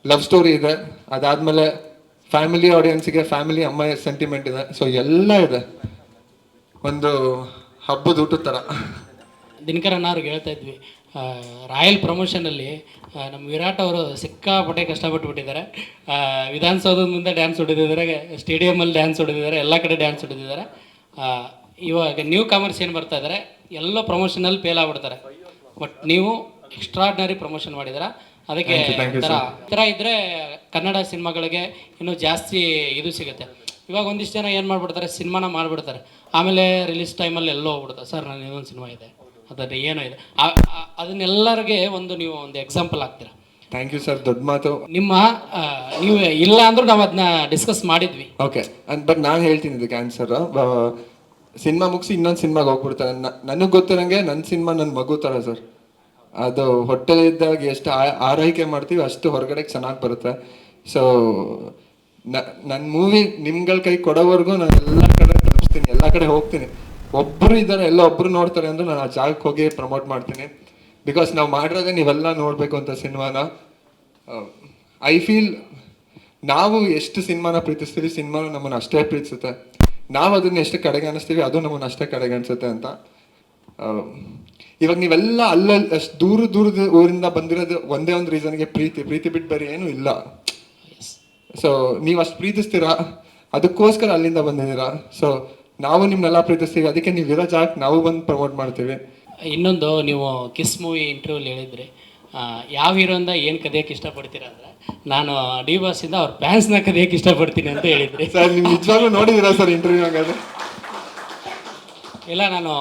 ಲವ್ ಸ್ಟೋರಿ ಇದೆ. ಅದಾದಮೇಲೆ ಫ್ಯಾಮಿಲಿ ಆಡಿಯನ್ಸಿಗೆ ಫ್ಯಾಮಿಲಿ ಅಮ್ಮ ಸೆಂಟಿಮೆಂಟ್ ಇದೆ. ಸೊ ಎಲ್ಲ ಇದೆ, ಒಂದು ಹಬ್ಬದ ಊಟದ ಥರ. ದಿನಕರಣ್ಣ ಅವ್ರಿಗೆ ಹೇಳ್ತಾ ಇದ್ವಿ, ರಾಯಲ್ ಪ್ರಮೋಷನಲ್ಲಿ ನಮ್ಮ ವಿರಾಟ್ ಅವರು ಸಿಕ್ಕಾಪಟ್ಟೆ ಕಷ್ಟಪಟ್ಟುಬಿಟ್ಟಿದ್ದಾರೆ. ವಿಧಾನಸೌಧದ ಮುಂದೆ ಡ್ಯಾನ್ಸ್ ಹೊಡೆದಿದ್ದಾರೆ, ಸ್ಟೇಡಿಯಮಲ್ಲಿ ಡ್ಯಾನ್ಸ್ ಹೊಡೆದಿದ್ದಾರೆ, ಎಲ್ಲ ಕಡೆ ಡ್ಯಾನ್ಸ್ ಹೊಡೆದಿದ್ದಾರೆ. ಇವಾಗ ನ್ಯೂ ಕಾಮರ್ಸ್ ಏನು ಬರ್ತಾ ಇದ್ದಾರೆ ಎಲ್ಲ ಪ್ರಮೋಷನಲ್ಲಿ ಫೇಲ್ ಆಗ್ಬಿಡ್ತಾರೆ. ಬಟ್ ನೀವು ಎಕ್ಸ್ಟ್ರಾರ್ಡಿನರಿ ಪ್ರಮೋಷನ್ ಮಾಡಿದ್ದೀರಾ. ಅದಕ್ಕೆ ಥರ ಇದ್ದರೆ ಕನ್ನಡ ಸಿನಿಮಾಗಳಿಗೆ ಇನ್ನೂ ಜಾಸ್ತಿ ಇದು ಸಿಗುತ್ತೆ. ಇವಾಗ ಒಂದಿಷ್ಟು ಜನ ಏನು ಮಾಡಿಬಿಡ್ತಾರೆ, ಸಿನಿಮಾನ ಮಾಡಿಬಿಡ್ತಾರೆ, ಆಮೇಲೆ ರಿಲೀಸ್ ಟೈಮಲ್ಲಿ ಎಲ್ಲೋ ಹೋಗ್ಬಿಡ್ತಾರೆ. ಸರ್ ನಾನು ಇನ್ನೊಂದು ಸಿನಿಮಾ ಇದೆ, ಅದರಲ್ಲಿ ಏನೋ ಇದೆ, ಅದನ್ನೆಲ್ಲರಿಗೆ ನೀವು ಒಂದು ಎಕ್ಸಾಂಪಲ್ ಆಗ್ತೀರಾ. ಥ್ಯಾಂಕ್ ಯು ಸರ್, ದೊಡ್ಡ ಮಾತು. ನೀವು ಇಲ್ಲ ಅಂದ್ರೂ ನಾವು ಅದನ್ನ ಡಿಸ್ಕಸ್ ಮಾಡಿದ್ವಿ. ಓಕೆ, ಬಟ್ ನಾನು ಹೇಳ್ತೀನಿ ಇದಕ್ಕೆ ಆನ್ಸರ್. ಸಿನಿಮಾ ಮುಗಿಸಿ ಇನ್ನೊಂದು ಸಿನಿಮಾಗೆ ಹೋಗ್ಬಿಡ್ತಾರೆ. ನನಗೆ ಗೊತ್ತಿರಂಗೆ ನನ್ನ ಸಿನಿಮಾ ನನ್ನ ಮಗು ಥರ ಸರ್. ಅದು ಹೊಟ್ಟೆಲಿದ್ದಾಗ ಎಷ್ಟು ಆರೈಕೆ ಮಾಡ್ತೀವಿ ಅಷ್ಟು ಹೊರಗಡೆ ಚೆನ್ನಾಗಿ ಬರುತ್ತೆ. ಸೊ ನನ್ನ ಮೂವಿ ನಿಮ್ಗಳ ಕೈ ಕೊಡೋವರೆಗೂ ನಾನು ಎಲ್ಲ ಕಡೆ ತಲುಪಿಸ್ತೀನಿ, ಎಲ್ಲ ಕಡೆ ಹೋಗ್ತೀನಿ. ಒಬ್ಬರು ಇದ್ದಾರೆ, ಎಲ್ಲ ಒಬ್ಬರು ನೋಡ್ತಾರೆ ಅಂದ್ರೆ ನಾನು ಆ ಜಾಗಕ್ಕೆ ಹೋಗಿ ಪ್ರಮೋಟ್ ಮಾಡ್ತೀನಿ. ಬಿಕಾಸ್ ನಾವು ಮಾಡಿರೋದೇ ನೀವೆಲ್ಲ ನೋಡಬೇಕು ಅಂತ ಸಿನಿಮಾನ. ಐ ಫೀಲ್ ನಾವು ಎಷ್ಟು ಸಿನಿಮಾನ ಪ್ರೀತಿಸ್ತೀವಿ, ಸಿನಿಮಾನು ನಮ್ಮನ್ನು ಅಷ್ಟೇ ಪ್ರೀತಿಸುತ್ತೆ. ನಾವು ಅದನ್ನ ಎಷ್ಟು ಕಡೆಗೆ ಅನಿಸ್ತೀವಿ, ಅದು ನಮ್ಮನ್ನು ಅಷ್ಟೇ ಕಡೆಗೆ ಅನಿಸುತ್ತೆ ಅಂತ. ಇವಾಗ ನೀವೆಲ್ಲ ಅಲ್ಲಲ್ಲಿ ಅಷ್ಟು ದೂರದ ಊರಿಂದ ಬಂದಿರೋದು ಒಂದೇ ಒಂದು ರೀಸನ್ಗೆ, ಪ್ರೀತಿ ಬಿಟ್ಟು ಬೇರೆ ಏನೂ ಇಲ್ಲ. ಸೊ ನೀವು ಅಷ್ಟು ಪ್ರೀತಿಸ್ತೀರಾ, ಅದಕ್ಕೋಸ್ಕರ ಅಲ್ಲಿಂದ ಬಂದಿದ್ದೀರಾ. ಸೊ ನಾವು ನಿಮ್ಮನ್ನೆಲ್ಲ ಪ್ರೀತಿಸ್ತೀವಿ, ಅದಕ್ಕೆ ನೀವು ಇರೋ ಜಾಗಕ್ಕೆ ನಾವು ಬಂದು ಪ್ರಮೋಟ್ ಮಾಡ್ತೀವಿ. ಇನ್ನೊಂದು, ನೀವು ಕಿಸ್ ಮೂವಿ ಇಂಟರ್ವ್ಯೂಲಿ ಹೇಳಿದ್ರಿ ಯಾವ ಹೀರೋಯಿಂದ ಏನು ಕದಿಯೋಕ್ಕೆ ಇಷ್ಟಪಡ್ತೀರಾ ಅಂದರೆ, ನಾನು ಡಿ ಬಾಸಿಂದ ಅವ್ರ ಫ್ಯಾನ್ಸ್ನ ಕದಿಯೋಕ್ಕೆ ಇಷ್ಟಪಡ್ತೀನಿ ಅಂತ ಹೇಳಿದ್ರಿ. ಸರ್ ನೀವು ನಿಜವಾಗ್ಲೂ ನೋಡಿದ್ದೀರಾ ಸರ್ ಇಂಟರ್ವ್ಯೂ? ಹಂಗಾದ್ರೆ ಇಲ್ಲ, ನಾನು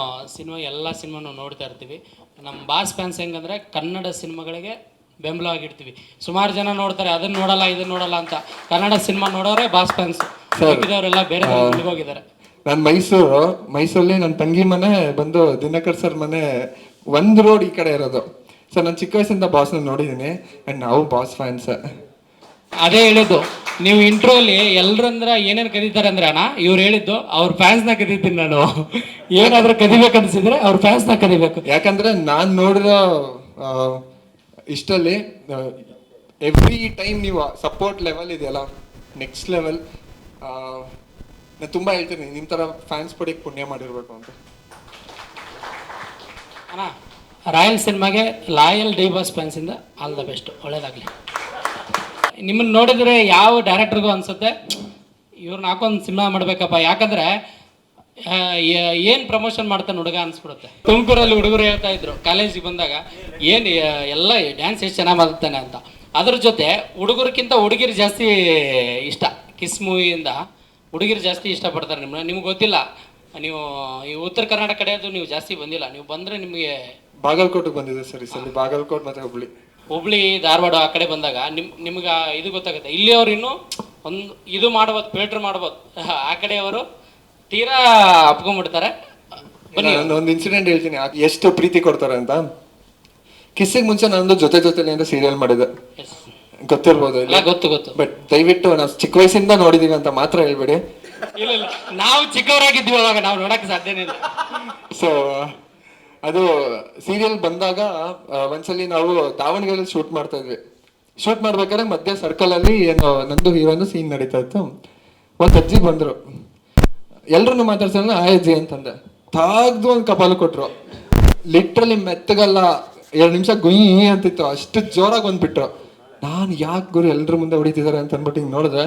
ಎಲ್ಲ ಸಿನಿಮಾನು ನೋಡ್ತಾ ಇರ್ತೀವಿ. ನಮ್ಮ ಬಾಸ್ ಫ್ಯಾನ್ಸ್ ಹೆಂಗಂದರೆ ಕನ್ನಡ ಸಿನಿಮಾಗಳಿಗೆ ಬೆಂಬಲ ಆಗಿರ್ತೀವಿ. ಸುಮಾರು ಜನ ನೋಡ್ತಾರೆ, ಅದನ್ನು ನೋಡಲ್ಲ ಇದನ್ನು ನೋಡಲ್ಲ ಅಂತ. ಕನ್ನಡ ಸಿನಿಮಾ ನೋಡೋರೆ ಬಾಸ್ ಫ್ಯಾನ್ಸ್, ಹೋಗಿದವರೆಲ್ಲ ಬೇರೆ ಹೋಗಿದ್ದಾರೆ. ನಾನು ಮೈಸೂರಲ್ಲಿ ನನ್ನ ತಂಗಿ ಮನೆ ಬಂದು ದಿನಕರ್ ಸರ್ ಮನೆ ಒಂದು ರೋಡ್ ಈ ಕಡೆ ಇರೋದು. ಸರ್ ನಾನು ಚಿಕ್ಕ ವಯಸ್ಸಿಂದ ಬಾಸ್ನ ನೋಡಿದ್ದೀನಿ ಆ್ಯಂಡ್ ನಾವು ಬಾಸ್ ಫ್ಯಾನ್ಸ್. ಅದೇ ಹೇಳಿದ್ದು, ನೀವು ಇಂಟ್ರೋಲಿ ಎಲ್ಲರಂದ್ರೆ ಏನೇನು ಕದೀತಾರೆ ಅಂದ್ರೆ ಅಣ್ಣ, ಇವ್ರು ಹೇಳಿದ್ದು ಅವ್ರ ಫ್ಯಾನ್ಸ್ನ ಕದೀತೀನಿ ನಾನು. ಏನಾದರೂ ಕದಿಬೇಕು ಅನಿಸಿದ್ರೆ ಅವ್ರ ಫ್ಯಾನ್ಸ್ನ ಕದಿಬೇಕು. ಯಾಕಂದ್ರೆ ನಾನು ನೋಡಿರೋ ಇಷ್ಟಲ್ಲಿ ಎವ್ರಿ ಟೈಮ್ ನೀವು ಸಪೋರ್ಟ್ ಲೆವೆಲ್ ಇದೆಯಲ್ಲ, ನೆಕ್ಸ್ಟ್ ಲೆವೆಲ್. ನಾನು ತುಂಬ ಹೇಳ್ತೀನಿ, ನಿಮ್ಮ ಥರ ಫ್ಯಾನ್ಸ್ ಪಡಿಗೆ ಪುಣ್ಯ ಮಾಡಿರ್ಬೇಕು ಅಂತ. ಅಣ್ಣ, ರಾಯಲ್ ಸಿನಿಮಾಗೆ ಲಾಯಲ್ ಡಿ ಬಾಸ್ ಫ್ಯಾನ್ಸಿಂದ ಆಲ್ ದ ಬೆಸ್ಟ್, ಒಳ್ಳೇದಾಗಲಿ. ನಿಮ್ಮನ್ನು ನೋಡಿದರೆ ಯಾವ ಡೈರೆಕ್ಟರ್ಗೂ ಅನಿಸುತ್ತೆ ಇವ್ರನ್ನ ಹಾಕೊಂದು ಸಿನಿಮಾ ಮಾಡಬೇಕಪ್ಪ. ಯಾಕಂದರೆ ಏನು ಪ್ರಮೋಷನ್ ಮಾಡ್ತಾನೆ ಹುಡುಗ ಅನಿಸ್ಬಿಡುತ್ತೆ. ತುಮಕೂರಲ್ಲಿ ಹುಡುಗರು ಹೇಳ್ತಾ ಇದ್ರು ಕಾಲೇಜಿಗೆ ಬಂದಾಗ, ಏನು ಎಲ್ಲ ಡ್ಯಾನ್ಸ್ ಎಷ್ಟು ಚೆನ್ನಾಗಿ ಮಾಡ್ತಾನೆ ಅಂತ. ಅದ್ರ ಜೊತೆ ಹುಡುಗರಿಗಿಂತ ಹುಡುಗಿರು ಜಾಸ್ತಿ ಇಷ್ಟ. ಕಿಸ್ ಮೂವಿಯಿಂದ ಹುಡುಗಿರು ಜಾಸ್ತಿ ಇಷ್ಟಪಡ್ತಾರೆ ನಿಮ್ಮನ್ನ. ನಿಮ್ಗೆ ಗೊತ್ತಿಲ್ಲ, ನೀವು ಈ ಉತ್ತರ ಕರ್ನಾಟಕ ಕಡೆಯದು ನೀವು ಜಾಸ್ತಿ ಬಂದಿಲ್ಲ. ನೀವು ಬಂದರೆ ನಿಮಗೆ ಬಾಗಲಕೋಟೆಗೆ ಬಂದಿದೆ ಸರ್ ಈ ಸಲ, ಬಾಗಲಕೋಟೆ ಮತ್ತು ಹುಬ್ಳಿ ಧಾರವಾಡ ಆ ಕಡೆ ಬಂದಾಗ ನಿಮ್ಗೆ ಇದು ಗೊತ್ತಾಗುತ್ತೆ. ಇಲ್ಲಿಯವರು ಇನ್ನೂ ಒಂದು ಇದು ಮಾಡ್ಬೋದು, ಫಿಲ್ಟರ್ ಮಾಡ್ಬೋದು. ಆ ಕಡೆಯವರು ತೀರಾ ಅಪ್ಕೊಂಡ್ಬಿಡ್ತಾರೆ. ಒಂದು ಇನ್ಸಿಡೆಂಟ್ ಹೇಳ್ತೀನಿ ಎಷ್ಟು ಪ್ರೀತಿ ಕೊಡ್ತಾರೆ ಅಂತ. ಕಿಸ್ಸಿಗೆ ಮುಂಚೆ ನಂದು ಜೊತೆಲಿ ಅಂತ ಸೀರಿಯಲ್ ಮಾಡಿದೆ, ಗೊತ್ತಿರ್ಬೋದು. ಗೊತ್ತು. ಬಟ್ ದಯವಿಟ್ಟು ನಾವು ಚಿಕ್ಕ ವಯಸ್ಸಿಂದ ನೋಡಿದೀವಿ ಅಂತ ಮಾತ್ರ ಹೇಳ್ಬೇಡಿ. ಇಲ್ಲ ನಾವು ಚಿಕ್ಕವರಾಗಿದ್ವಿ ಅವಾಗ, ನಾವು ನೋಡಕ್ಕೆ ಸಾಧ್ಯನೇ ಇಲ್ಲ. ಸೊ ಅದು ಸೀರಿಯಲ್ ಬಂದಾಗ ಒಂದ್ಸಲಿ ನಾವು ದಾವಣಗೆರೆಯಲ್ಲಿ ಶೂಟ್ ಮಾಡ್ತಾ ಇದ್ವಿ. ಶೂಟ್ ಮಾಡ್ಬೇಕಾದ್ರೆ ಮಧ್ಯ ಸರ್ಕಲ್ ಅಲ್ಲಿ ಏನೋ ನಂದು ಹೀರೋನು ಸೀನ್ ನಡೀತಾ ಇತ್ತು. ಒಂದ್ ಅಜ್ಜಿ ಬಂದ್ರು, ಎಲ್ರು ಮಾತಾಡ್ಸಲ್ಲ ಆ ಅಜ್ಜಿ ಅಂತಂದೆ. ತಾಗ್ದು ಒಂದು ಕಪಾಲು ಕೊಟ್ರು, ಲಿಟ್ರಲಿ ಮೆತ್ತಗಲ್ಲ 2 ನಿಮಿಷ ಗುಯ್ ಅಂತಿತ್ತು, ಅಷ್ಟು ಜೋರಾಗಿ ಬಂದ್ಬಿಟ್ರು. ನಾನು ಯಾಕೆ ಗುರು ಎಲ್ರ ಮುಂದೆ ಹೊಡಿತಿದ್ದಾರೆ ಅಂತ ಅಂದ್ಬಿಟ್ಟು ಹಿಂಗೆ ನೋಡಿದ್ರೆ,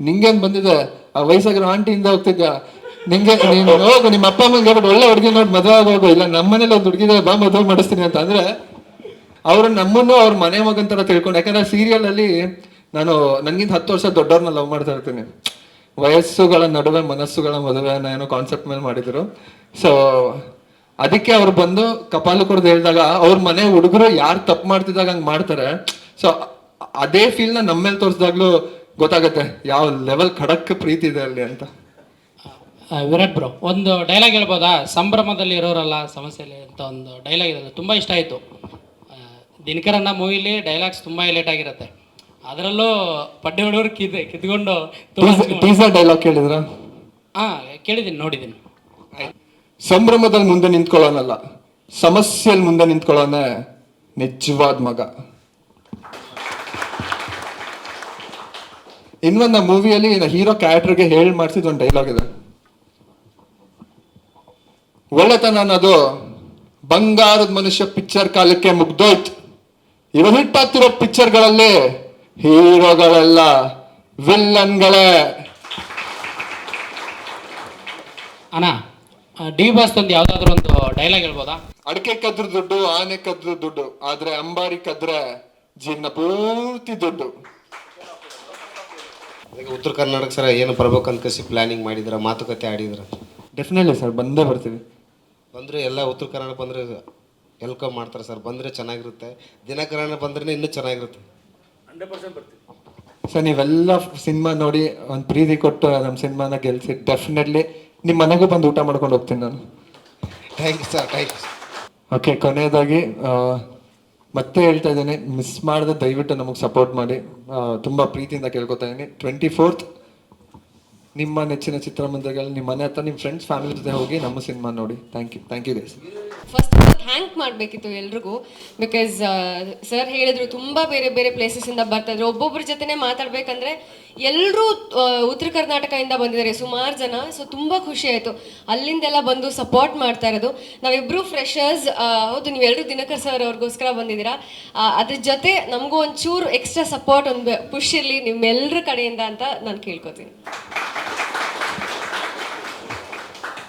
ನಿಂಗೇನ್ ಬಂದಿದೆ ಆ ವಯಸ್ಸಾಗಿರೋ ಆಂಟಿಯಿಂದ ಹೋಗ್ತಿದ್ದ, ನಿಂಗೆ ನೀನು ಹೋಗು ನಿಮ್ಮ ಅಪ್ಪ ಅಮ್ಮಂಗೆ ಹೇಳ್ಬಿಟ್ಟು ಒಳ್ಳೆ ಹುಡುಗಿ ನೋಡಿ ಮದುವೆ ಆಗೋಗು, ಇಲ್ಲ ನಮ್ಮನೇಲಿ ಒಂದು ಹುಡುಗಿದೆ ಬಾ ಮದುವೆ ಮಾಡಿಸ್ತೀನಿ ಅಂತ. ಅಂದ್ರೆ ಅವರು ನಮ್ಮನ್ನು ಅವ್ರ ಮನೆ ಮಗನ್ ತರ ತಿಳ್ಕೊಂಡು, ಯಾಕಂದ್ರೆ ಸೀರಿಯಲ್ ಅಲ್ಲಿ ನಾನು ನನ್ಗಿಂತ 10 ವರ್ಷ ದೊಡ್ಡವ್ರನ್ನ ಲವ್ ಮಾಡ್ತಾ ಇರ್ತೀನಿ. ವಯಸ್ಸುಗಳ ನಡುವೆ ಮನಸ್ಸುಗಳ ಮದುವೆ ಏನೋ ಕಾನ್ಸೆಪ್ಟ್ ಮೇಲೆ ಮಾಡಿದ್ರು. ಸೊ ಅದಕ್ಕೆ ಅವ್ರು ಬಂದು ಕಪಾಲು ಕೊಡದು ಹೇಳಿದಾಗ ಅವ್ರ ಮನೆ ಹುಡುಗರು ಯಾರು ತಪ್ಪು ಮಾಡ್ತಿದ್ದಾಗ ಹಂಗೆ ಮಾಡ್ತಾರೆ. ಸೊ ಅದೇ ಫೀಲ್ನ ನಮ್ಮ ಮೇಲೆ ತೋರಿಸಿದಾಗ್ಲೂ ಗೊತ್ತಾಗತ್ತೆ ಯಾವ ಲೆವೆಲ್ ಖಡಕ್ ಪ್ರೀತಿ ಇದೆ ಅಲ್ಲಿ ಅಂತ. ವಿರಾಟ್ ಬ್ರೋ, ಒಂದು ಡೈಲಾಗ್ ಹೇಳ್ಬೋದಾ? ಸಂಭ್ರಮದಲ್ಲಿ ಇರೋರಲ್ಲ ಸಮಸ್ಯೆಯಲ್ಲಿ ಅಂತ ಒಂದು ಡೈಲಾಗ್ ಇದೆ, ತುಂಬ ಇಷ್ಟ ಆಯಿತು. ದಿನಕರನ್ನ ಮೂವಿಲಿ ಡೈಲಾಗ್ಸ್ ತುಂಬ ಹೈಲೈಟ್ ಆಗಿರುತ್ತೆ. ಅದರಲ್ಲೂ ಪಡ್ಡೆ ಹುಡುಗರು ಕಿತ್ಕೊಂಡು ಟೀಸರ್ ಡೈಲಾಗ್ ಕೇಳಿದ್ರ? ಹಾಂ ಕೇಳಿದ್ದೀನಿ, ನೋಡಿದ್ದೀನಿ. ಸಂಭ್ರಮದಲ್ಲಿ ಮುಂದೆ ನಿಂತ್ಕೊಳ್ಳೋನಲ್ಲ, ಸಮಸ್ಯೆಯಲ್ಲಿ ಮುಂದೆ ನಿಂತ್ಕೊಳ್ಳೋನೆ ನಿಜವಾದ ಮಗ. ಇನ್ನೊಂದು ಮೂವಿಯಲ್ಲಿ ಹೀರೋ ಕ್ಯಾರೆಕ್ಟರ್ಗೆ ಹೇಳಿ ಮಾಡಿಸಿದ ಒಂದು ಡೈಲಾಗ್ ಇದೆ, ಒಳ್ಳೆತನ ಅನ್ನೋದು ಬಂಗಾರದ ಮನುಷ್ಯ ಪಿಕ್ಚರ್ ಕಾಲಕ್ಕೆ ಮುಗ್ದೋಯ್ತು. ಇವಾಗ ಹಿಟ್ ಆಗ್ತಿರೋ ಪಿಕ್ಚರ್ಗಳಲ್ಲಿ ಹೀರೋಗಳೆಲ್ಲ ವಿಲ್ಲನ್ಗಳೇ. ಅಣ್ಣ ಡಿ ಬಾಸ್ ತಂದು ಯಾವ್ದಾದ್ರು ಒಂದು ಡೈಲಾಗ್ ಹೇಳ್ಬೋದಾ? ಅಡಿಕೆ ಕದ್ರು ದುಡ್ಡು, ಆನೆ ಕದ್ರು ದುಡ್ಡು, ಆದ್ರೆ ಅಂಬಾರಿ ಕದ್ರೆ ಜೀವನ ಪೂರ್ತಿ ದುಡ್ಡು. ಉತ್ತರ ಕರ್ನಾಟಕ ಸರ್ ಏನು ಬರ್ಬೇಕಂತ ಕಸಿ ಪ್ಲಾನಿಂಗ್ ಮಾಡಿದ್ರ, ಮಾತುಕತೆ ಆಡಿದ್ರ? ಡೆಫಿನೆಟ್ಲಿ ಸರ್, ಬಂದೇ ಬರ್ತೀವಿ. ಬಂದರೆ ಎಲ್ಲ ಉತ್ತರ ಕನ್ನಡ ಬಂದರೆ ವೆಲ್ಕಮ್ ಮಾಡ್ತಾರೆ ಸರ್. ಬಂದರೆ ಚೆನ್ನಾಗಿರುತ್ತೆ. ದಿನಕರಣ ಬಂದ್ರೆ ಇನ್ನೂ ಚೆನ್ನಾಗಿರುತ್ತೆ. 100% ಬರ್ತೀವಿ ಸರ್. ನೀವೆಲ್ಲ ಸಿನಿಮಾ ನೋಡಿ ಒಂದು ಪ್ರೀತಿ ಕೊಟ್ಟು ನಮ್ಮ ಸಿನಿಮಾನ ಗೆಲ್ಸಿ. ಡೆಫಿನೆಟ್ಲಿ ನಿಮ್ಮ ಮನೆಗೂ ಬಂದು ಊಟ ಮಾಡ್ಕೊಂಡು ಹೋಗ್ತೀನಿ ನಾನು. Thank you sir, thank you. Okay, ಕೊನೆಯದಾಗಿ ಮತ್ತೆ ಹೇಳ್ತಾ ಇದ್ದೀನಿ, ಮಿಸ್ ಮಾಡದೆ ದಯವಿಟ್ಟು ನಮಗೆ ಸಪೋರ್ಟ್ ಮಾಡಿ. ತುಂಬ ಪ್ರೀತಿಯಿಂದ ಕೇಳ್ಕೊತಾ ಇದ್ದೀನಿ. 24th ನಿಮ್ಮ ನೆಚ್ಚಿನ ಚಿತ್ರಮಂದಿರಗಳಲ್ಲಿ ನಿಮ್ಮ ಮನೆ ಹತ್ರ ನಿಮ್ಮ ಫ್ರೆಂಡ್ಸ್ ಫ್ಯಾಮಿಲಿ ಜೊತೆ ಹೋಗಿ ನಮ್ಮ ಸಿನಿಮಾ ನೋಡಿ. Thank you guys. First thank ಮಾಡಬೇಕಿತ್ತು ಎಲ್ರಿಗೂ, ಬಿಕಾಸ್ ಸರ್ ಹೇಳಿದ್ರು ತುಂಬ ಬೇರೆ ಬೇರೆ ಪ್ಲೇಸಸ್ಸಿಂದ ಬರ್ತಾಯಿದ್ರು. ಒಬ್ಬೊಬ್ಬರ ಜೊತೆನೇ ಮಾತಾಡ್ಬೇಕಂದ್ರೆ ಎಲ್ಲರೂ ಉತ್ತರ ಕರ್ನಾಟಕದಿಂದ ಬಂದಿದ್ದಾರೆ ಸುಮಾರು ಜನ. ಸೊ ತುಂಬ ಖುಷಿ ಆಯಿತು ಅಲ್ಲಿಂದೆಲ್ಲ ಬಂದು ಸಪೋರ್ಟ್ ಮಾಡ್ತಾ ಇರೋದು. ನಾವಿಬ್ಬರು ಫ್ರೆಷರ್ಸ್, ಹೌದು ನೀವೆಲ್ಲರೂ ದಿನಕರ್ ಸರ್ ಅವ್ರಿಗೋಸ್ಕರ ಬಂದಿದ್ದೀರಾ. ಅದ್ರ ಜೊತೆ ನಮಗೂ ಒಂಚೂರು ಎಕ್ಸ್ಟ್ರಾ ಸಪೋರ್ಟ್, ಒಂದು ಪುಷ್ ಇರಲಿ ನಿಮ್ಮೆಲ್ಲರ ಕಡೆಯಿಂದ ಅಂತ ನಾನು ಕೇಳ್ಕೊತೀನಿ.